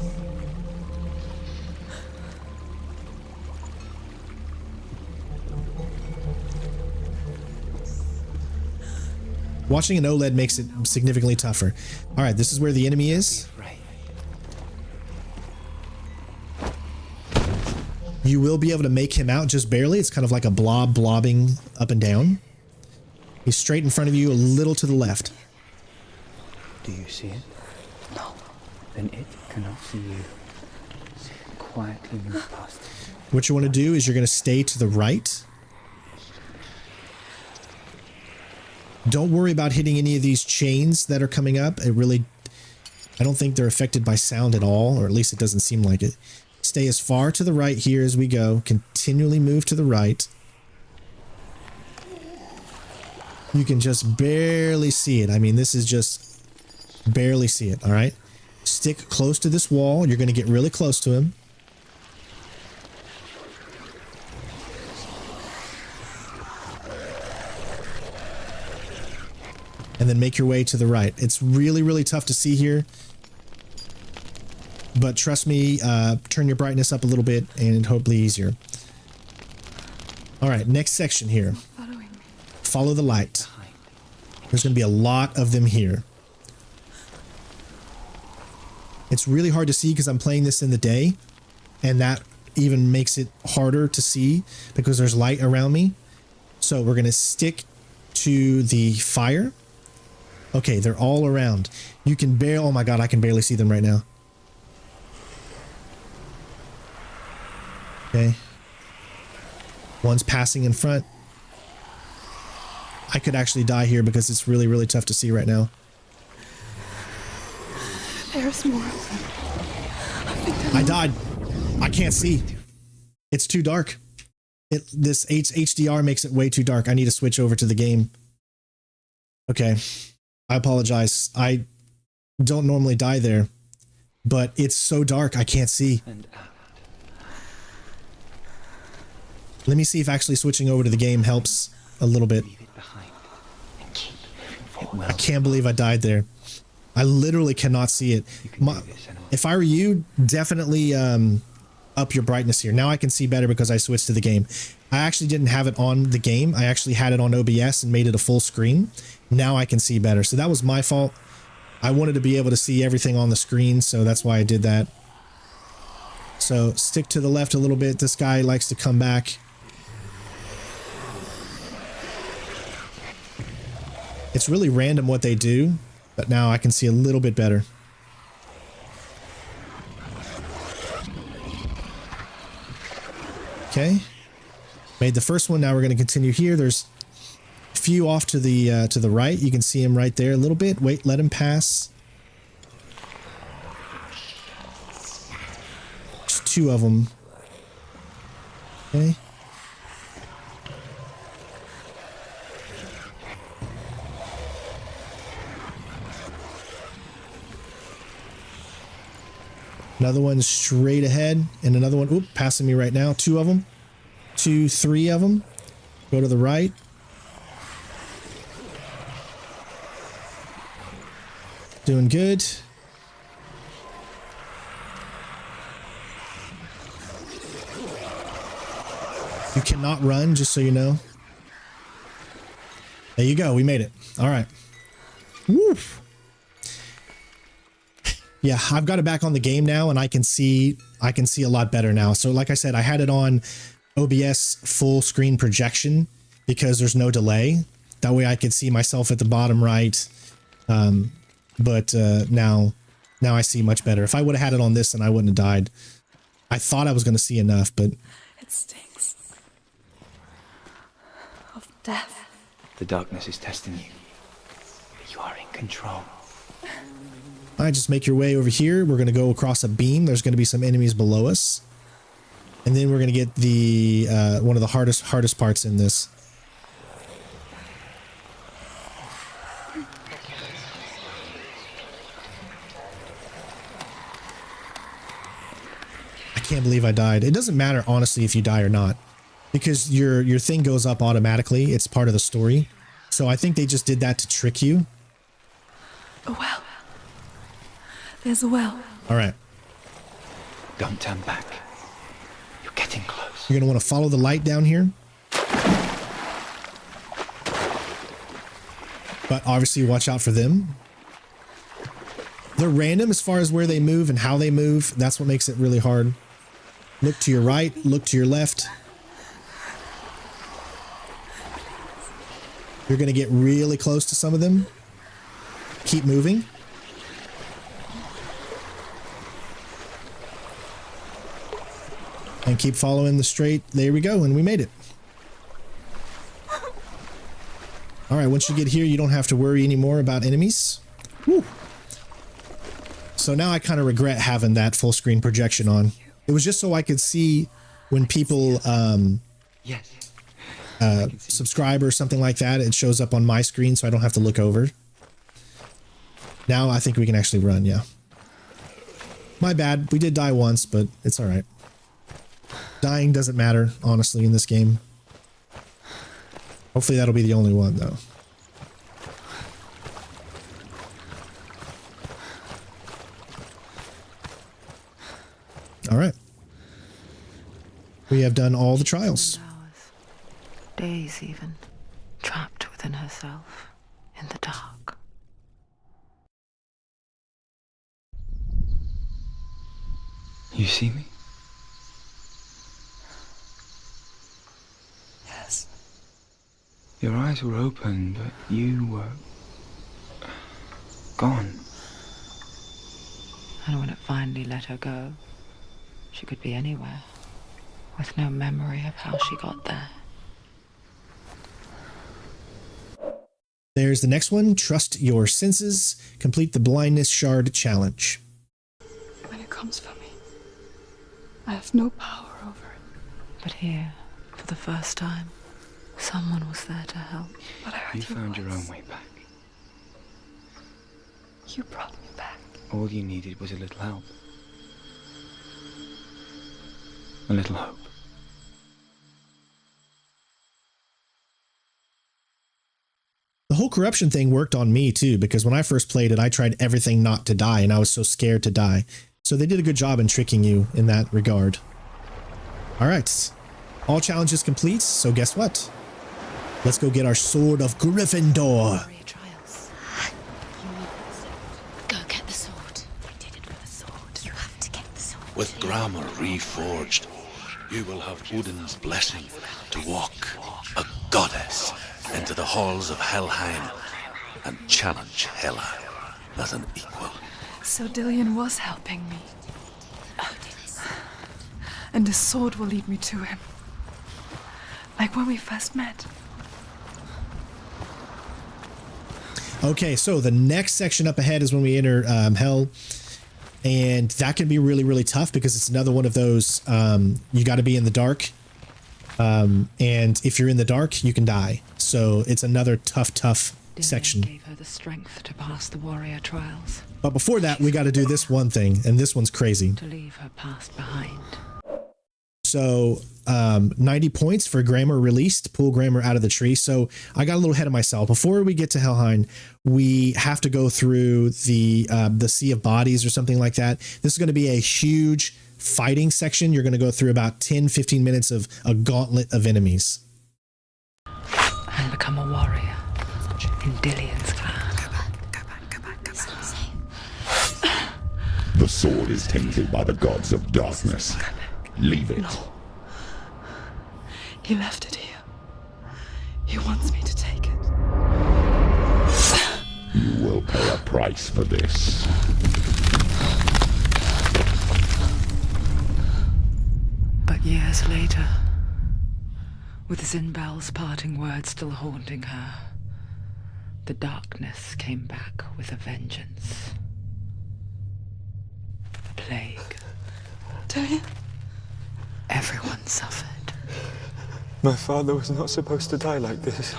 Watching an OLED makes it significantly tougher. All right, this is where the enemy is. You will be able to make him out just barely. It's kind of like a blob blobbing up and down. He's straight in front of you, a little to the left. Do you see it? No. Then it cannot see you. Quietly move past it. What you want to do is you're going to stay to the right. Don't worry about hitting any of these chains that are coming up. I don't think they're affected by sound at all, or at least it doesn't seem like it. Stay as far to the right here as we go. Continually move to the right. You can just barely see it. I mean, this is just barely see it. All right. Stick close to this wall. You're going to get really close to him. And then make your way to the right. It's really, really tough to see here. But trust me, turn your brightness up a little bit and hopefully easier. All right, next section here. Follow the light. There's going to be a lot of them here. It's really hard to see because I'm playing this in the day, and that even makes it harder to see because there's light around me. So we're going to stick to the fire. Okay, they're all around. You can barely, oh my God, I can barely see them right now. Okay. One's passing in front. I could actually die here because it's really, really tough to see right now. There's more of them. I died. I can't see. It's too dark. This HDR makes it way too dark. I need to switch over to the game. Okay. I apologize. I don't normally die there, but it's so dark I can't see. Let me see if actually switching over to the game helps a little bit. I can't believe I died there. I literally cannot see it. If I were you, definitely up your brightness here. Now I can see better because I switched to the game. I actually didn't have it on the game. I actually had it on OBS and made it a full screen. Now I can see better. So that was my fault. I wanted to be able to see everything on the screen, so that's why I did that. So stick to the left a little bit. This guy likes to come back. It's really random what they do, but now I can see a little bit better. Okay. Made the first one. Now we're going to continue here. There's a few off to the right. You can see him right there a little bit. Wait, let him pass. There's 2 of them. Okay. Another one straight ahead, and another one, oop, passing me right now. 2 of them. 2, 3 of them. Go to the right. Doing good. cannot run, just so you know. There you go. We made it. All right. Woo. Yeah, I've got it back on the game now, and I can see a lot better now. So like I said, I had it on OBS full screen projection because there's no delay. That way I could see myself at the bottom right. But now I see much better. If I would have had it on this, then I wouldn't have died. I thought I was going to see enough, but It stinks of death. The darkness is testing you. You are in control. all right, just make your way over here. We're going to go across a beam. There's going to be some enemies below us. And then we're going to get the one of the hardest parts in this. I can't believe I died. It doesn't matter, honestly, if you die or not, because your thing goes up automatically. It's part of the story. So I think they just did that to trick you. A well. There's a well. All right. Don't turn back. You're getting close. You're going to want to follow the light down here. But obviously watch out for them. They're random as far as where they move and how they move. That's what makes it really hard. Look to your right, look to your left. You're going to get really close to some of them. Keep moving. And keep following the straight. There we go, and we made it. All right, once you get here, you don't have to worry anymore about enemies. Woo. So now I kind of regret having that full screen projection on. It was just so I could see when people subscribe or something like that. It shows up on my screen, so I don't have to look over. Now I think we can actually run, yeah. My bad. We did die once, but it's all right. Dying doesn't matter, honestly, in this game. Hopefully that'll be the only one, though. All right. We have done all the trials. Hours, days even, trapped within herself, in the dark. You see me? Yes. Your eyes were open, but you were gone. And when it finally let her go, she could be anywhere, with no memory of how she got there. There's the next one. Trust your senses. Complete the blindness shard challenge. When it comes for me, I have no power over it. But here, for the first time, someone was there to help. But I heard You found your voice. own way back. You brought me back. All you needed was a little help. A little hope. The whole corruption thing worked on me too, because when I first played it, I tried everything not to die, and I was so scared to die. So they did a good job in tricking you in that regard. All right. All challenges complete, so guess what? Let's go get our Sword of Gryffindor. Go get the sword. I did it for the sword. You have to get the sword. With grammar reforged, you will have Odin's blessing to walk, a goddess, into the halls of Helheim and challenge Hela as an equal. So Dillion was helping me. And the sword will lead me to him. Like when we first met. Okay, so the next section up ahead is when we enter Hell. And that can be really, really tough because it's another one of those, you got to be in the dark. And if you're in the dark, you can die. So it's another tough section. Gave her the strength to pass the warrior trials, But before that, we got to do this one thing, and this one's crazy. to leave her past behind. So 90 points for grammar released, pull grammar out of the tree. So I got a little ahead of myself. Before we get to Helheim, we have to go through the Sea of Bodies or something like that. This is going to be a huge fighting section, you're going to go through about 10-15 minutes of a gauntlet of enemies. And become a warrior in Dillion's clan. Go back. It's not safe. The sword is tainted by the gods of darkness. Leave it. No. He left it here. He wants me to take it. You will pay a price for this. But years later, with Zinbel's parting words still haunting her, the darkness came back with a vengeance. The plague. Dillion? Everyone suffered. My father was not supposed to die like this.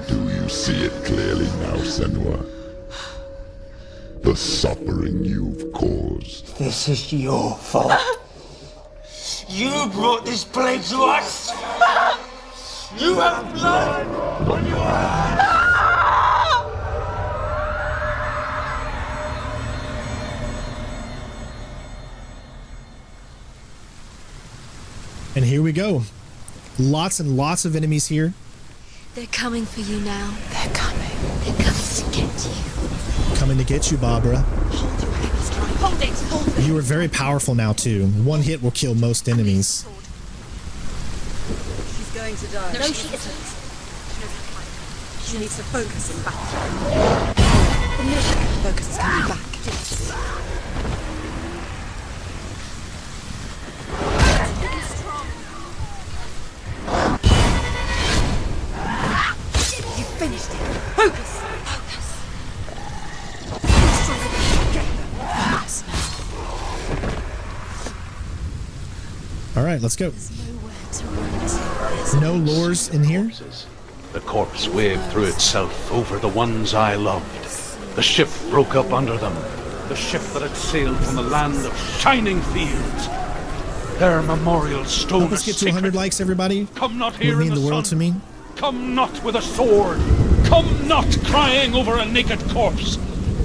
Do you see it clearly now, Senua? The suffering you've caused. This is your fault. You brought this plague to us! You have blood on your hands! And here we go. Lots and lots of enemies here. They're coming for you now. They're coming. They're coming to get you. Coming to get you, Barbara. Hold your head straight. Hold it. You are very powerful now, too. One hit will kill most enemies. She's going to die. No, she isn't. She needs to focus in battle. Focus is coming back. You finished it. Focus. All right, let's go. There's nowhere to run to. No lures in here. The corpse waved through itself over the ones I loved. The ship broke up under them. The ship that had sailed from the land of shining fields. Their memorial stone. Help us get to 100 likes, everybody. Come not It here would in mean the world to sun. me. Come not with a sword. Come not crying over a naked corpse.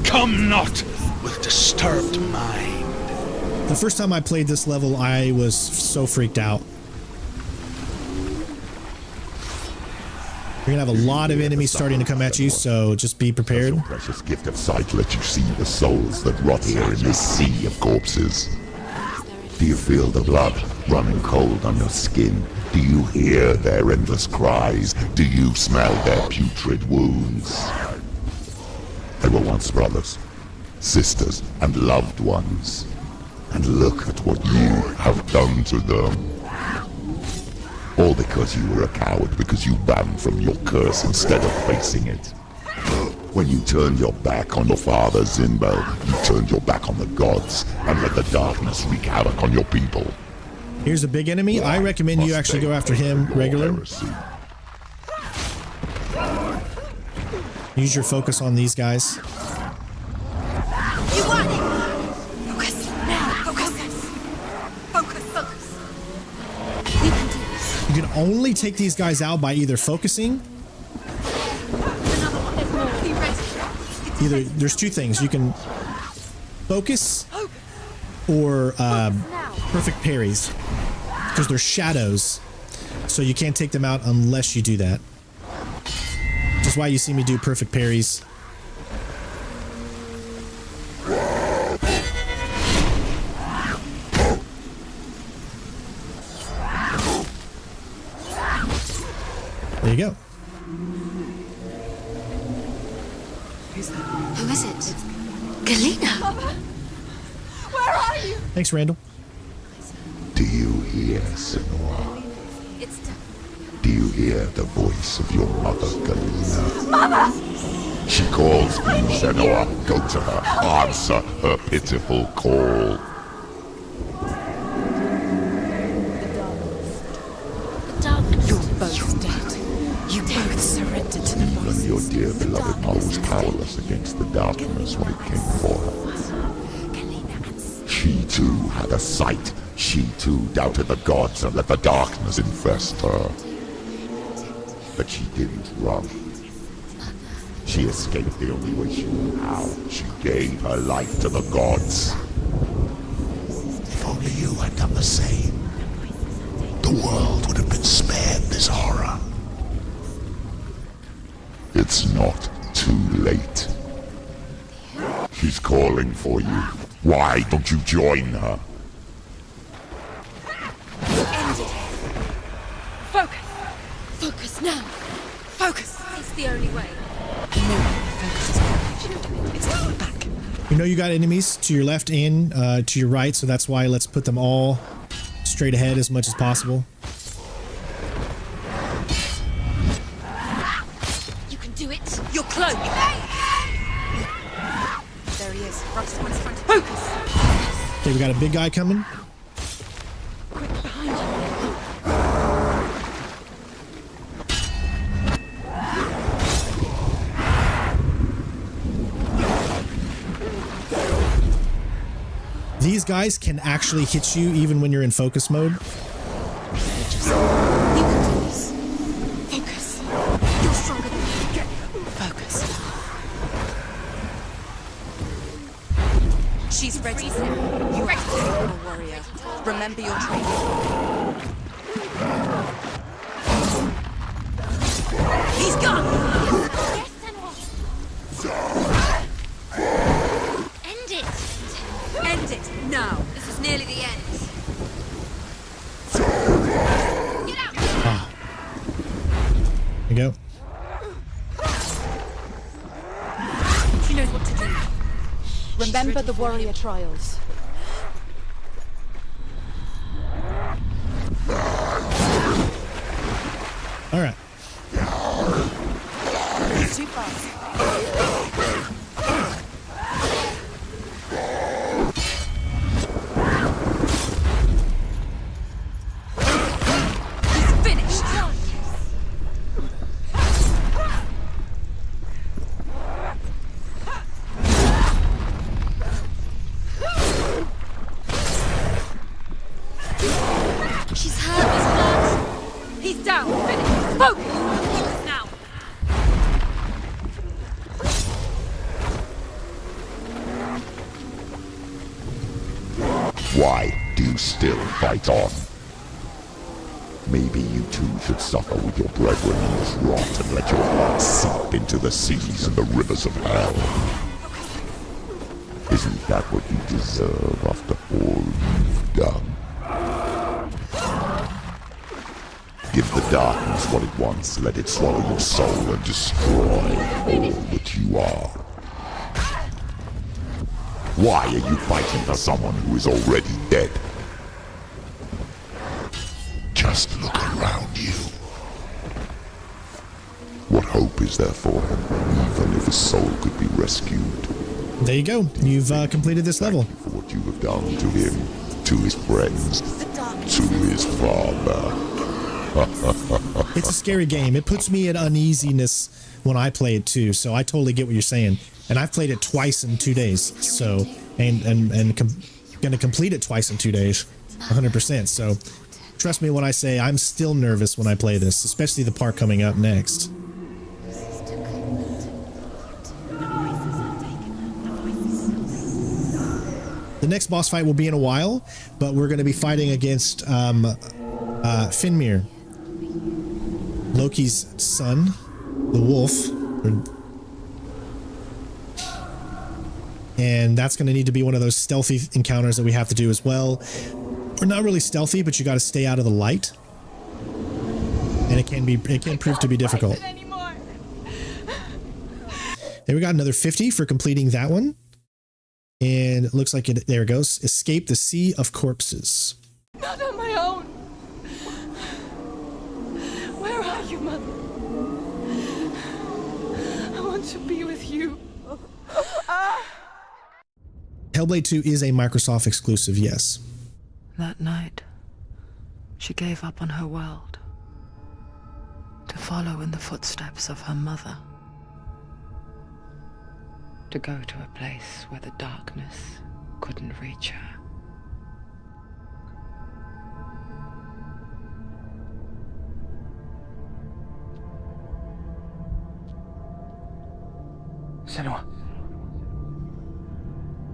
Come not with disturbed mind. The first time I played this level, I was so freaked out. You're gonna have a lot of enemies starting to come at you, so just be prepared. Your precious gift of sight let you see the souls that rot here in this sea of corpses. Do you feel the blood running cold on your skin? Do you hear their endless cries? Do you smell their putrid wounds? They were once brothers, sisters, and loved ones. And look at what you have done to them. All because you were a coward, because you ran from your curse instead of facing it. When you turned your back on your father, Zinbel, you turned your back on the gods and let the darkness wreak havoc on your people. Here's a big enemy. I recommend you actually go after him regular. Use your focus on these guys. You want it! Focus now! Focus! We can do this. You can only take these guys out by either focusing. There's two things. You can focus or perfect parries, because they're shadows, so you can't take them out unless you do that. Which is why you see me do perfect parries. There you go. Who is it? Galena! Where are you? Thanks, Randall. Do you hear, Senua? It's definitely. Do you hear the voice of your mother, Galena? Mother! She calls you, Senua. Go to her. Answer her pitiful call. Darkness. You're both dead. You both surrendered to the Even voices. your dear beloved mother was powerless against the darkness when it came for her. She too had a sight. She too doubted the gods and let the darkness infest her. But she didn't run. She escaped the only way she knew how. She gave her life to the gods. If only you had done the same, the world would have been spared this horror. It's not too late. She's calling for you. Why don't you join her? End it. Focus. Focus now. Focus. It's the only way. It's coming back. You know you got enemies to your left and to your right, so that's why let's put them all straight ahead as much as possible. You can do it. You're close. There he is. Right someone's front. Focus. Okay, we got a big guy coming. Quick behind you. These guys can actually hit you even when you're in focus mode. You can do this. Focus. You're stronger than me. Focus. She's ready. You are a warrior. Remember your training. He's gone! End it! End it, now! This is nearly the end. Get out! There you go. She knows what to do. Remember the warrior trials. All right. It's too fast. He's finished. She's hurt. He's blood. He's down. Finished. Focus. Focus now. Why do you still fight on? Maybe you too should suffer with your brethren in this rot and let your heart seep into the seas and the rivers of hell. Isn't that what you deserve after all you've done? Give the darkness what it wants, let it swallow your soul and destroy all that you are. Why are you fighting for someone who is already dead? Just look around you. What hope is there for him, even if his soul could be rescued? There you go. You've completed this level. Thank you for what you have done to him, to his friends, to his father. It's a scary game. It puts me at uneasiness when I play it too, so I totally get what you're saying. And I've played it twice in 2 days, so gonna complete it twice in 2 days, 100%. So trust me when I say I'm still nervous when I play this, especially the part coming up next. The next boss fight will be in a while, but we're going to be fighting against Finmir, Loki's son, the wolf. And that's going to need to be one of those stealthy encounters that we have to do as well. We're not really stealthy, but you got to stay out of the light. And it can prove to be difficult. There we got another 50 for completing that one. And it looks like there it goes. Escape the Sea of Corpses. Not on my own. Where are you, Mother? I want to be with you. Hellblade 2 is a Microsoft exclusive, yes. That night, she gave up on her world to follow in the footsteps of her mother, to go to a place where the darkness couldn't reach her.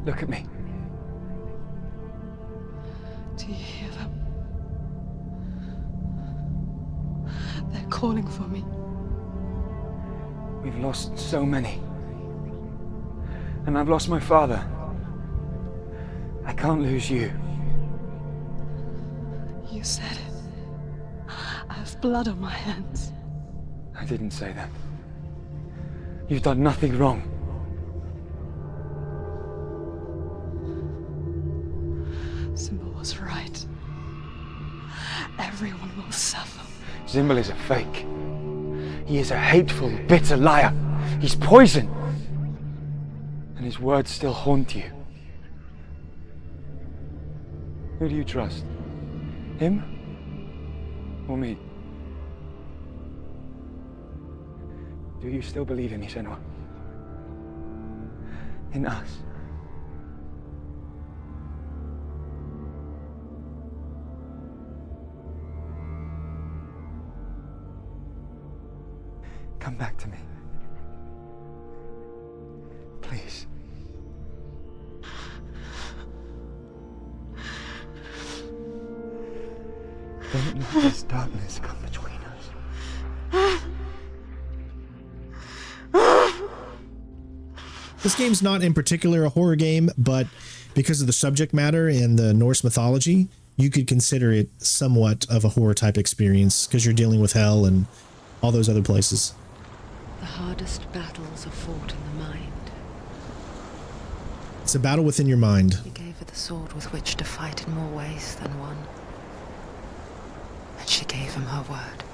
Look at me. Do you hear them? They're calling for me. We've lost so many. And I've lost my father. I can't lose you. You said it. I have blood on my hands. I didn't say that. You've done nothing wrong. Symbol was right. Everyone will suffer. Zimbel is a fake. He is a hateful, bitter liar. He's poison. And his words still haunt you. Who do you trust? Him? Or me? Do you still believe in me, Senua? In us? Come back to me. Please. Don't let this darkness come between us. This game's not in particular a horror game, but because of the subject matter and the Norse mythology, you could consider it somewhat of a horror type experience because you're dealing with hell and all those other places. The hardest battles are fought in the mind. It's a battle within your mind. He gave her the sword with which to fight in more ways than one. And she gave him her word,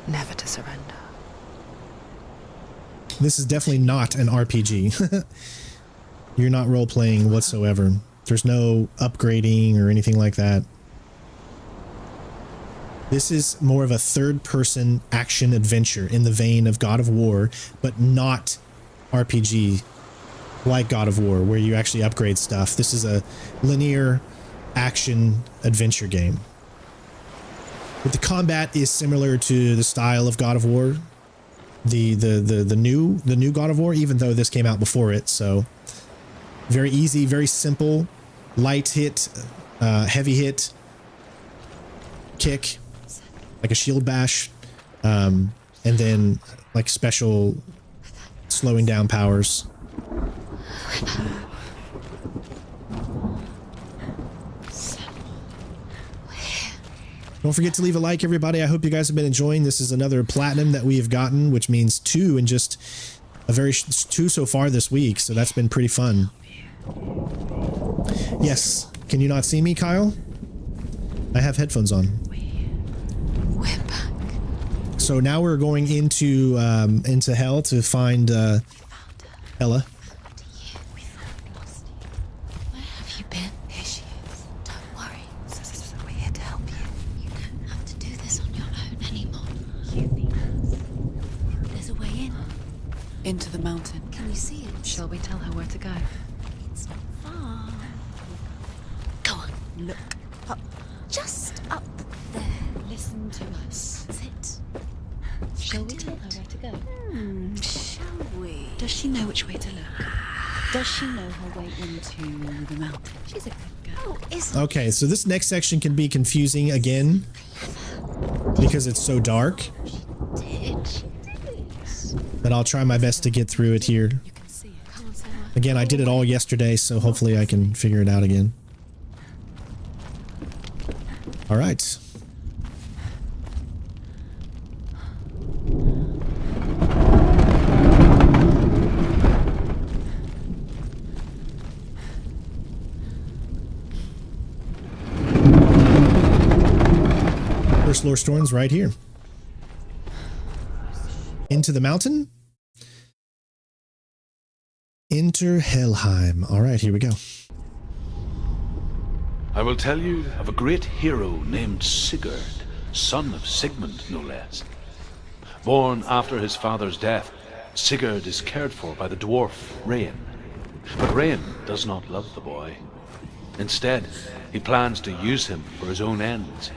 never to surrender. This is definitely not an RPG. You're not role-playing whatsoever. There's no upgrading or anything like that. This is more of a third-person action adventure in the vein of God of War, but not RPG like God of War, where you actually upgrade stuff. This is a linear action adventure game. But the combat is similar to the style of God of War, the new God of War, even though this came out before it. So very easy, very simple, light hit, heavy hit, kick, like a shield bash, and then like special slowing down powers. Don't forget to leave a like, everybody. I hope you guys have been enjoying. This is another platinum that we have gotten, which means 2 in just two so far this week. So that's been pretty fun. Yes. Can you not see me, Kyle? I have headphones on. We're back. So now we're going into hell to find Ella. Where have you been? Here she is. Don't worry. We're here to help you. You don't have to do this on your own anymore. You need us. There's a way in. Into the mountain. Can you see it? Shall we tell her where to go? It's not far. Go on. Look up. Just up there. Listen to us. Sit. Shall we tell her where to go? Shall we? Does she know which way to look? Does she know her way into the mountain? She's a good girl. Oh, isn't Okay, so this next section can be confusing again because it's so dark, it? but I'll try my best to get through it here. You can see it. Come on, Senua. Again, I did it all yesterday, so hopefully I can figure it out again. All right. First Lord Storm's right here. Into the mountain. Enter Helheim. All right, here we go. I will tell you of a great hero named Sigurd, son of Sigmund, no less. Born after his father's death, Sigurd is cared for by the dwarf Rain. But Rain does not love the boy. Instead, he plans to use him for his own ends.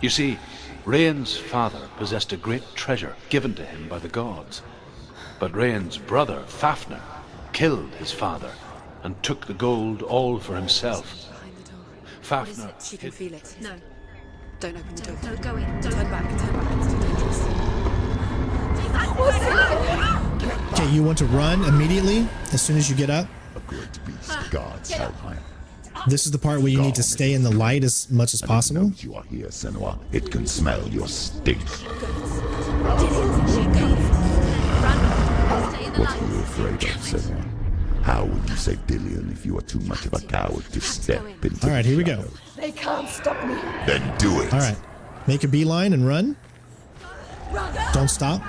You see, Rain's father possessed a great treasure given to him by the gods. But Rain's brother, Fafnir, killed his father and took the gold all for himself. Fafnir She can feel it. No. Don't open the door. No, go in. Don't. Turn back. It's too dangerous. Okay, you want to run immediately as soon as you get up. A great beast guards Hellheim. This is the part where you need to stay in the light as much as possible. Knows you are here, Senua. It can smell your stink. What are you afraid of, Senua? How will you save Dillion if you are too much of a coward to step into All right, here we go. They can't stop me. Then do it. All right, make a beeline and run. Don't stop.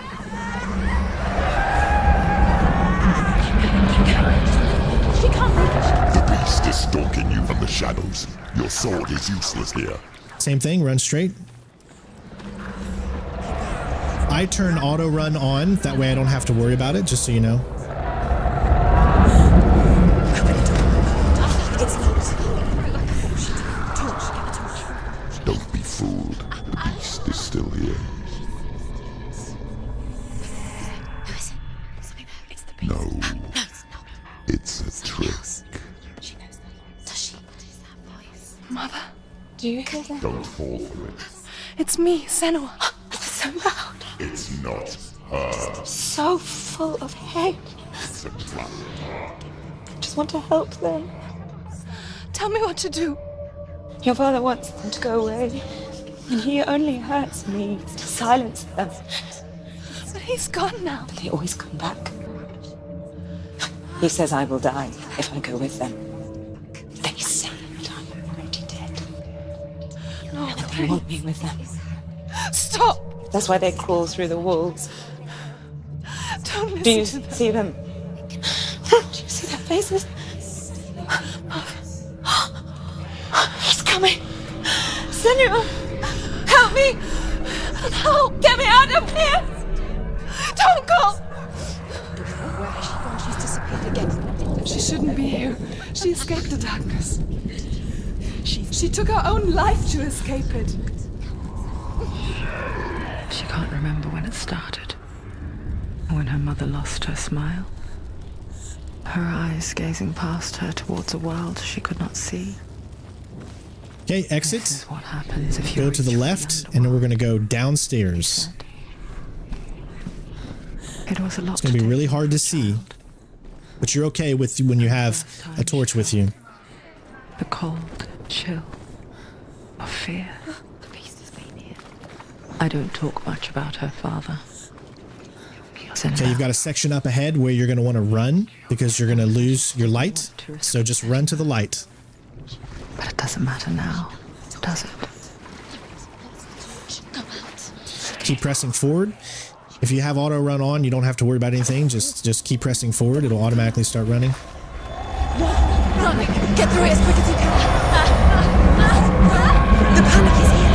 The beast is stalking you from the shadows. Your sword is useless here. Same thing, run straight. I turn auto run on, that way I don't have to worry about it, just so you know. Don't be fooled. The beast is still here. No. It's a trick. Mother, do you hear that? Don't fall for it. It's me, Senua. It's so loud. It's not her. So full of hate. It's a trap. I just want to help them. Tell me what to do. Your father wants them to go away. And he only hurts me to silence them. But he's gone now. But they always come back. He says I will die if I go with them. They say that I'm already dead. No, And they want me with them. Stop! That's why they crawl through the walls. Don't listen Do you to them. see them? Do you see their faces? He's coming! Senua! Help me! Help! Get me out of here! Don't go! Where has she gone? She's disappeared again. She shouldn't be here. She escaped the darkness. She took her own life to escape it. She can't remember when it started. When her mother lost her smile. Her eyes gazing past her towards a world she could not see. Okay, This exit. is what happens if you Go to the reach left, beyond and then we're the going to go downstairs. world. It was a lot. It's going to be really hard to see, but you're okay with when you have a torch with you. The cold chill of fear. The beast has been here. I don't talk much about her father. Okay, you've got a section up ahead where you're going to want to run because you're going to lose your light. So just run to the light. But it doesn't matter now, does it? Keep pressing forward. If you have auto run on, you don't have to worry about anything. Just keep pressing forward. It'll automatically start running. Run! Get through it as quick as you can. The panic is here.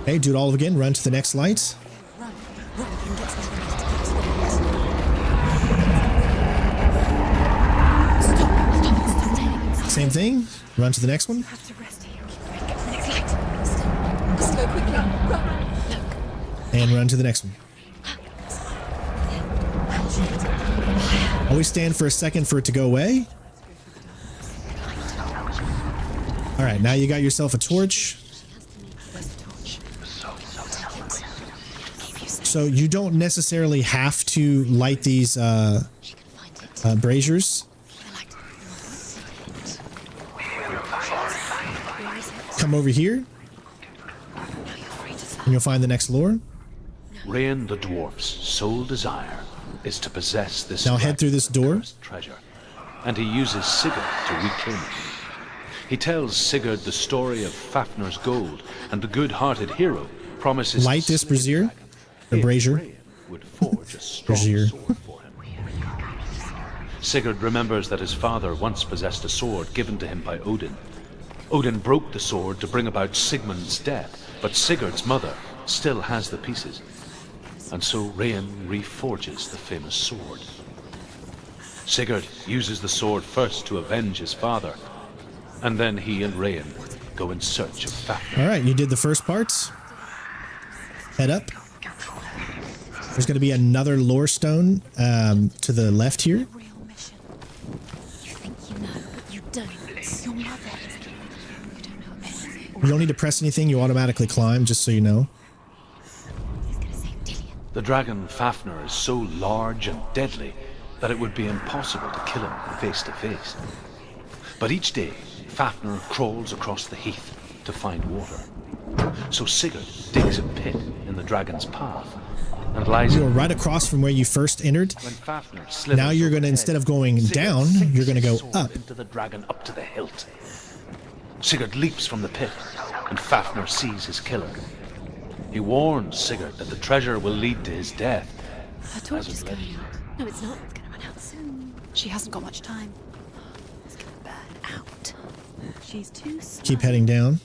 Okay, do it all again. Run to the next light. Run and get some. Stop. Same thing. Run to the next one. Have to rest here. Next light. Just go quickly. Run. And run to the next one. Always stand for a second for it to go away. All right, now you got yourself a torch. So you don't necessarily have to light these braziers. Come over here, and you'll find the next lore. Rain the dwarf's sole desire is to possess this Now head through this door. treasure, and he uses Sigurd to reclaim it. He tells Sigurd the story of Fafnir's gold, and the good-hearted hero promises Light to this slay brazier, the or dragon brazier. if Rain would forge a strong Brazier. sword for him. Sigurd remembers that his father once possessed a sword given to him by Odin. Odin broke the sword to bring about Sigmund's death, but Sigurd's mother still has the pieces. And so Rain reforges the famous sword. Sigurd uses the sword first to avenge his father, and then he and Rain go in search of Fafnir. All right, you did the first parts. Head up. There's going to be another lore stone to the left here. Real mission. You think you know, but you don't. Your mother is. You don't know anything. You don't need to press anything. You automatically climb, just so you know. He's gonna save Dillian. The dragon Fafnir is so large and deadly that it would be impossible to kill him face to face. But each day, Fafnir crawls across the heath to find water. So Sigurd digs a pit in the dragon's path and lies. You're right across from where you first entered. When Fafnir slithers Now you're going to, overhead, instead of going Sigurd down, sinks you're going to go his sword up. into the dragon up to the hilt. Sigurd leaps from the pit, and Fafnir sees his killer. He warns Sigurd that the treasure will lead to his death. Her torch As is of going late. out. No, it's not. It's going to run out soon. She hasn't got much time. It's going to burn out. She's too slow. Keep heading down.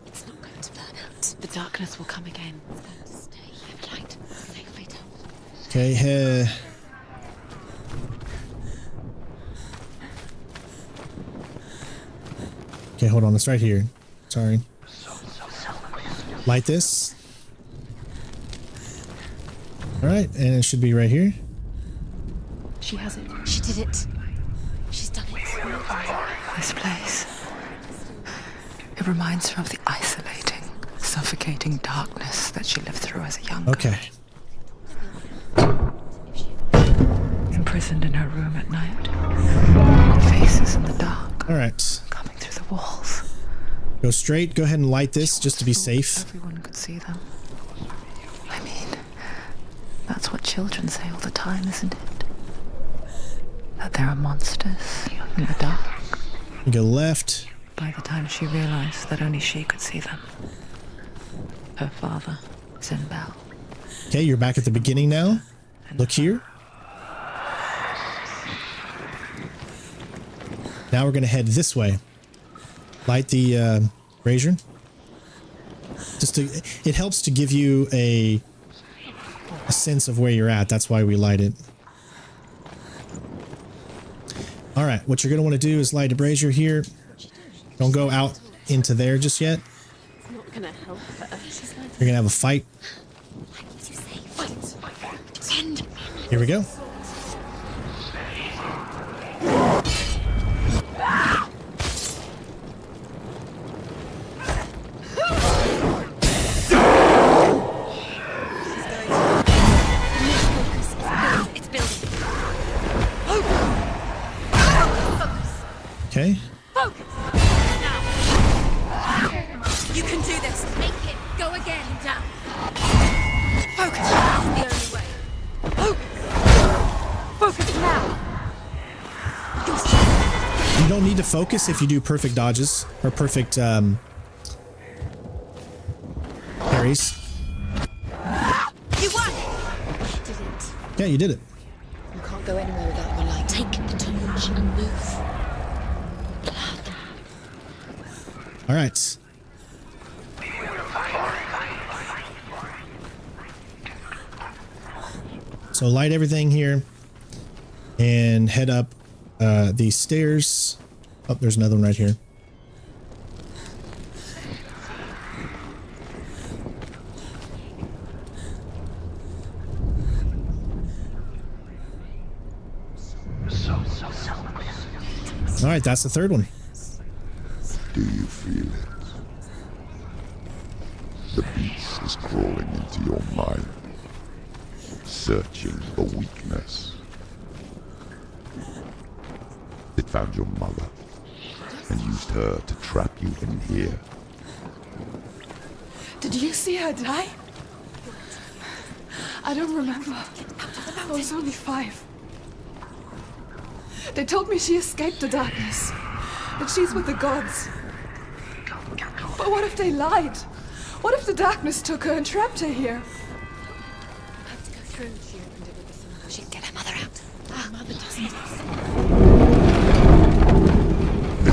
It's not going to burn out. The darkness will come again. It's going to stay here. Light. Stay fatal. Okay, okay, hold on. It's right here. Sorry. Light this. All right, and it should be right here. She has it. She did it. She's done it. This place. It reminds her of the isolating, suffocating darkness that she lived through as a young girl. Okay. Imprisoned in her room at night. Faces in the dark. All right. Coming through the walls. Go straight. Go ahead and light this just to be safe. Everyone could see them. I mean, that's what children say all the time, isn't it? That there are monsters in the dark. Go left. By the time she realized that only she could see them, her father, Zinbel. Okay, you're back at the beginning now. Look here. Now we're going to head this way. Light the brazier. It helps to give you a sense of where you're at. That's why we light it. All right, what you're going to want to do is light a brazier here. Don't go out into there just yet. It's not going to help her. You're going to have a fight. Here we go. Okay. Focus! Now! You can do this! Make it go again down! Focus! That's the only way! Focus! Focus now! You don't need to focus if you do perfect dodges or perfect parries. You won! Yeah, you did it. You can't go anywhere without your light. Take the torch and move. All right. So light everything here and head up these stairs. Oh, there's another one right here. All right, that's the third one. Do you feel it? The beast is crawling into your mind, searching for weakness. It found your mother and used her to trap you in here. Did you see her die? I don't remember. I was only 5. They told me she escaped the darkness, that she's with the gods. But what if they lied? What if the darkness took her and trapped her here? I have to go through. She opened it with the sun. She can get her mother out. Her mother doesn't.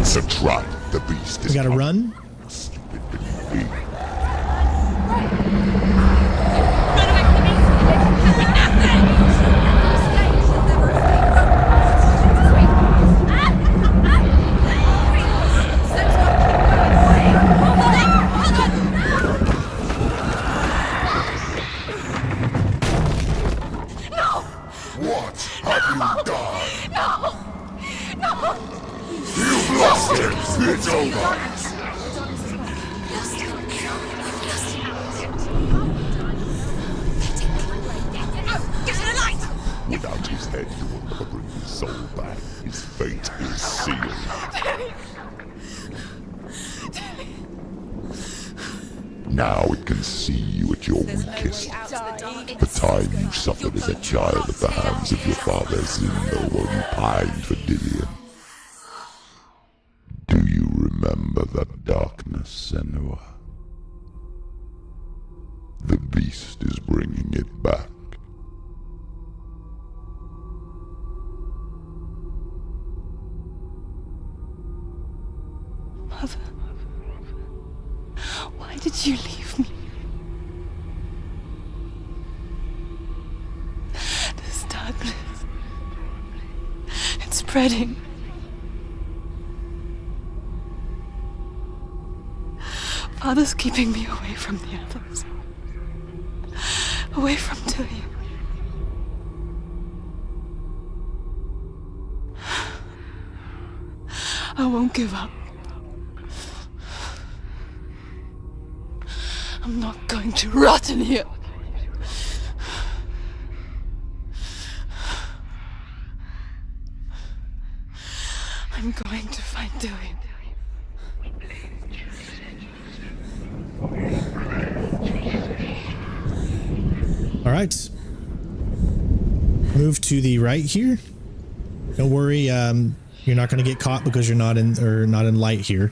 It's a trap. The beast is. We gotta run. Stupid little beast. It's over. Without his head, you will never bring his soul back. His fate is sealed. Now it can see you at your weakest. The time you suffered as a child at the hands of your father Zindo while you pined for Dillion. Do you remember that darkness, Senua? The beast is bringing it back. Mother, why did you leave me? This darkness, it's spreading. Father's keeping me away from the others. Away from Dillion. I won't give up. I'm not going to rot in here. I'm going to find Dillion. All right. Move to the right here. Don't worry, you're not going to get caught because you're not in light here.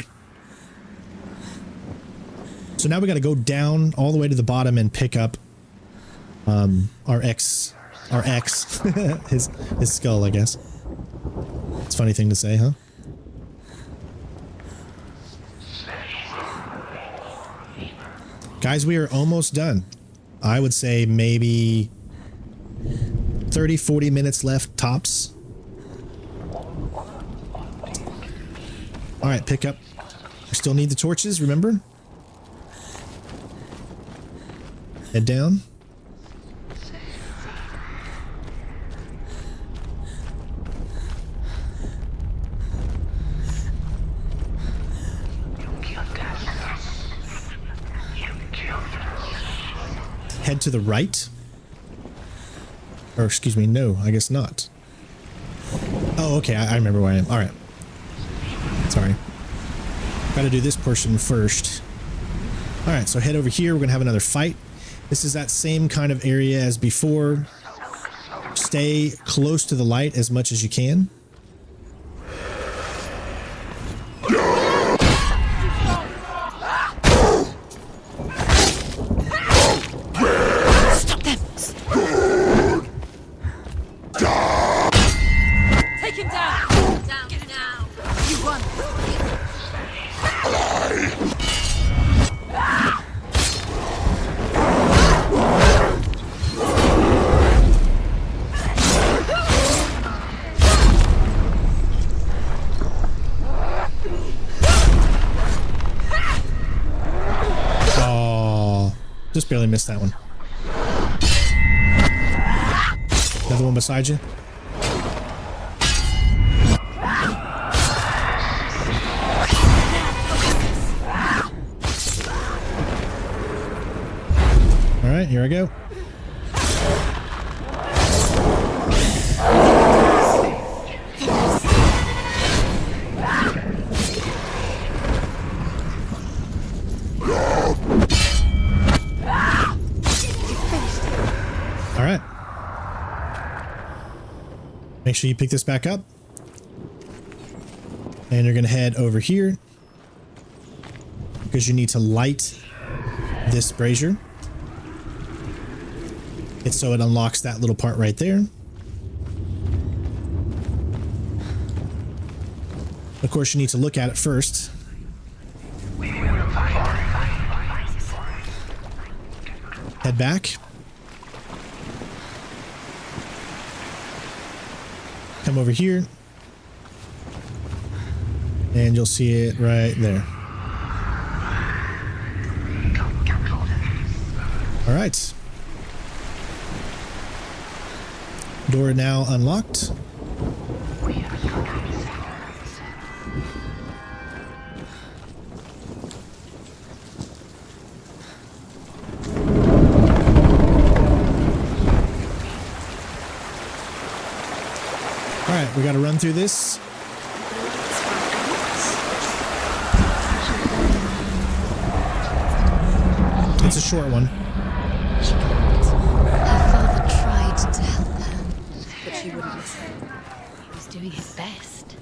So now we got to go down all the way to the bottom and pick up our ex his skull, I guess. It's a funny thing to say, huh? Guys, we are almost done. I would say maybe 30-40 minutes left tops. All right, pick up. We still need the torches, remember? Head down. Head to the right. Or excuse me, no, I guess not. Oh, okay, I remember where I am. All right. Sorry. Got to do this portion first. All right, so head over here. We're going to have another fight. This is that same kind of area as before. Stay close to the light as much as you can. Stop them! Take him down! Down now! You won! Just barely missed that one. Another one beside you. All right, here I go. All right. Make sure you pick this back up. And you're going to head over here because you need to light this brazier. It's so it unlocks that little part right there. Of course, you need to look at it first. Head back. Come over here. And you'll see it right there. All right. Door now unlocked. We got to run through this. It's a short one. Her father tried to help her, but she wouldn't listen. He was doing his best.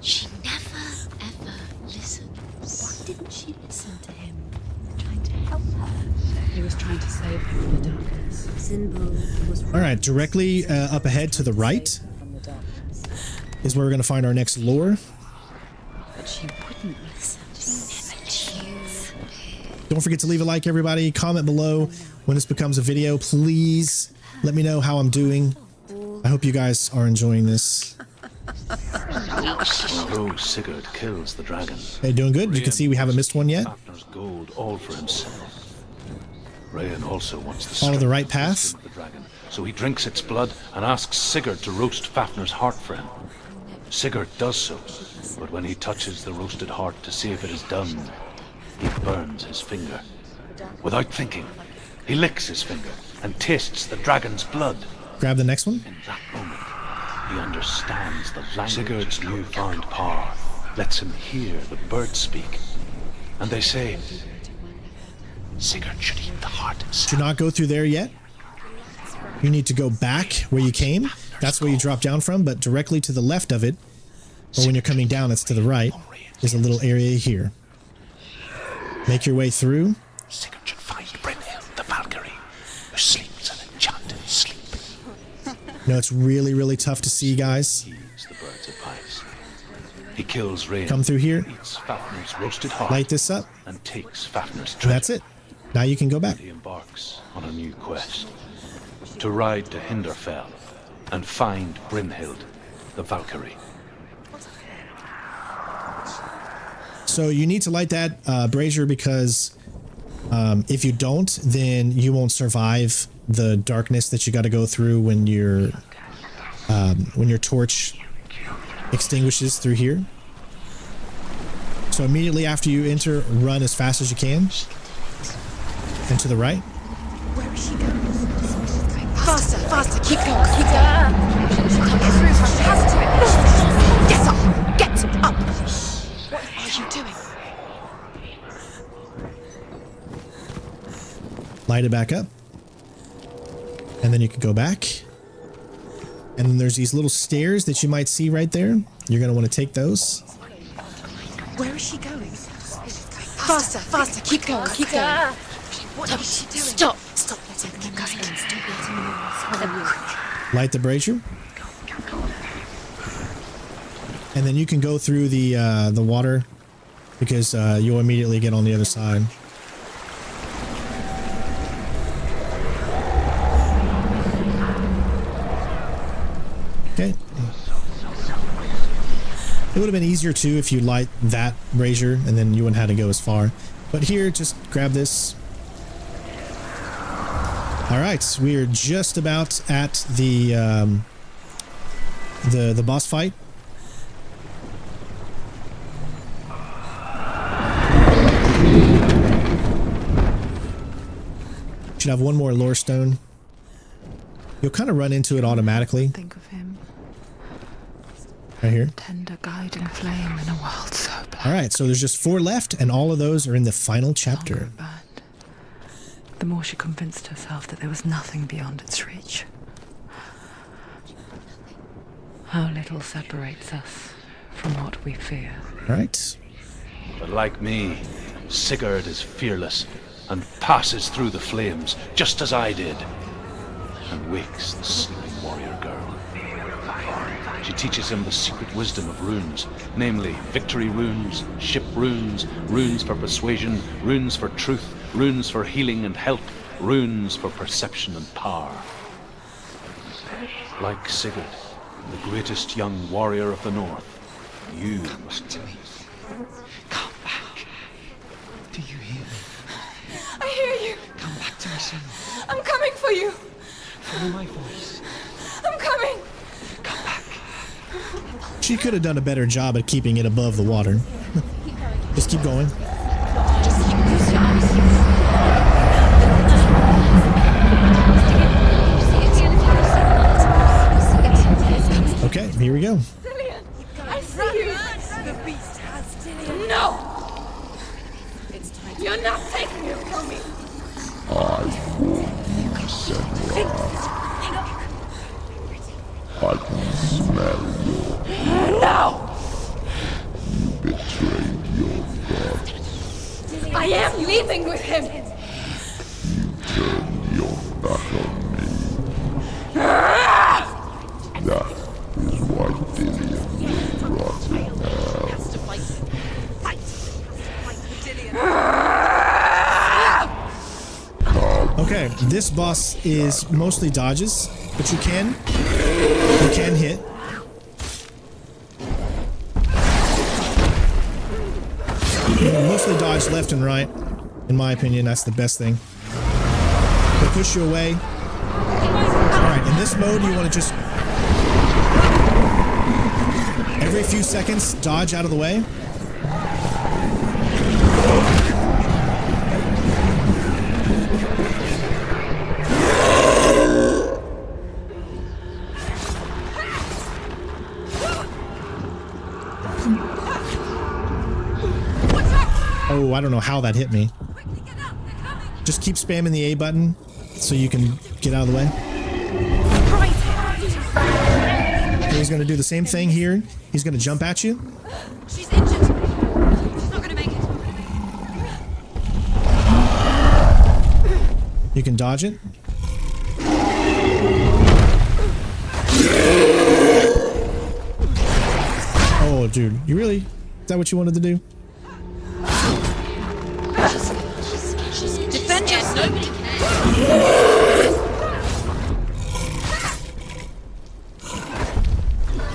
She never, ever listened. Why didn't she listen to him? Trying to help her. He was trying to save her from the darkness. Sinbul was All right, directly up ahead to the right From the darkness. is where we're going to find our next lure. but she wouldn't listen. She never listened. Don't forget to leave a like, everybody. Comment below when this becomes a video. Please let me know how I'm doing. I hope you guys are enjoying this. Although Sigurd kills the dragon, Hey, doing good? You can see we haven't missed one yet. Fafnir's gold all for himself. Rayan also wants the Follow the strength right and path. wisdom of the dragon, so he drinks its blood and asks Sigurd to roast Fafnir's heart for him. Sigurd does so, but when he touches the roasted heart to see if it is done, he burns his finger. Without thinking, he licks his finger and tastes the dragon's blood. Grab the next one. In that moment, he understands the language. Sigurd's newfound power lets him hear the birds speak. And they say, Sigurd should eat the heart himself. Do not go through there yet. You need to go back where you came. That's where you drop down from, but directly to the left of it, or when you're coming down, it's to the right, is a little area here. Make your way through. Sigurd should find Brynhild, the Valkyrie, who sleeps an enchanted sleep. No, it's really, really tough to see, guys. Heeds the bird's advice. He kills Rain. Come through here. Eats Fafnir's roasted heart. Light this up. And takes Fafnir's treasure. And that's it. Now you can go back. He embarks on a new quest. To ride to Hinderfell and find Brynhild, the Valkyrie. So you need to light that brazier because if you don't, then you won't survive the darkness that you got to go through when your torch extinguishes through here. So immediately after you enter, run as fast as you can. And to the right. Where is she going? Faster, faster, keep going, keep going. She has to. Get up, get up. What are you doing? Light it back up. And then you can go back. And then there's these little stairs that you might see right there. You're going to want to take those. Where is she going? Faster, faster, keep going, keep going. What is she doing? Stop, stop letting them keep going. Stop letting them. Light the brazier. And then you can go through the water because you'll immediately get on the other side. Okay. It would have been easier too if you light that brazier and then you wouldn't have to go as far. But here, just grab this. All right, we are just about at the boss fight. Should have one more lore stone. You'll kind of run into it automatically. Think of him. Right here. Tender guiding flame in a world so black. All right, so there's just 4 left, and all of those are in the final chapter. The more she convinced herself that there was nothing beyond its reach. How little separates us from what we fear. All right. But like me, Sigurd is fearless and passes through the flames, just as I did, and wakes the sleeping warrior girl. She teaches him the secret wisdom of runes, namely victory runes, ship runes, runes for persuasion, runes for truth, runes for healing and help, runes for perception and power. Like Sigurd, the greatest young warrior of the North, you must to me. Come back. Do you hear me? I hear you. Come back to me soon. I'm coming for you. Follow my voice. I'm coming. Come back. She could have done a better job at keeping it above the water. Just keep going. Okay, here we go. Dillian, I see you. The beast has Dillian. No! You're not taking it from me. I warn you, Senua. I can smell your... No! You betrayed your god. I am leaving with him. You turned your back on me. That is why Dillian will rot in hell. Okay, this boss is mostly dodges, but you can hit. You can mostly dodge left and right. In my opinion, that's the best thing. They'll push you away. Alright, in this mode, you want to just... every few seconds, dodge out of the way. Oh, I don't know how that hit me. Just keep spamming the A button so you can get out of the way. Okay, he's going to do the same thing here. He's going to jump at you. She's injured. She's not gonna make it. You can dodge it. Oh, dude. You really? Is that what you wanted to do? Defend yourself.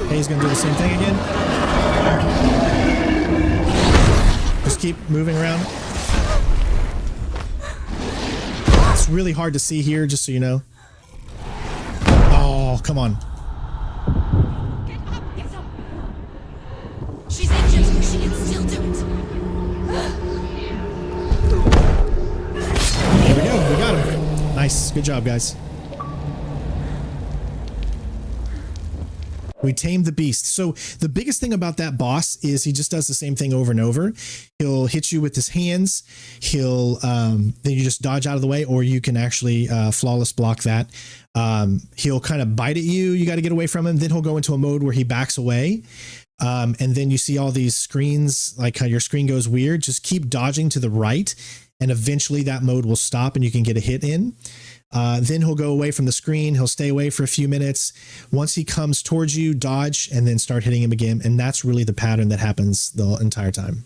Okay, he's going to do the same thing again. Just keep moving around. It's really hard to see here, just so you know. Oh, come on. Get up. She's injured. She can still do it. There we go. We got him. Nice. Good job, guys. We tamed the beast. So the biggest thing about that boss is he just does the same thing over and over. He'll hit you with his hands. He'll then you just dodge out of the way, or you can actually flawless block that. He'll kind of bite at you. You got to get away from him. Then he'll go into a mode where he backs away. And then you see all these screens, like how your screen goes weird. Just keep dodging to the right, and eventually that mode will stop and you can get a hit in. Then he'll go away from the screen. He'll stay away for a few minutes. Once he comes towards you, dodge, and then start hitting him again. And that's really the pattern that happens the entire time.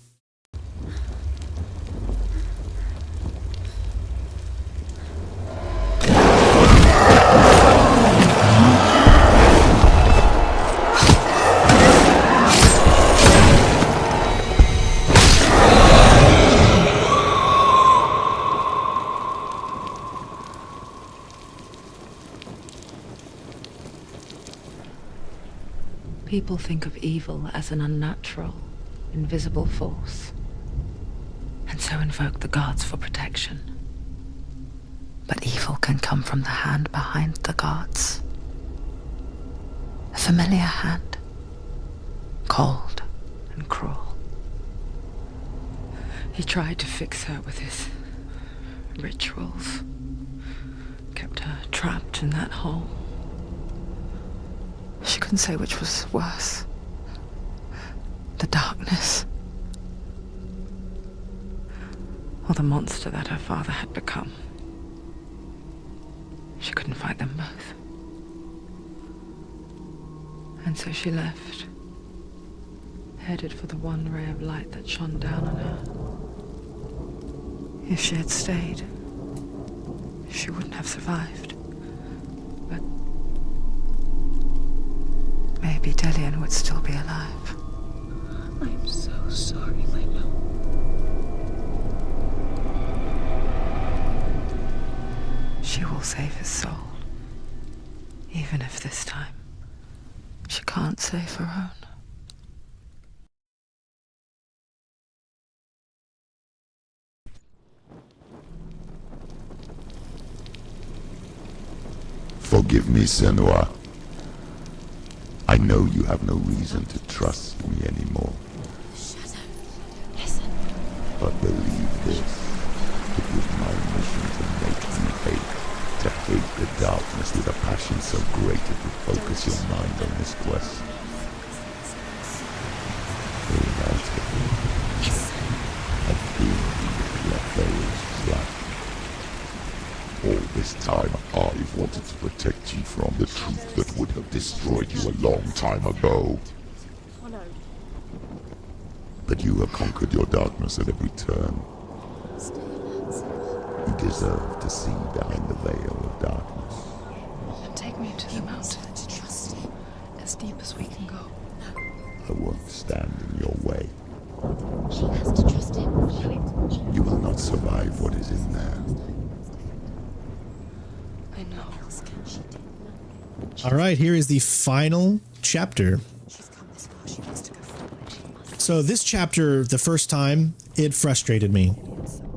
People think of evil as an unnatural, invisible force, and so invoke the gods for protection. But evil can come from the hand behind the gods. A familiar hand, cold and cruel. He tried to fix her with his rituals, kept her trapped in that hole. She couldn't say which was worse. The darkness, or the monster that her father had become. She couldn't fight them both. And so she left, headed for the one ray of light that shone down on her. If she had stayed, she wouldn't have survived. But maybe Dillian would still be alive. I'm so sorry, Lena. She will save his soul, even if this time she can't save her own. Forgive me, Senua. I know you have no reason to trust me anymore. Shadow. Listen. But believe this, it was my mission to make you hate. To hate the darkness with a passion so great it would focus your mind on this quest. All this time, I've wanted to protect you from the truth that would have destroyed you a long time ago. But you have conquered your darkness at every turn. You deserve to see behind the veil of darkness. Then take me to the mountain, as deep as we can go. I won't stand in your way. She has to trust him. You will not survive what is in there. I know. All right, here is the final chapter. So this chapter, the first time, it frustrated me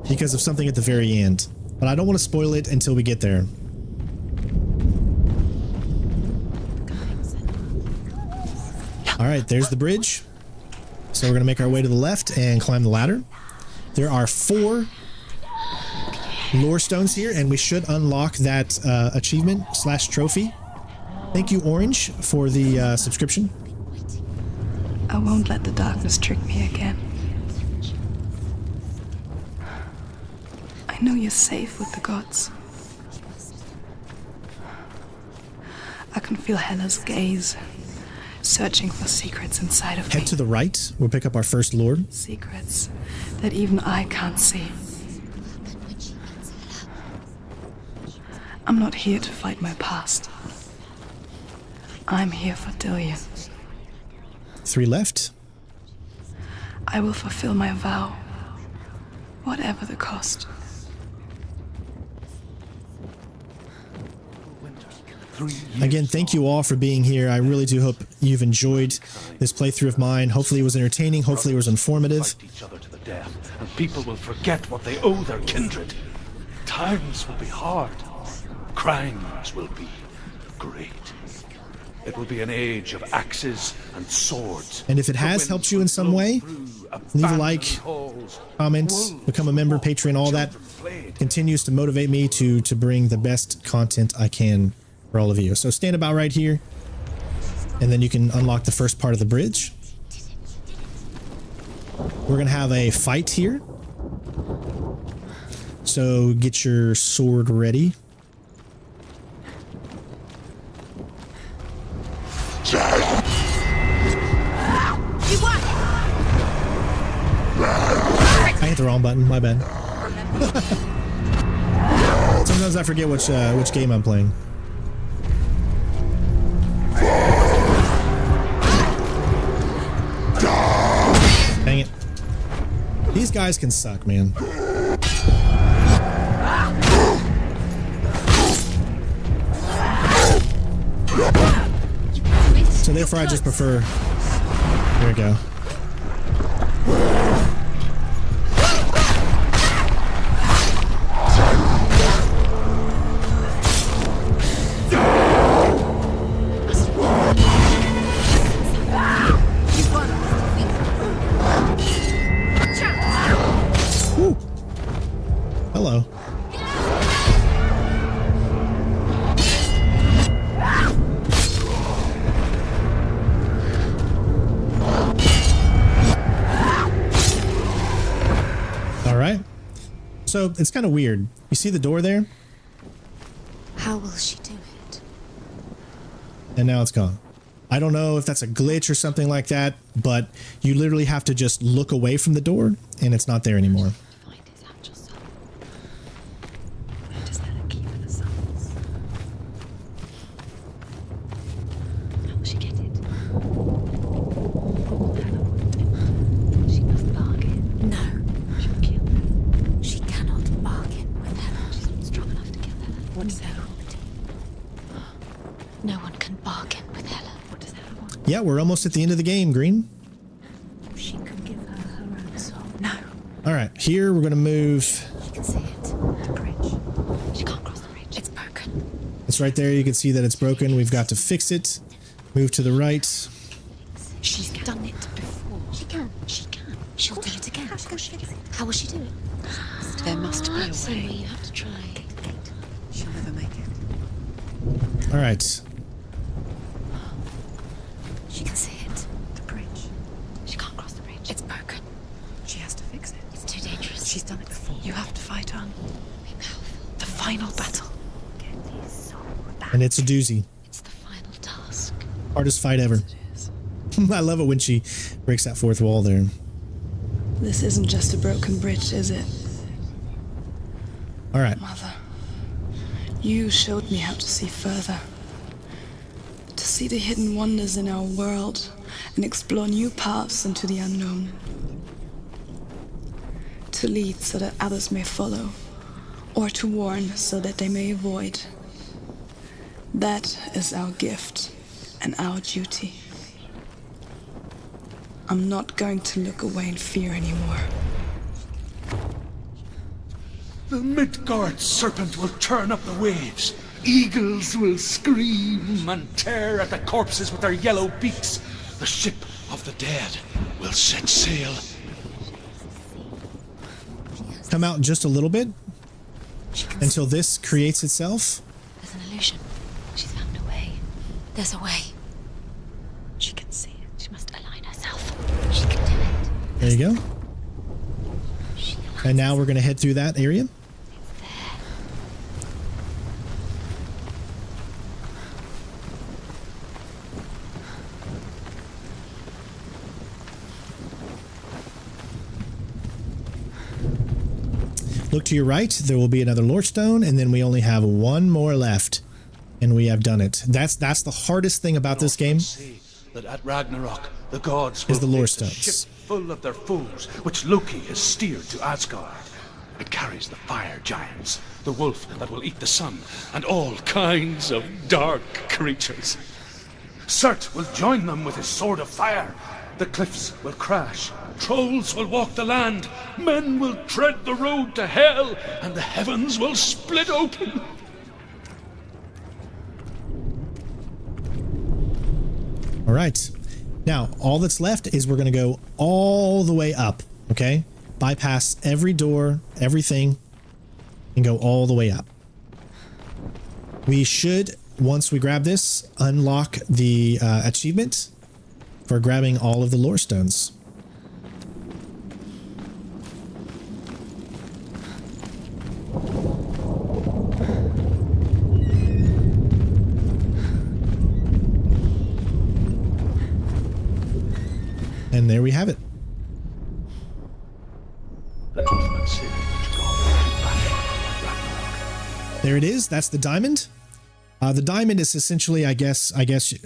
because of something at the very end. But I don't want to spoil it until we get there. All right, there's the bridge. So we're going to make our way to the left and climb the ladder. There are 4 lore stones here, and we should unlock that achievement / trophy. Thank you, Orange, for the subscription. I won't let the darkness trick me again. I know you're safe with the gods. I can feel Hela's gaze, searching for secrets inside of me. Head to the right. We'll pick up our first lord. Secrets that even I can't see. I'm not here to fight my past. I'm here for Dillion. 3 left. I will fulfill my vow, whatever the cost. Again, thank you all for being here. I really do hope you've enjoyed this playthrough of mine. Hopefully it was entertaining. Hopefully it was informative. Fight each other to the death, and people will forget what they owe their kindred. Times will be hard. Crimes will be great. It will be an age of axes and swords. And if it has helped you in some way, leave a like, comment, become a member, Patreon, all that continues to motivate me to bring the best content I can for all of you. So stand about right here, and then you can unlock the first part of the bridge. We're going to have a fight here. So get your sword ready. I hit the wrong button, my bad. Sometimes I forget which game I'm playing. Dang it. These guys can suck, man. So therefore I just prefer... There we go. Woo. Hello. So it's kind of weird. You see the door there? How will she do it? And now it's gone. I don't know if that's a glitch or something like that, but you literally have to just look away from the door and it's not there anymore. Yeah, we're almost at the end of the game, Green. She could give her her own soul. No. All right, here we're going to move. You can see it. The bridge. She can't cross the bridge. It's broken. It's right there. You can see that it's broken. We've got to fix it. Move to the right. She's done it before. She can. She'll do it again. How will she do it? There must be a way. So you have to try. She'll never make it. All right. She can see it. The bridge. She can't cross the bridge. It's broken. She has to fix it. It's too dangerous. She's done it before. You have to fight on. Be powerful. The final battle. And it's a doozy. It's the final task. Hardest fight ever. I love it when she breaks that fourth wall there. This isn't just a broken bridge, is it? All right. Mother, you showed me how to see further. To see the hidden wonders in our world and explore new paths into the unknown. To lead so that others may follow, or to warn so that they may avoid. That is our gift and our duty. I'm not going to look away in fear anymore. The Midgard serpent will turn up the waves. Eagles will scream and tear at the corpses with their yellow beaks. The ship of the dead will set sail. Come out just a little bit until this creates itself. There's an illusion. She's found a way. There's a way. She can see it. She must align herself. She can do it. There you go. And now we're going to head through that area. Look to your right. There will be another lore stone, and then we only have one more left, and we have done it. That's the hardest thing about this game. That at Ragnarok the gods is the will lore place a stones. ship full of their foes, which Loki has steered to Asgard. It carries the fire giants, the wolf that will eat the sun, and all kinds of dark creatures. Surt will join them with his sword of fire. The cliffs will crash. Trolls will walk the land. Men will tread the road to hell, and the heavens will split open. All right. Now, all that's left is we're going to go all the way up, okay? Bypass every door, everything, and go all the way up. We should, once we grab this, unlock the achievement for grabbing all of the lore stones. And there we have it. There it is. That's the diamond. The diamond is essentially, I guess,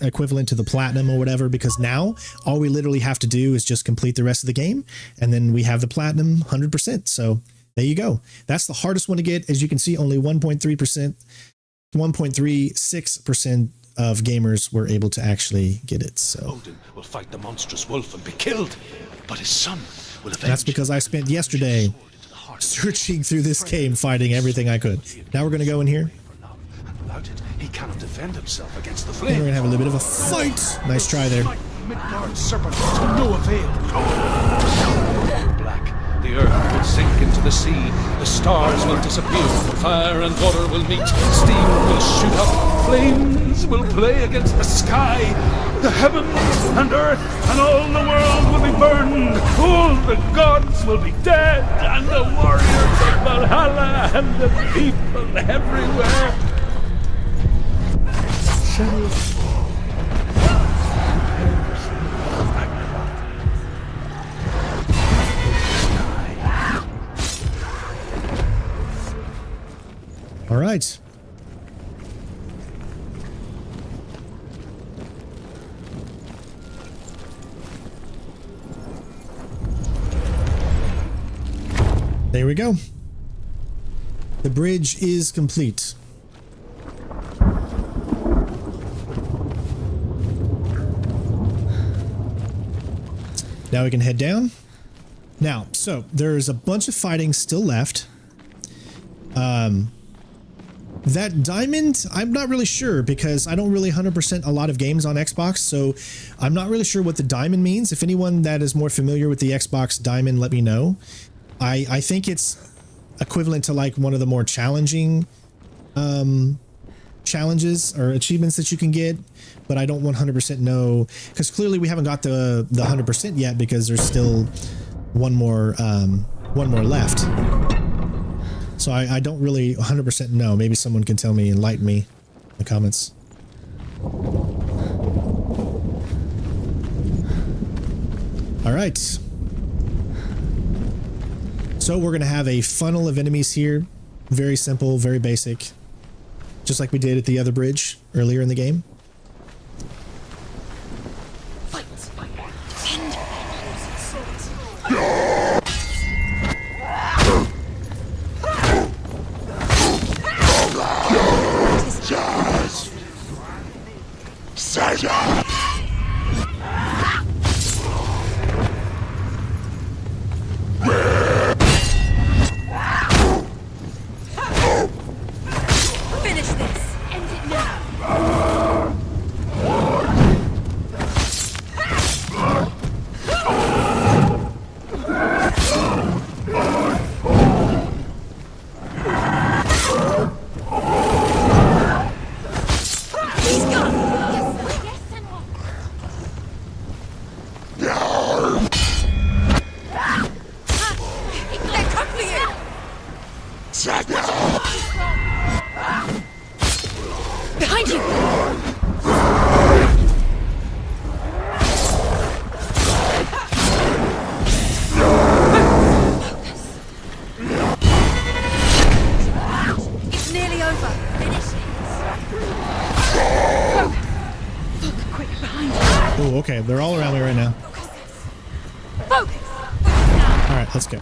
equivalent to the platinum or whatever, because now all we literally have to do is just complete the rest of the game, and then we have the platinum 100%. So there you go. That's the hardest one to get. As you can see, only 1.3%, 1.36% of gamers were able to actually get it. So Odin will fight the monstrous wolf and be killed, but his son will avenge. That's because I spent yesterday searching through this game, fighting everything I could. Now we're going to go in here. Without it, he cannot defend himself against the And flame. we're going to have a little bit of a fight. Nice try there. Midgard serpent to no avail. Black, the earth will sink into the sea. The stars will disappear. Fire and water will meet. Steam will shoot up. Flames will play against the sky. The heavens and earth and all the world will be burned. All the gods will be dead, and the warriors of Valhalla and the people everywhere. All right. There we go. The bridge is complete. Now we can head down. Now, so there's a bunch of fighting still left. That diamond, I'm not really sure because I don't really 100% a lot of games on Xbox, so I'm not really sure what the diamond means. If anyone that is more familiar with the Xbox diamond, let me know. I think it's equivalent to like one of the more challenging challenges or achievements that you can get, but I don't 100% know because clearly we haven't got the 100% yet because there's still one more left. So I don't really 100% know. Maybe someone can tell me, enlighten me in the comments. All right. So we're going to have a funnel of enemies here. Very simple, very basic. Just like we did at the other bridge earlier in the game. Finish this! End it now! He's gone! Yes, Senua! They're coming for you! Behind you! It's nearly over. Finish it. Quick, behind you. Oh, okay. They're all around me right now. Focus! All right, let's go.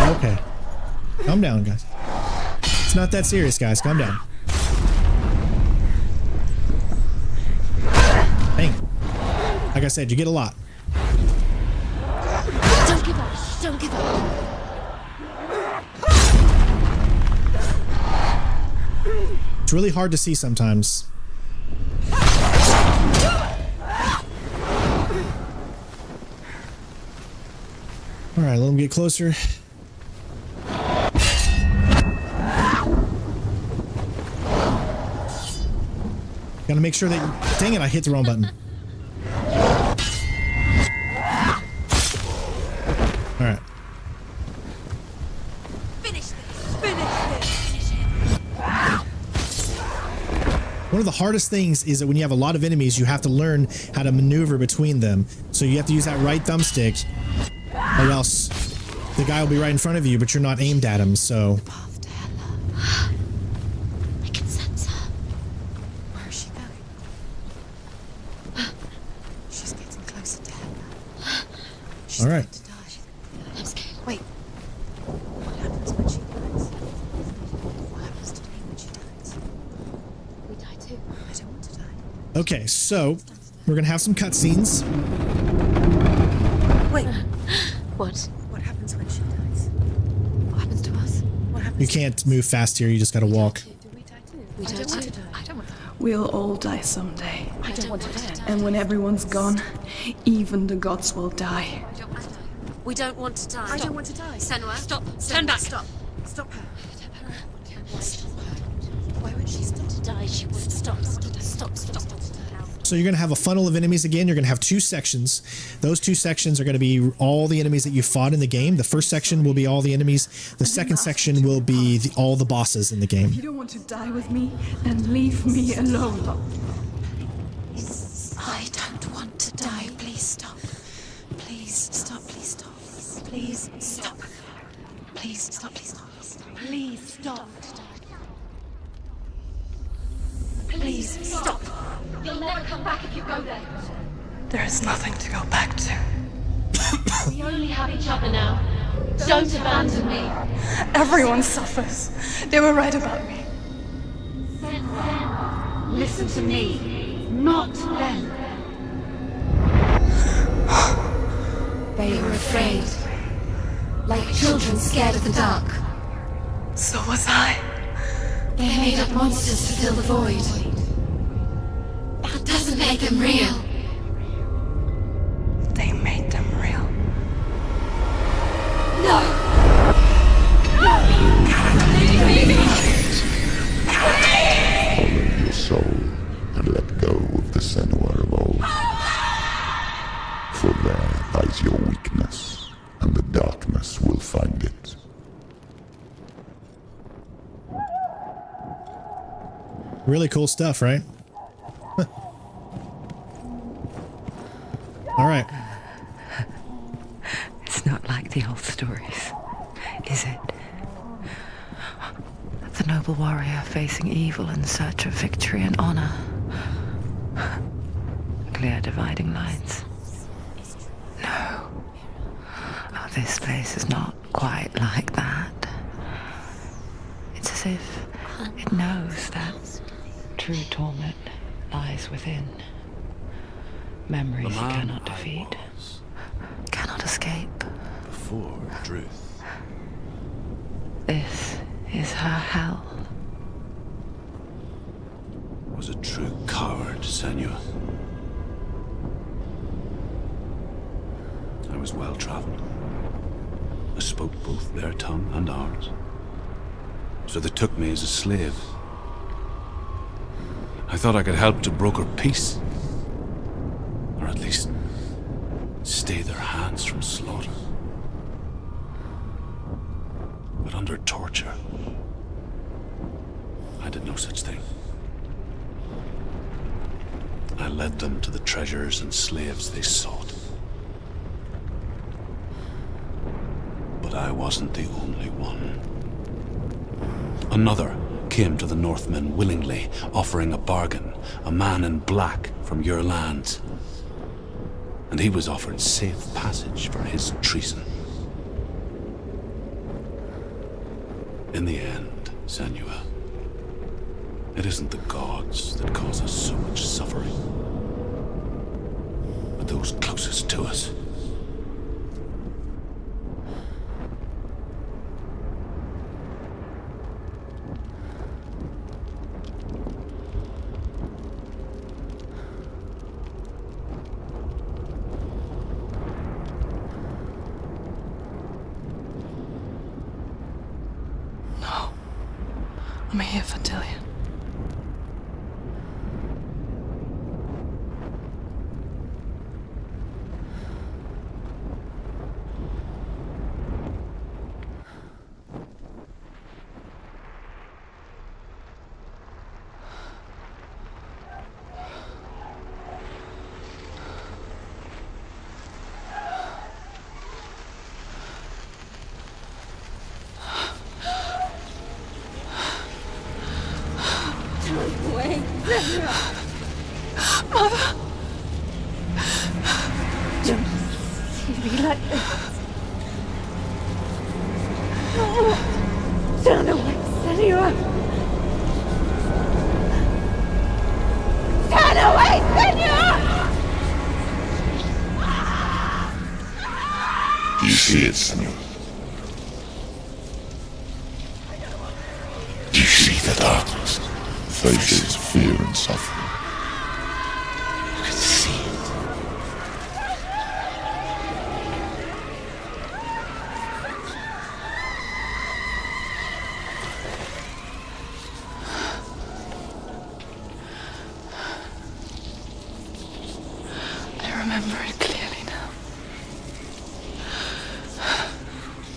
Okay. Calm down, guys. It's not that serious, guys. Calm down. Dang. Like I said, you get a lot. Don't give up. Don't give up. It's really hard to see sometimes. All right, let them get closer. Gotta make sure that... Dang it, I hit the wrong button. All right. Finish this. Finish this. One of the hardest things is that when you have a lot of enemies, you have to learn how to maneuver between them. So you have to use that right thumbstick, or else the guy will be right in front of you, but you're not aimed at him, so... I can sense her. Where is she going? She's getting closer to Hella. She's All right. going to die. I'm scared. Wait. What happens when she dies? What happens to me when she dies? We die too. I don't want to die. Okay, so we're gonna have some cutscenes. Wait. What? What happens when she dies? What happens to us? What happens? You can't move fast here, you just gotta walk. We die too. We die too. I don't want to die. We'll all die someday. I don't want to die. And when everyone's gone, even the gods will die. We don't want to die. I don't want to die. Senua, stop. Senua, Turn back. Stop. Stop her. Why would she stop to die? She would stop. Stop. So you're gonna have a funnel of enemies again. You're gonna have two sections. Those two sections are gonna be all the enemies that you fought in the game. The first section will be all the enemies. The second section will be all the bosses in the game. You don't want to die with me, then leave me alone. I don't want to die. Please stop. Please stop. Please stop. Please stop. Please stop. Please stop. Please stop. Please stop. You'll never come back if you go there. There is nothing to go back to. We only have each other now. Don't abandon me. Everyone suffers. They were right about me. Listen to me, not them. They were afraid. Like children scared of the dark. So was I. They made up monsters to fill the void. That doesn't make them real. They made them real. No! Follow your soul and let go of the Senua of old. For there lies your weakness, and the darkness will find it. Really cool stuff, right? All right. It's not like the old stories, is it? The noble warrior facing evil in search of victory and honor. Clear dividing lines. No. Oh, this place is not quite like that. It's as if it knows that true torment lies within. Memories you cannot defeat, cannot escape. Before truth. This is her hell. Was a true coward, Senua. I was well traveled. I spoke both their tongue and ours. So they took me as a slave. I thought I could help to broker peace. Or at least stay their hands from slaughter. But under torture, I did no such thing. I led them to the treasures and slaves they sought. But I wasn't the only one. Another came to the Northmen willingly, offering a bargain, a man in black from your lands. And he was offered safe passage for his treason. In the end, Senua, it isn't the gods that cause us so much suffering, but those closest to us. I'm here for Dillian. Mother! Don't see me like this. Turn away, Senua! Turn away, Senua! Do you see it, Senua? Do you see the darkness? Faces of fear and suffering. You can see it. I remember it clearly now.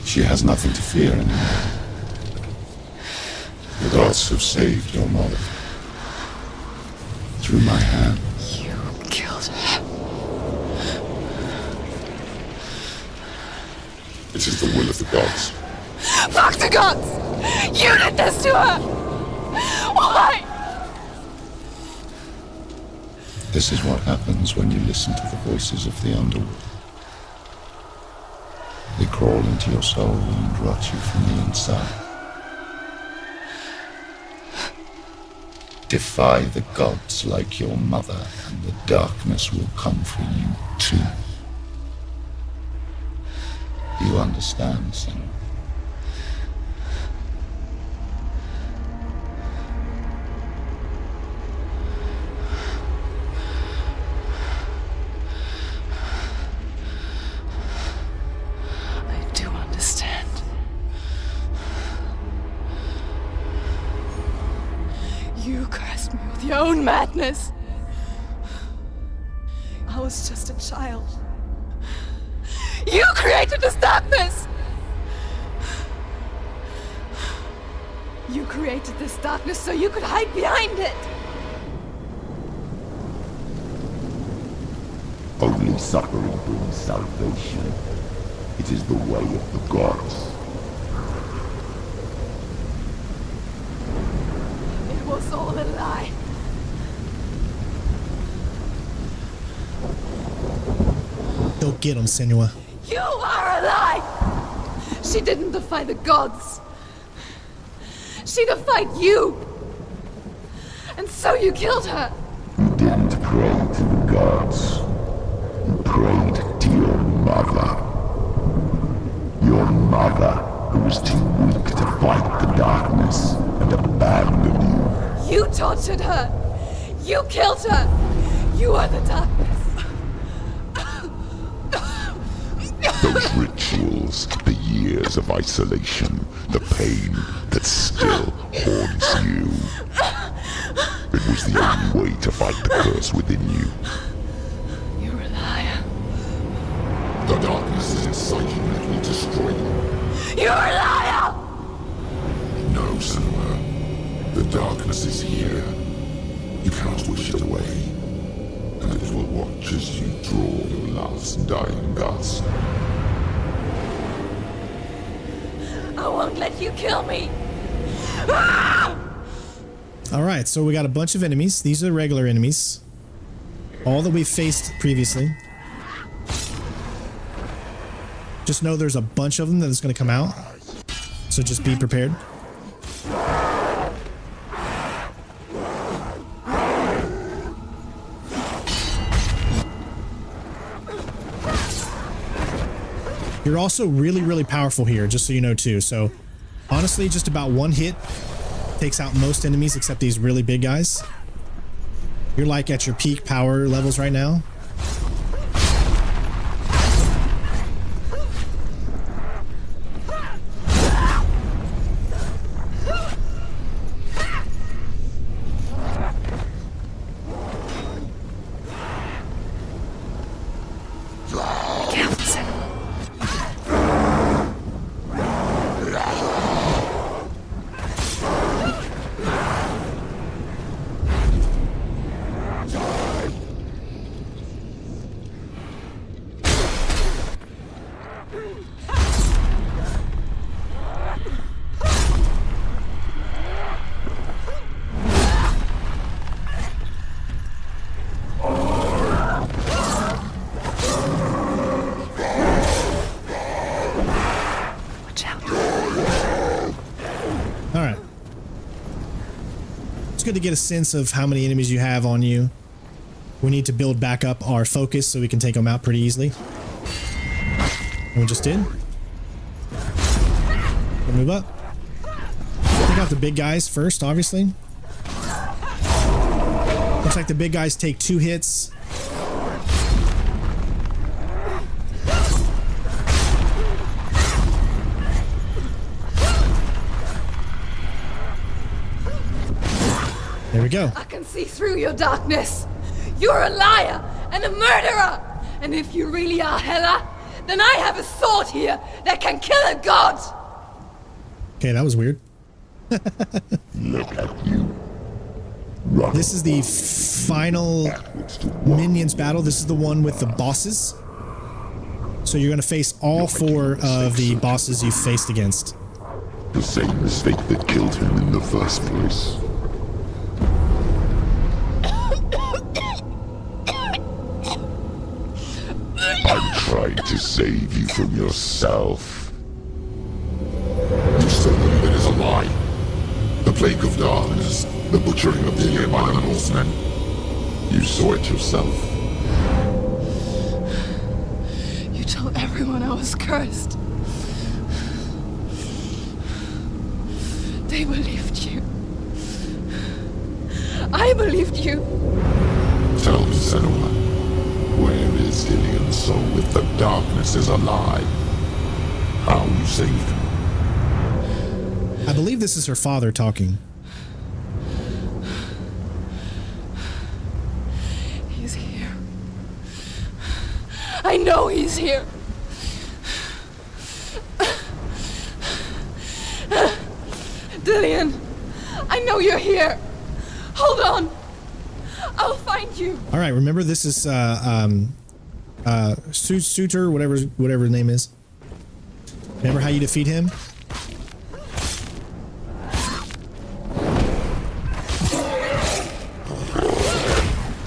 She has nothing to fear anymore. The gods have saved your mother. Through my hand. You killed her. It is the will of the gods. Fuck the gods! You did this to her! Why? This is what happens when you listen to the voices of the underworld. They crawl into your soul and rot you from the inside. Defy the gods like your mother, and the darkness will come for you too. You understand, son? I do understand. You cursed me with your own madness. I was just a child. You created this darkness! You created this darkness so you could hide behind it! Only suffering brings salvation. It is the way of the gods. It was all a lie. Go get him, Senua. You are a lie! She didn't defy the gods. She defied you! And so you killed her! You didn't pray to the gods. You prayed to your mother. Your mother, who was too weak to fight the darkness and abandoned you. You tortured her! You killed her! You are the darkness! Those rituals, the years of isolation, the pain that still haunts you. It was the only way to fight the curse within you. You're a liar. The darkness is inside you and it will destroy you. You're a liar! No, Senua. The darkness is here. You cannot wish it away. And it will watch as you draw your last dying gasp. I won't let you kill me! All right, so we got a bunch of enemies. These are the regular enemies. All that we've faced previously. Just know there's a bunch of them that is going to come out. So just be prepared. You're also really, really powerful here, just so you know too. So honestly, just about one hit takes out most enemies except these really big guys. You're like at your peak power levels right now. It's good to get a sense of how many enemies you have on you. We need to build back up our focus so we can take them out pretty easily. And we just did. We'll move up. Take out the big guys first, obviously. Looks like the big guys take 2 hits. There we go. I can see through your darkness. You're a liar and a murderer. And if you really are Hela, then I have a sword here that can kill a god. Okay, that was weird. Look at you. This is the final minions battle. This is the one with the bosses. So you're going to face all 4 of the bosses you've faced against. The same mistake that killed him in the first place. I'm trying to save you from yourself. You still believe it is a lie. The plague of darkness, the butchering of the nearby Northmen. You saw it yourself. You told everyone I was cursed. They believed you. I believed you. Tell me, Senua, where is Dillian's soul if the darkness is alive? How you saved him? I believe this is her father talking. He's here. I know he's here. Dillian, I know you're here. Hold on. I'll find you. All right, remember this is Suitor, whatever his name is. Remember how you defeat him?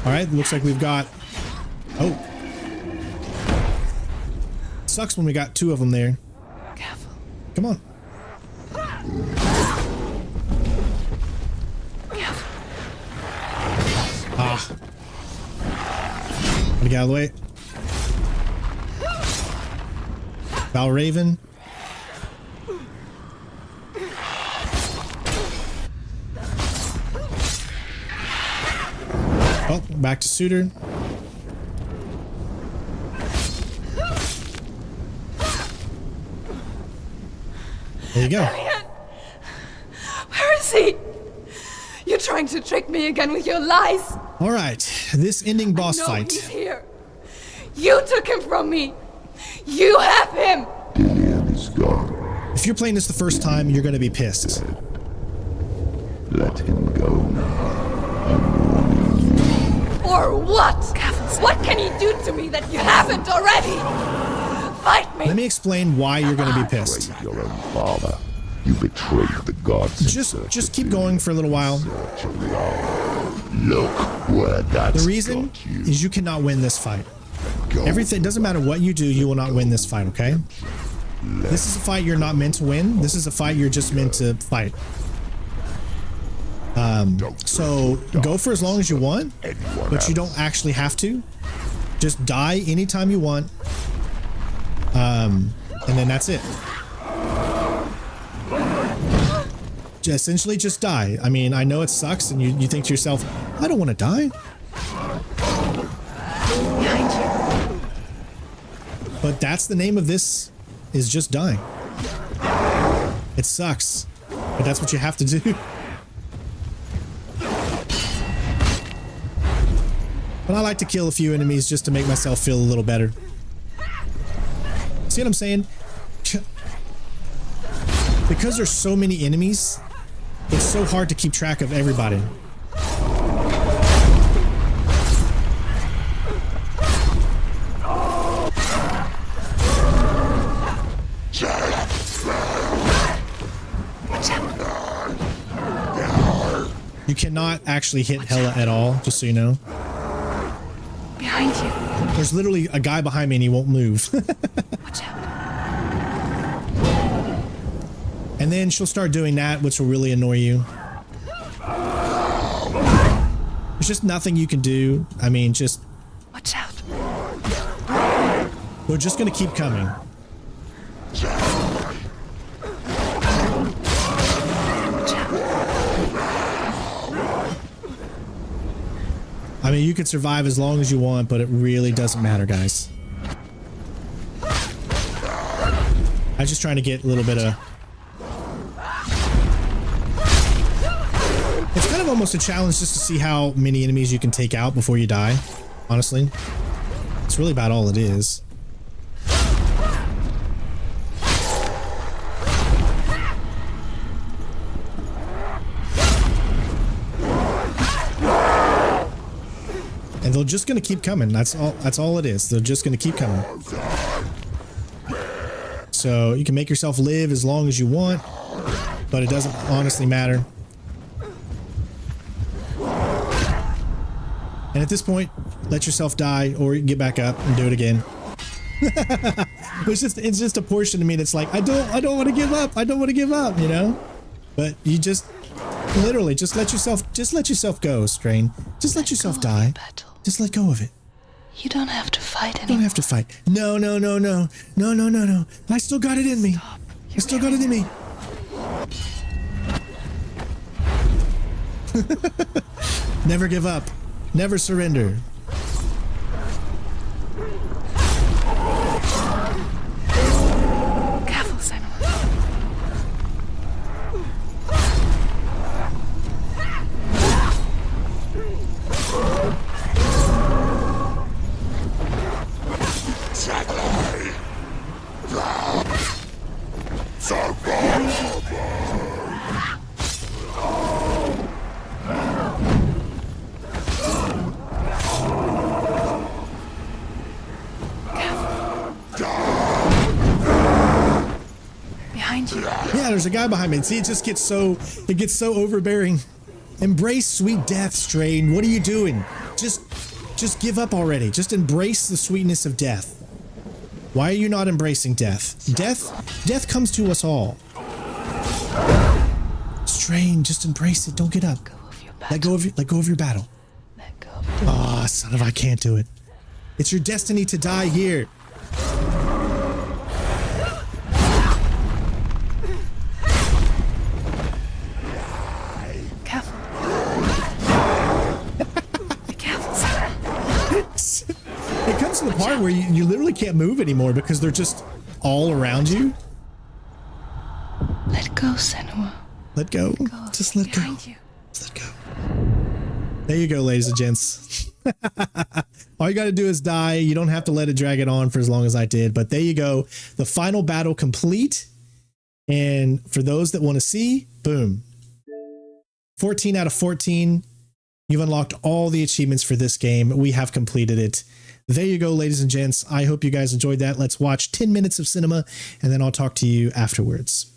All right, looks like we've got... Oh. Sucks when we got two of them there. Careful. Come on. Careful. Ah. Gotta get out of the way. Valraven. Oh, back to Suitor. There you go. Dillian! Where is he? You're trying to trick me again with your lies. All right, this ending boss No, fight. he's here. You took him from me. You have him. Dillian is gone. If you're playing this the first time, you're going to be pissed. Let him go now. Or what? What can he do to me that you haven't already? Fight me. Let me explain why you're going to be pissed. Your own father. You betrayed the gods. Just keep going for a little while. Look where that's The reason got you. is you cannot win this fight. Everything doesn't matter what you do, you will not win this fight, okay? This is a fight you're not meant to win. This is a fight you're just meant to fight. So go for as long as you want, but you don't actually have to. Just die anytime you want. And then that's it. Essentially just die. I mean, I know it sucks and you think to yourself, I don't want to die. But that's the name of this, is just dying. It sucks, but that's what you have to do. But I like to kill a few enemies just to make myself feel a little better. See what I'm saying? Because there's so many enemies, it's so hard to keep track of everybody. You cannot actually hit Hella at all, just so you know. Behind you. There's literally a guy behind me and he won't move. Watch out. And then she'll start doing that, which will really annoy you. There's just nothing you can do. I mean, just... Watch out. They're just gonna keep coming. I mean, you could survive as long as you want, but it really doesn't matter, guys. I'm just trying to get a little bit of... It's kind of almost a challenge just to see how many enemies you can take out before you die, honestly. It's really about all it is. And they're just gonna keep coming. That's all it is. They're just gonna keep coming. So you can make yourself live as long as you want, but it doesn't honestly matter. And at this point, let yourself die or you can get back up and do it again. It's just a portion of me that's like, I don't want to give up. I don't want to give up, you know? But you just literally just let yourself go, Strain. Just let yourself die. Just let go of it. You don't have to fight anymore. You don't have to fight. No. I still got it in me. I still got it in me. Never give up. Never surrender. Careful, Senua. Behind you. Yeah, there's a guy behind me. See, it gets so overbearing. Embrace sweet death, Strain. What are you doing? Just give up already. Just embrace the sweetness of death. Why are you not embracing death? Death comes to us all. Strain, just embrace it. Don't get up. Let go of your battle. Ah, son of, I can't do it. It's your destiny to die here. Careful. Be careful. It comes to the part where you literally can't move anymore because they're just all around you. Let go, Senua. Let go. Just let go. Just let go. There you go, ladies and gents. All you got to do is die. You don't have to let it drag it on for as long as I did. But there you go. The final battle complete. And for those that want to see, boom. 14 out of 14. You've unlocked all the achievements for this game. We have completed it. There you go, ladies and gents. I hope you guys enjoyed that. Let's watch 10 minutes of cinema, and then I'll talk to you afterwards.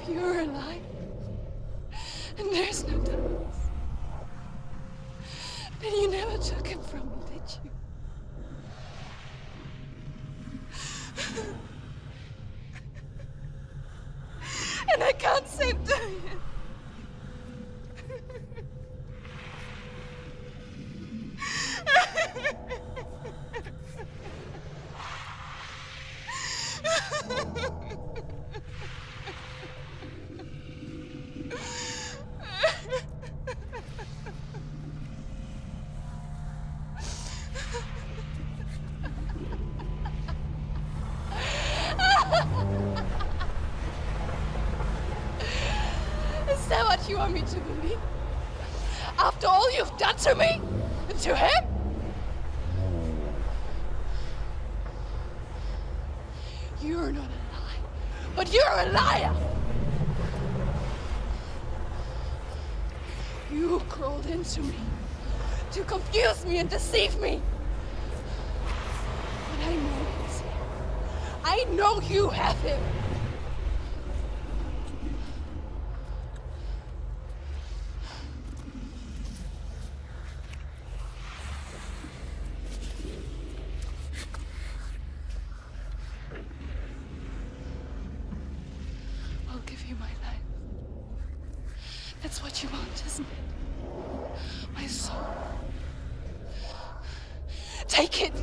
If you're alive, and there's no darkness, then you never took him from me, did you? And I can't save Diane. Is that what you want me to believe? After all you've done to me? And to him? You're not a lie, but you're a liar! You crawled into me to confuse me and deceive me. But I know he's here. I know you have him. isn't it? My soul. Take it.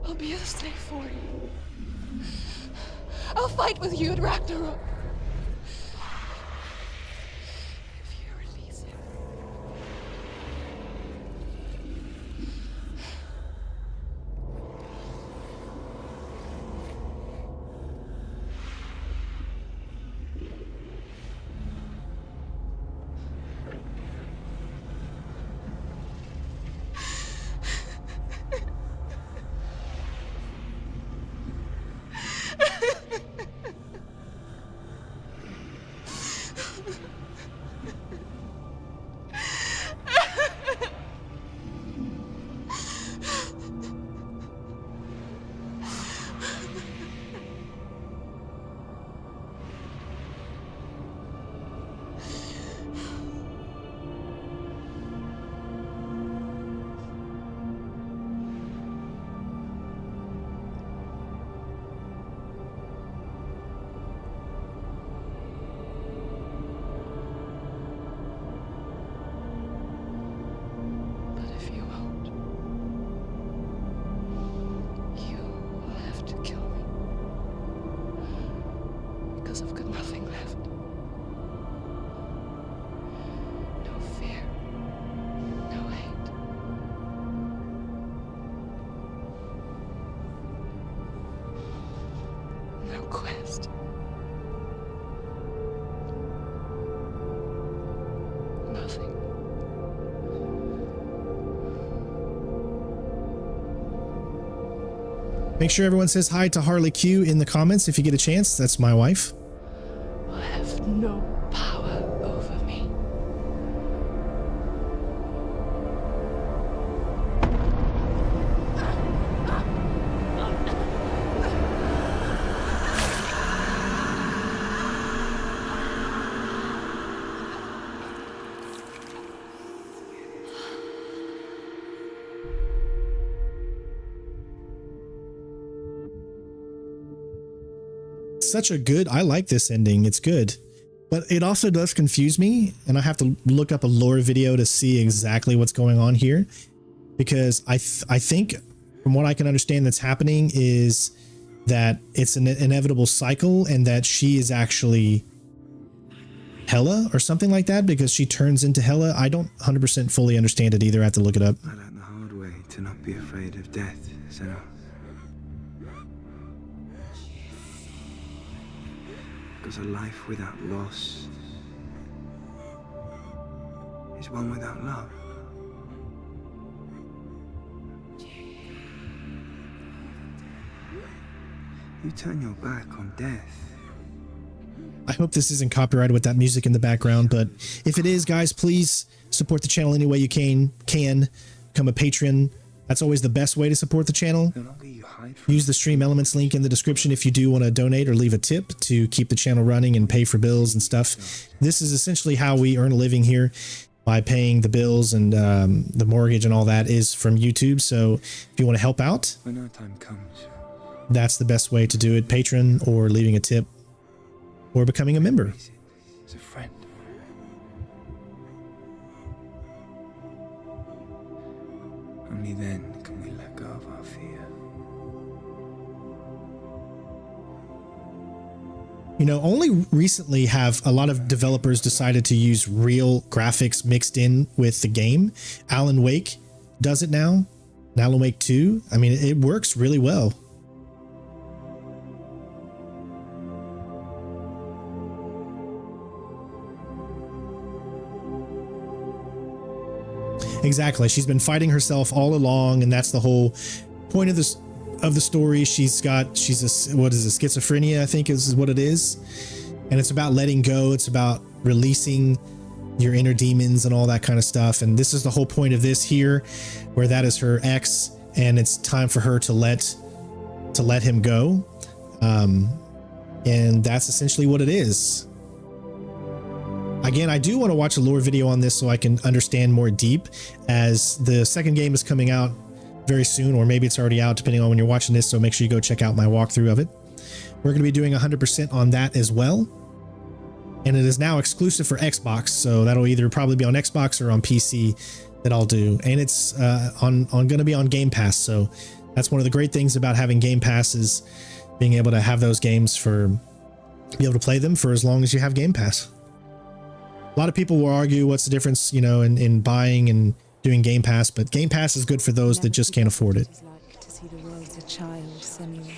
I'll be a slave for you. I'll fight with you at Ragnarok. If you release him. I've got nothing left. No fear. No hate. No quest. Nothing. Make sure everyone says hi to Harley Q in the comments if you get a chance. That's my wife. I have no power over me. Such a good, I like this ending. It's good, but it also does confuse me, and I have to look up a lore video to see exactly what's going on here, because I think from what I can understand that's happening is that it's an inevitable cycle, and that she is actually Hela or something like that, because she turns into Hela. I don't 100% fully understand it either. I have to look it up. I learned the hard way to not be afraid of death, Senua. Because a life without loss is one without love. You turn your back on death. I hope this isn't copyrighted with that music in the background, but if it is, guys, please support the channel any way you can. Become a patron. That's always the best way to support the channel. Use the Stream Elements link in the description if you do want to donate or leave a tip to keep the channel running and pay for bills and stuff. This is essentially how we earn a living here, by paying the bills, and the mortgage and all that is from YouTube. So if you want to help out, when our time comes, that's the best way to do it. Patron, or leaving a tip, or becoming a member. as a friend. Only then can we let go of our fear. You know, only recently have a lot of developers decided to use real graphics mixed in with the game. Alan Wake does it now. And Alan Wake 2. I mean, it works really well. Exactly. She's been fighting herself all along, and that's the whole point of this. Of the story. She's a schizophrenia, I think is what it is, and it's about letting go. It's about releasing your inner demons and all that kind of stuff, and this is the whole point of this here, where that is her ex, and it's time for her to let him go, and that's essentially what it is. Again, I do want to watch a lore video on this so I can understand more deep, as the second game is coming out very soon, or maybe it's already out depending on when you're watching this, so make sure you go check out my walkthrough of it. We're going to be doing 100% on that as well. and it is now exclusive for Xbox. So that'll either probably be on Xbox or on PC that I'll do. And it's on going to be on Game Pass. So that's one of the great things about having Game Pass is being able to have those games be able to play them for as long as you have Game Pass. A lot of people will argue what's the difference, in buying and doing Game Pass, but Game Pass is good for those that just can't afford it. Like to see the world as a child, Senua.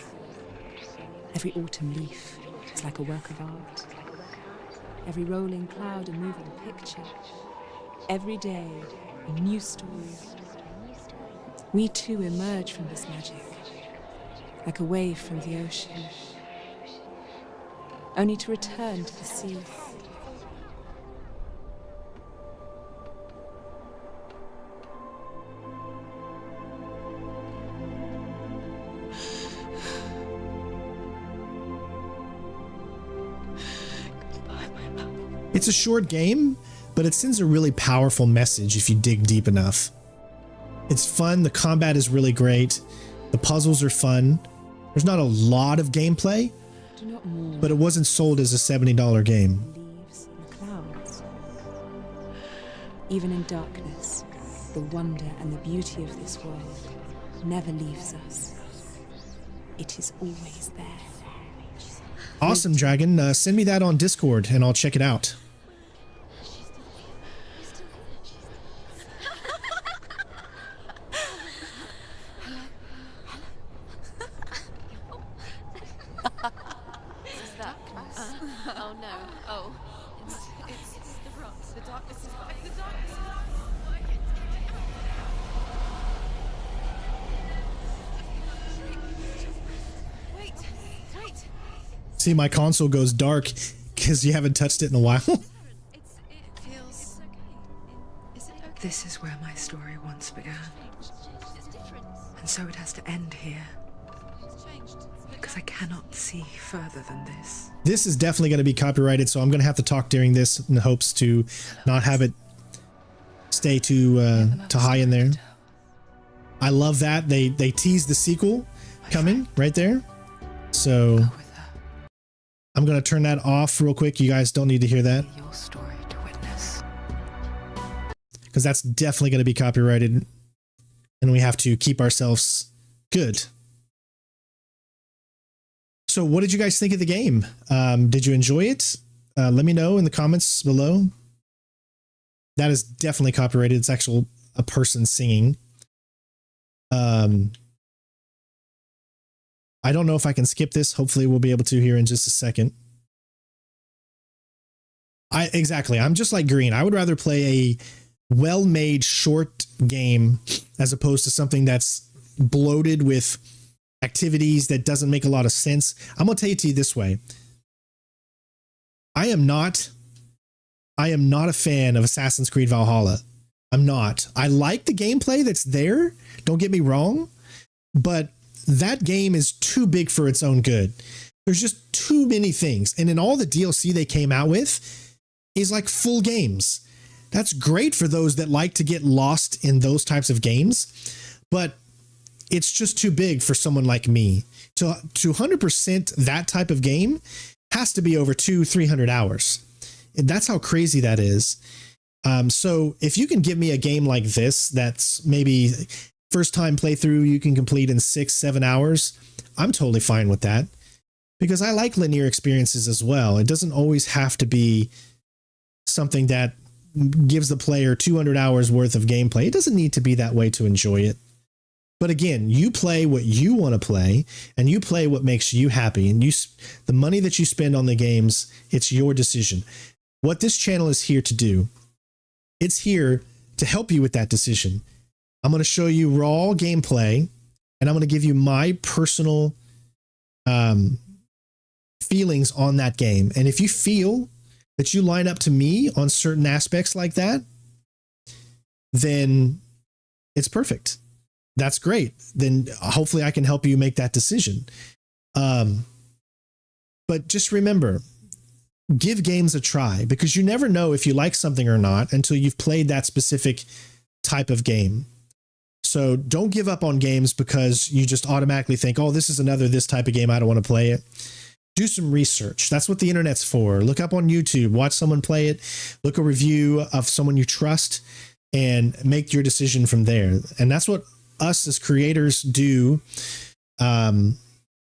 Every autumn leaf is like a work of art. Every rolling cloud a moving picture. Every day a new story. We too emerge from this magic, like a wave from the ocean, only to return to the sea. It's a short game, but it sends a really powerful message if you dig deep enough. It's fun, the combat is really great, the puzzles are fun. There's not a lot of gameplay, but it wasn't sold as a $70 game. Leaves and clouds. Even in darkness, the wonder and the beauty of this world never leaves us. It is always there. Awesome, Dragon. Send me that on Discord and I'll check it out. Oh no. Oh. It's the rocks. The darkness is back. The darkness is back. Wait. See, my console goes dark because you haven't touched it in a while. This is where my story once began. And so it has to end here. Because I cannot see further than this. This is definitely going to be copyrighted, so I'm going to have to talk during this in hopes to not have it stay too high in there. I love that. They teased the sequel coming right there. So I'm going to turn that off real quick. You guys don't need to hear that. Your story to witness. Because that's definitely going to be copyrighted. And we have to keep ourselves good. So what did you guys think of the game? Did you enjoy it? Let me know in the comments below. That is definitely copyrighted. It's actual a person singing. I don't know if I can skip this. Hopefully we'll be able to here in just a second. Exactly. I'm just like Green. I would rather play a well-made short game as opposed to something that's bloated with activities that doesn't make a lot of sense. I'm going to tell it to you this way. I am not a fan of Assassin's Creed Valhalla. I'm not. I like the gameplay that's there. Don't get me wrong, but that game is too big for its own good. There's just too many things. And in all the DLC they came out with is like full games. That's great for those that like to get lost in those types of games, but it's just too big for someone like me. To 100% that type of game has to be over 200-300 hours. And that's how crazy that is. So if you can give me a game like this, that's maybe first time playthrough you can complete in 6-7 hours, I'm totally fine with that, because I like linear experiences as well. It doesn't always have to be something that gives the player 200 hours worth of gameplay. It doesn't need to be that way to enjoy it. But again, you play what you want to play, and you play what makes you happy. And the money that you spend on the games, it's your decision. What this channel is here to do, it's here to help you with that decision. I'm going to show you raw gameplay, and I'm going to give you my personal feelings on that game. And if you feel that you line up to me on certain aspects like that, then it's perfect. That's great. Then hopefully I can help you make that decision. But just remember, give games a try, because you never know if you like something or not until you've played that specific type of game. So don't give up on games because you just automatically think, oh, this is another this type of game, I don't want to play it. do some research. That's what the internet's for. Look up on YouTube, watch someone play it, look a review of someone you trust, and make your decision from there. And that's what us as creators do,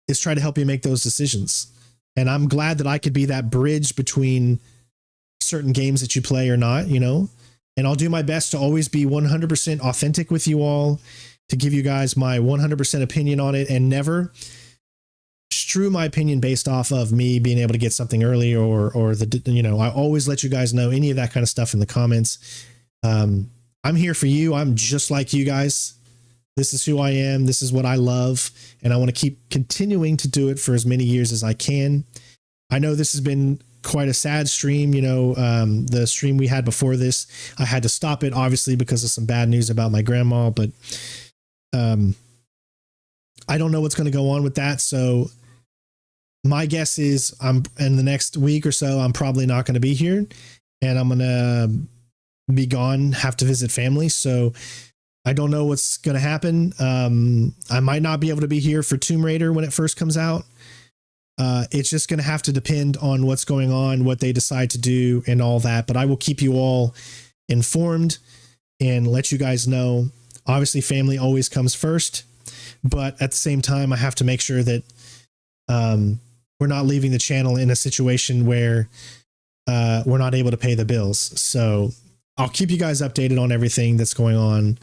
is try to help you make those decisions. And I'm glad that I could be that bridge between certain games that you play or not, you know, and I'll do my best to always be 100% authentic with you all, to give you guys my 100% opinion on it, and never strew my opinion based off of me being able to get something early or the, you know, I always let you guys know any of that kind of stuff in the comments. I'm here for you. I'm just like you guys. This is who I am. This is what I love. And I want to keep continuing to do it for as many years as I can. I know this has been quite a sad stream. You know, the stream we had before this, I had to stop it obviously because of some bad news about my grandma, but I don't know what's going to go on with that. So my guess is I'm in the next week or so, I'm probably not going to be here, and I'm going to be gone, have to visit family. So I don't know what's going to happen. I might not be able to be here for Tomb Raider when it first comes out. It's just going to have to depend on what's going on, what they decide to do and all that. But I will keep you all informed and let you guys know. Obviously, family always comes first, but at the same time, I have to make sure that we're not leaving the channel in a situation where we're not able to pay the bills. So I'll keep you guys updated on everything that's going on.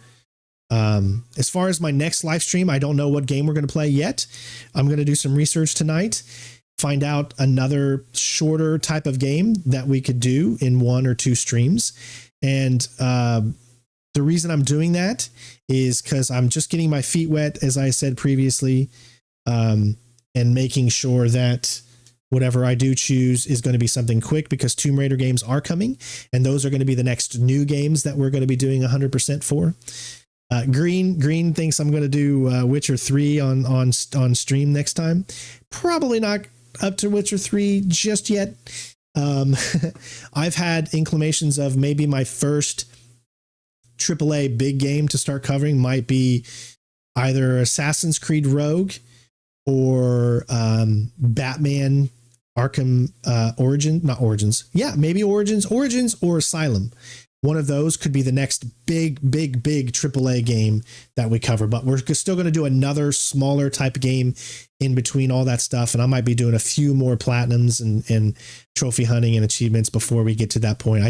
As far as my next live stream, I don't know what game we're going to play yet. I'm going to do some research tonight, find out another shorter type of game that we could do in 1 or 2 streams. And the reason I'm doing that is because I'm just getting my feet wet, as I said previously, and making sure that whatever I do choose is going to be something quick, because Tomb Raider games are coming, and those are going to be the next new games that we're going to be doing 100% for. Green thinks I'm going to do Witcher 3 on stream next time. Probably not up to Witcher 3 just yet. I've had inclinations of maybe my first AAA big game to start covering might be either Assassin's Creed Rogue or Batman Arkham Origins or Asylum. One of those could be the next big AAA game that we cover, but we're still going to do another smaller type game in between all that stuff. And I might be doing a few more platinums and trophy hunting and achievements before we get to that point. I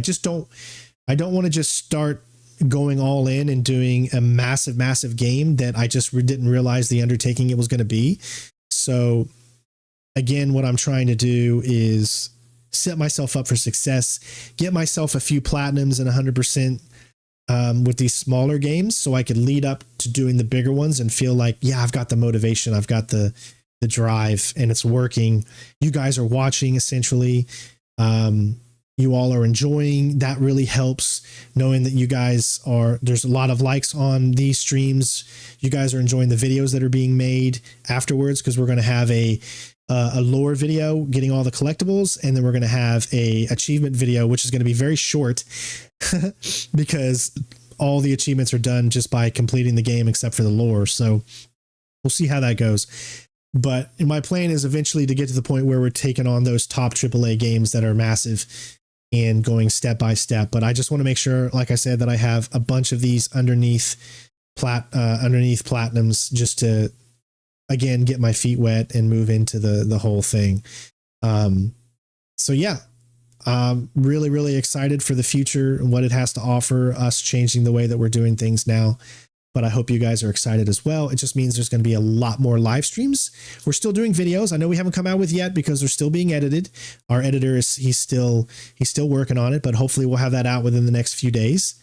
don't want to just start going all in and doing a massive game that I just didn't realize the undertaking it was going to be. So again, what I'm trying to do is set myself up for success, get myself a few platinums and 100% with these smaller games, so I could lead up to doing the bigger ones and feel like, yeah, I've got the motivation, I've got the drive, and it's working. You guys are watching, essentially. You all are enjoying. That really helps, knowing that you guys are, there's a lot of likes on these streams. You guys are enjoying the videos that are being made afterwards, because we're going to have a lore video getting all the collectibles, and then we're going to have a achievement video, which is going to be very short because all the achievements are done just by completing the game except for the lore. So we'll see how that goes. But my plan is eventually to get to the point where we're taking on those top AAA games that are massive and going step by step. But I just want to make sure, like I said, that I have a bunch of these underneath platinums, just to, again, get my feet wet and move into the whole thing. So yeah, really excited for the future and what it has to offer, us changing the way that we're doing things now. But I hope you guys are excited as well. It just means there's going to be a lot more live streams. We're still doing videos. I know we haven't come out with yet because they're still being edited. Our editor he's still working on it, but hopefully we'll have that out within the next few days,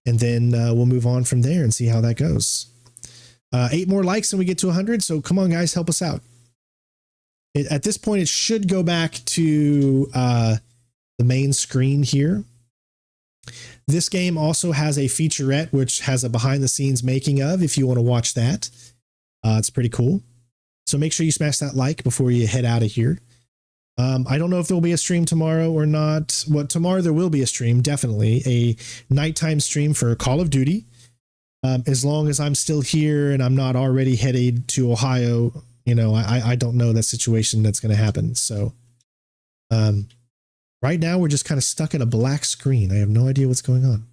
and then we'll move on from there and see how that goes. 8 more likes and we get to 100. So come on, guys, help us out. At this point, it should go back to the main screen here. This game also has a featurette, which has a behind the scenes making of, if you want to watch that. It's pretty cool. So make sure you smash that like before you head out of here. I don't know if there'll be a stream tomorrow or not. Well, tomorrow there will be a stream, definitely. A nighttime stream for Call of Duty. As long as I'm still here and I'm not already headed to Ohio, you know, I don't know that situation that's going to happen. So right now we're just kind of stuck at a black screen. I have no idea what's going on.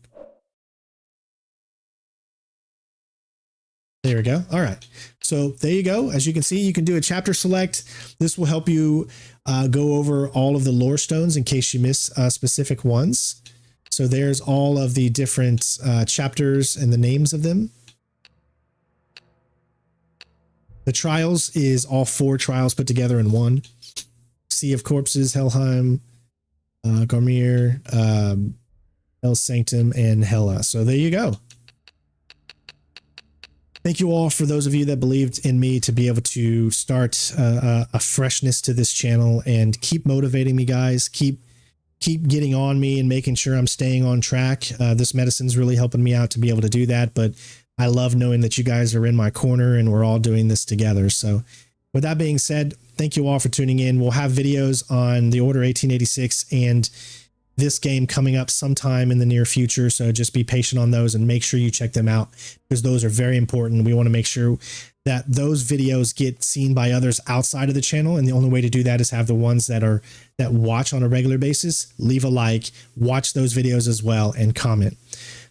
There we go. All right. So there you go. As you can see, you can do a chapter select. This will help you go over all of the lore stones in case you miss specific ones. So there's all of the different chapters and the names of them. The trials is all 4 trials put together in one. Sea of Corpses, Helheim, Garmir, El Sanctum, and Hela. So there you go. Thank you all for those of you that believed in me to be able to start a freshness to this channel and keep motivating me, guys. Keep getting on me and making sure I'm staying on track. This medicine's really helping me out to be able to do that, but I love knowing that you guys are in my corner and we're all doing this together. So with that being said, thank you all for tuning in. We'll have videos on the Order 1886 and this game coming up sometime in the near future. So just be patient on those and make sure you check them out because those are very important. We want to make sure that those videos get seen by others outside of the channel. And the only way to do that is have the ones that watch on a regular basis, leave a like, watch those videos as well, and comment.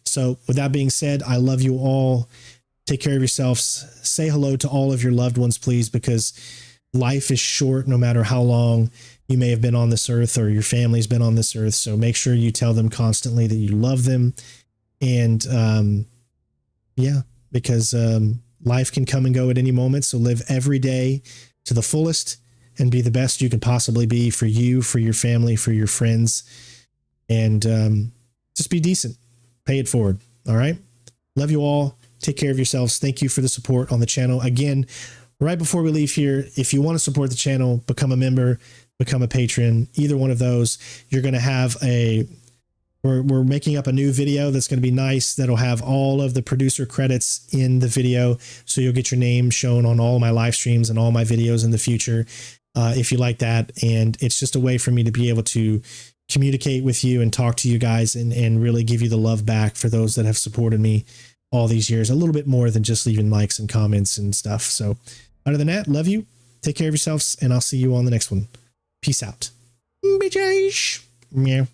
So with that being said, I love you all. Take care of yourselves. Say hello to all of your loved ones, please, because life is short no matter how long you may have been on this earth or your family's been on this earth. So make sure you tell them constantly that you love them. And yeah, because life can come and go at any moment. So live every day to the fullest and be the best you can possibly be for you, for your family, for your friends. And just be decent. Pay it forward. All right. Love you all. Take care of yourselves. Thank you for the support on the channel. Again, right before we leave here, if you want to support the channel, become a member, become a patron, either one of those, you're going to have we're making up a new video that's going to be nice. That'll have all of the producer credits in the video. So you'll get your name shown on all my live streams and all my videos in the future. If you like that. And it's just a way for me to be able to communicate with you and talk to you guys and really give you the love back for those that have supported me all these years, a little bit more than just leaving likes and comments and stuff. So other than that, love you. Take care of yourselves and I'll see you on the next one. Peace out. Bitches. Meow.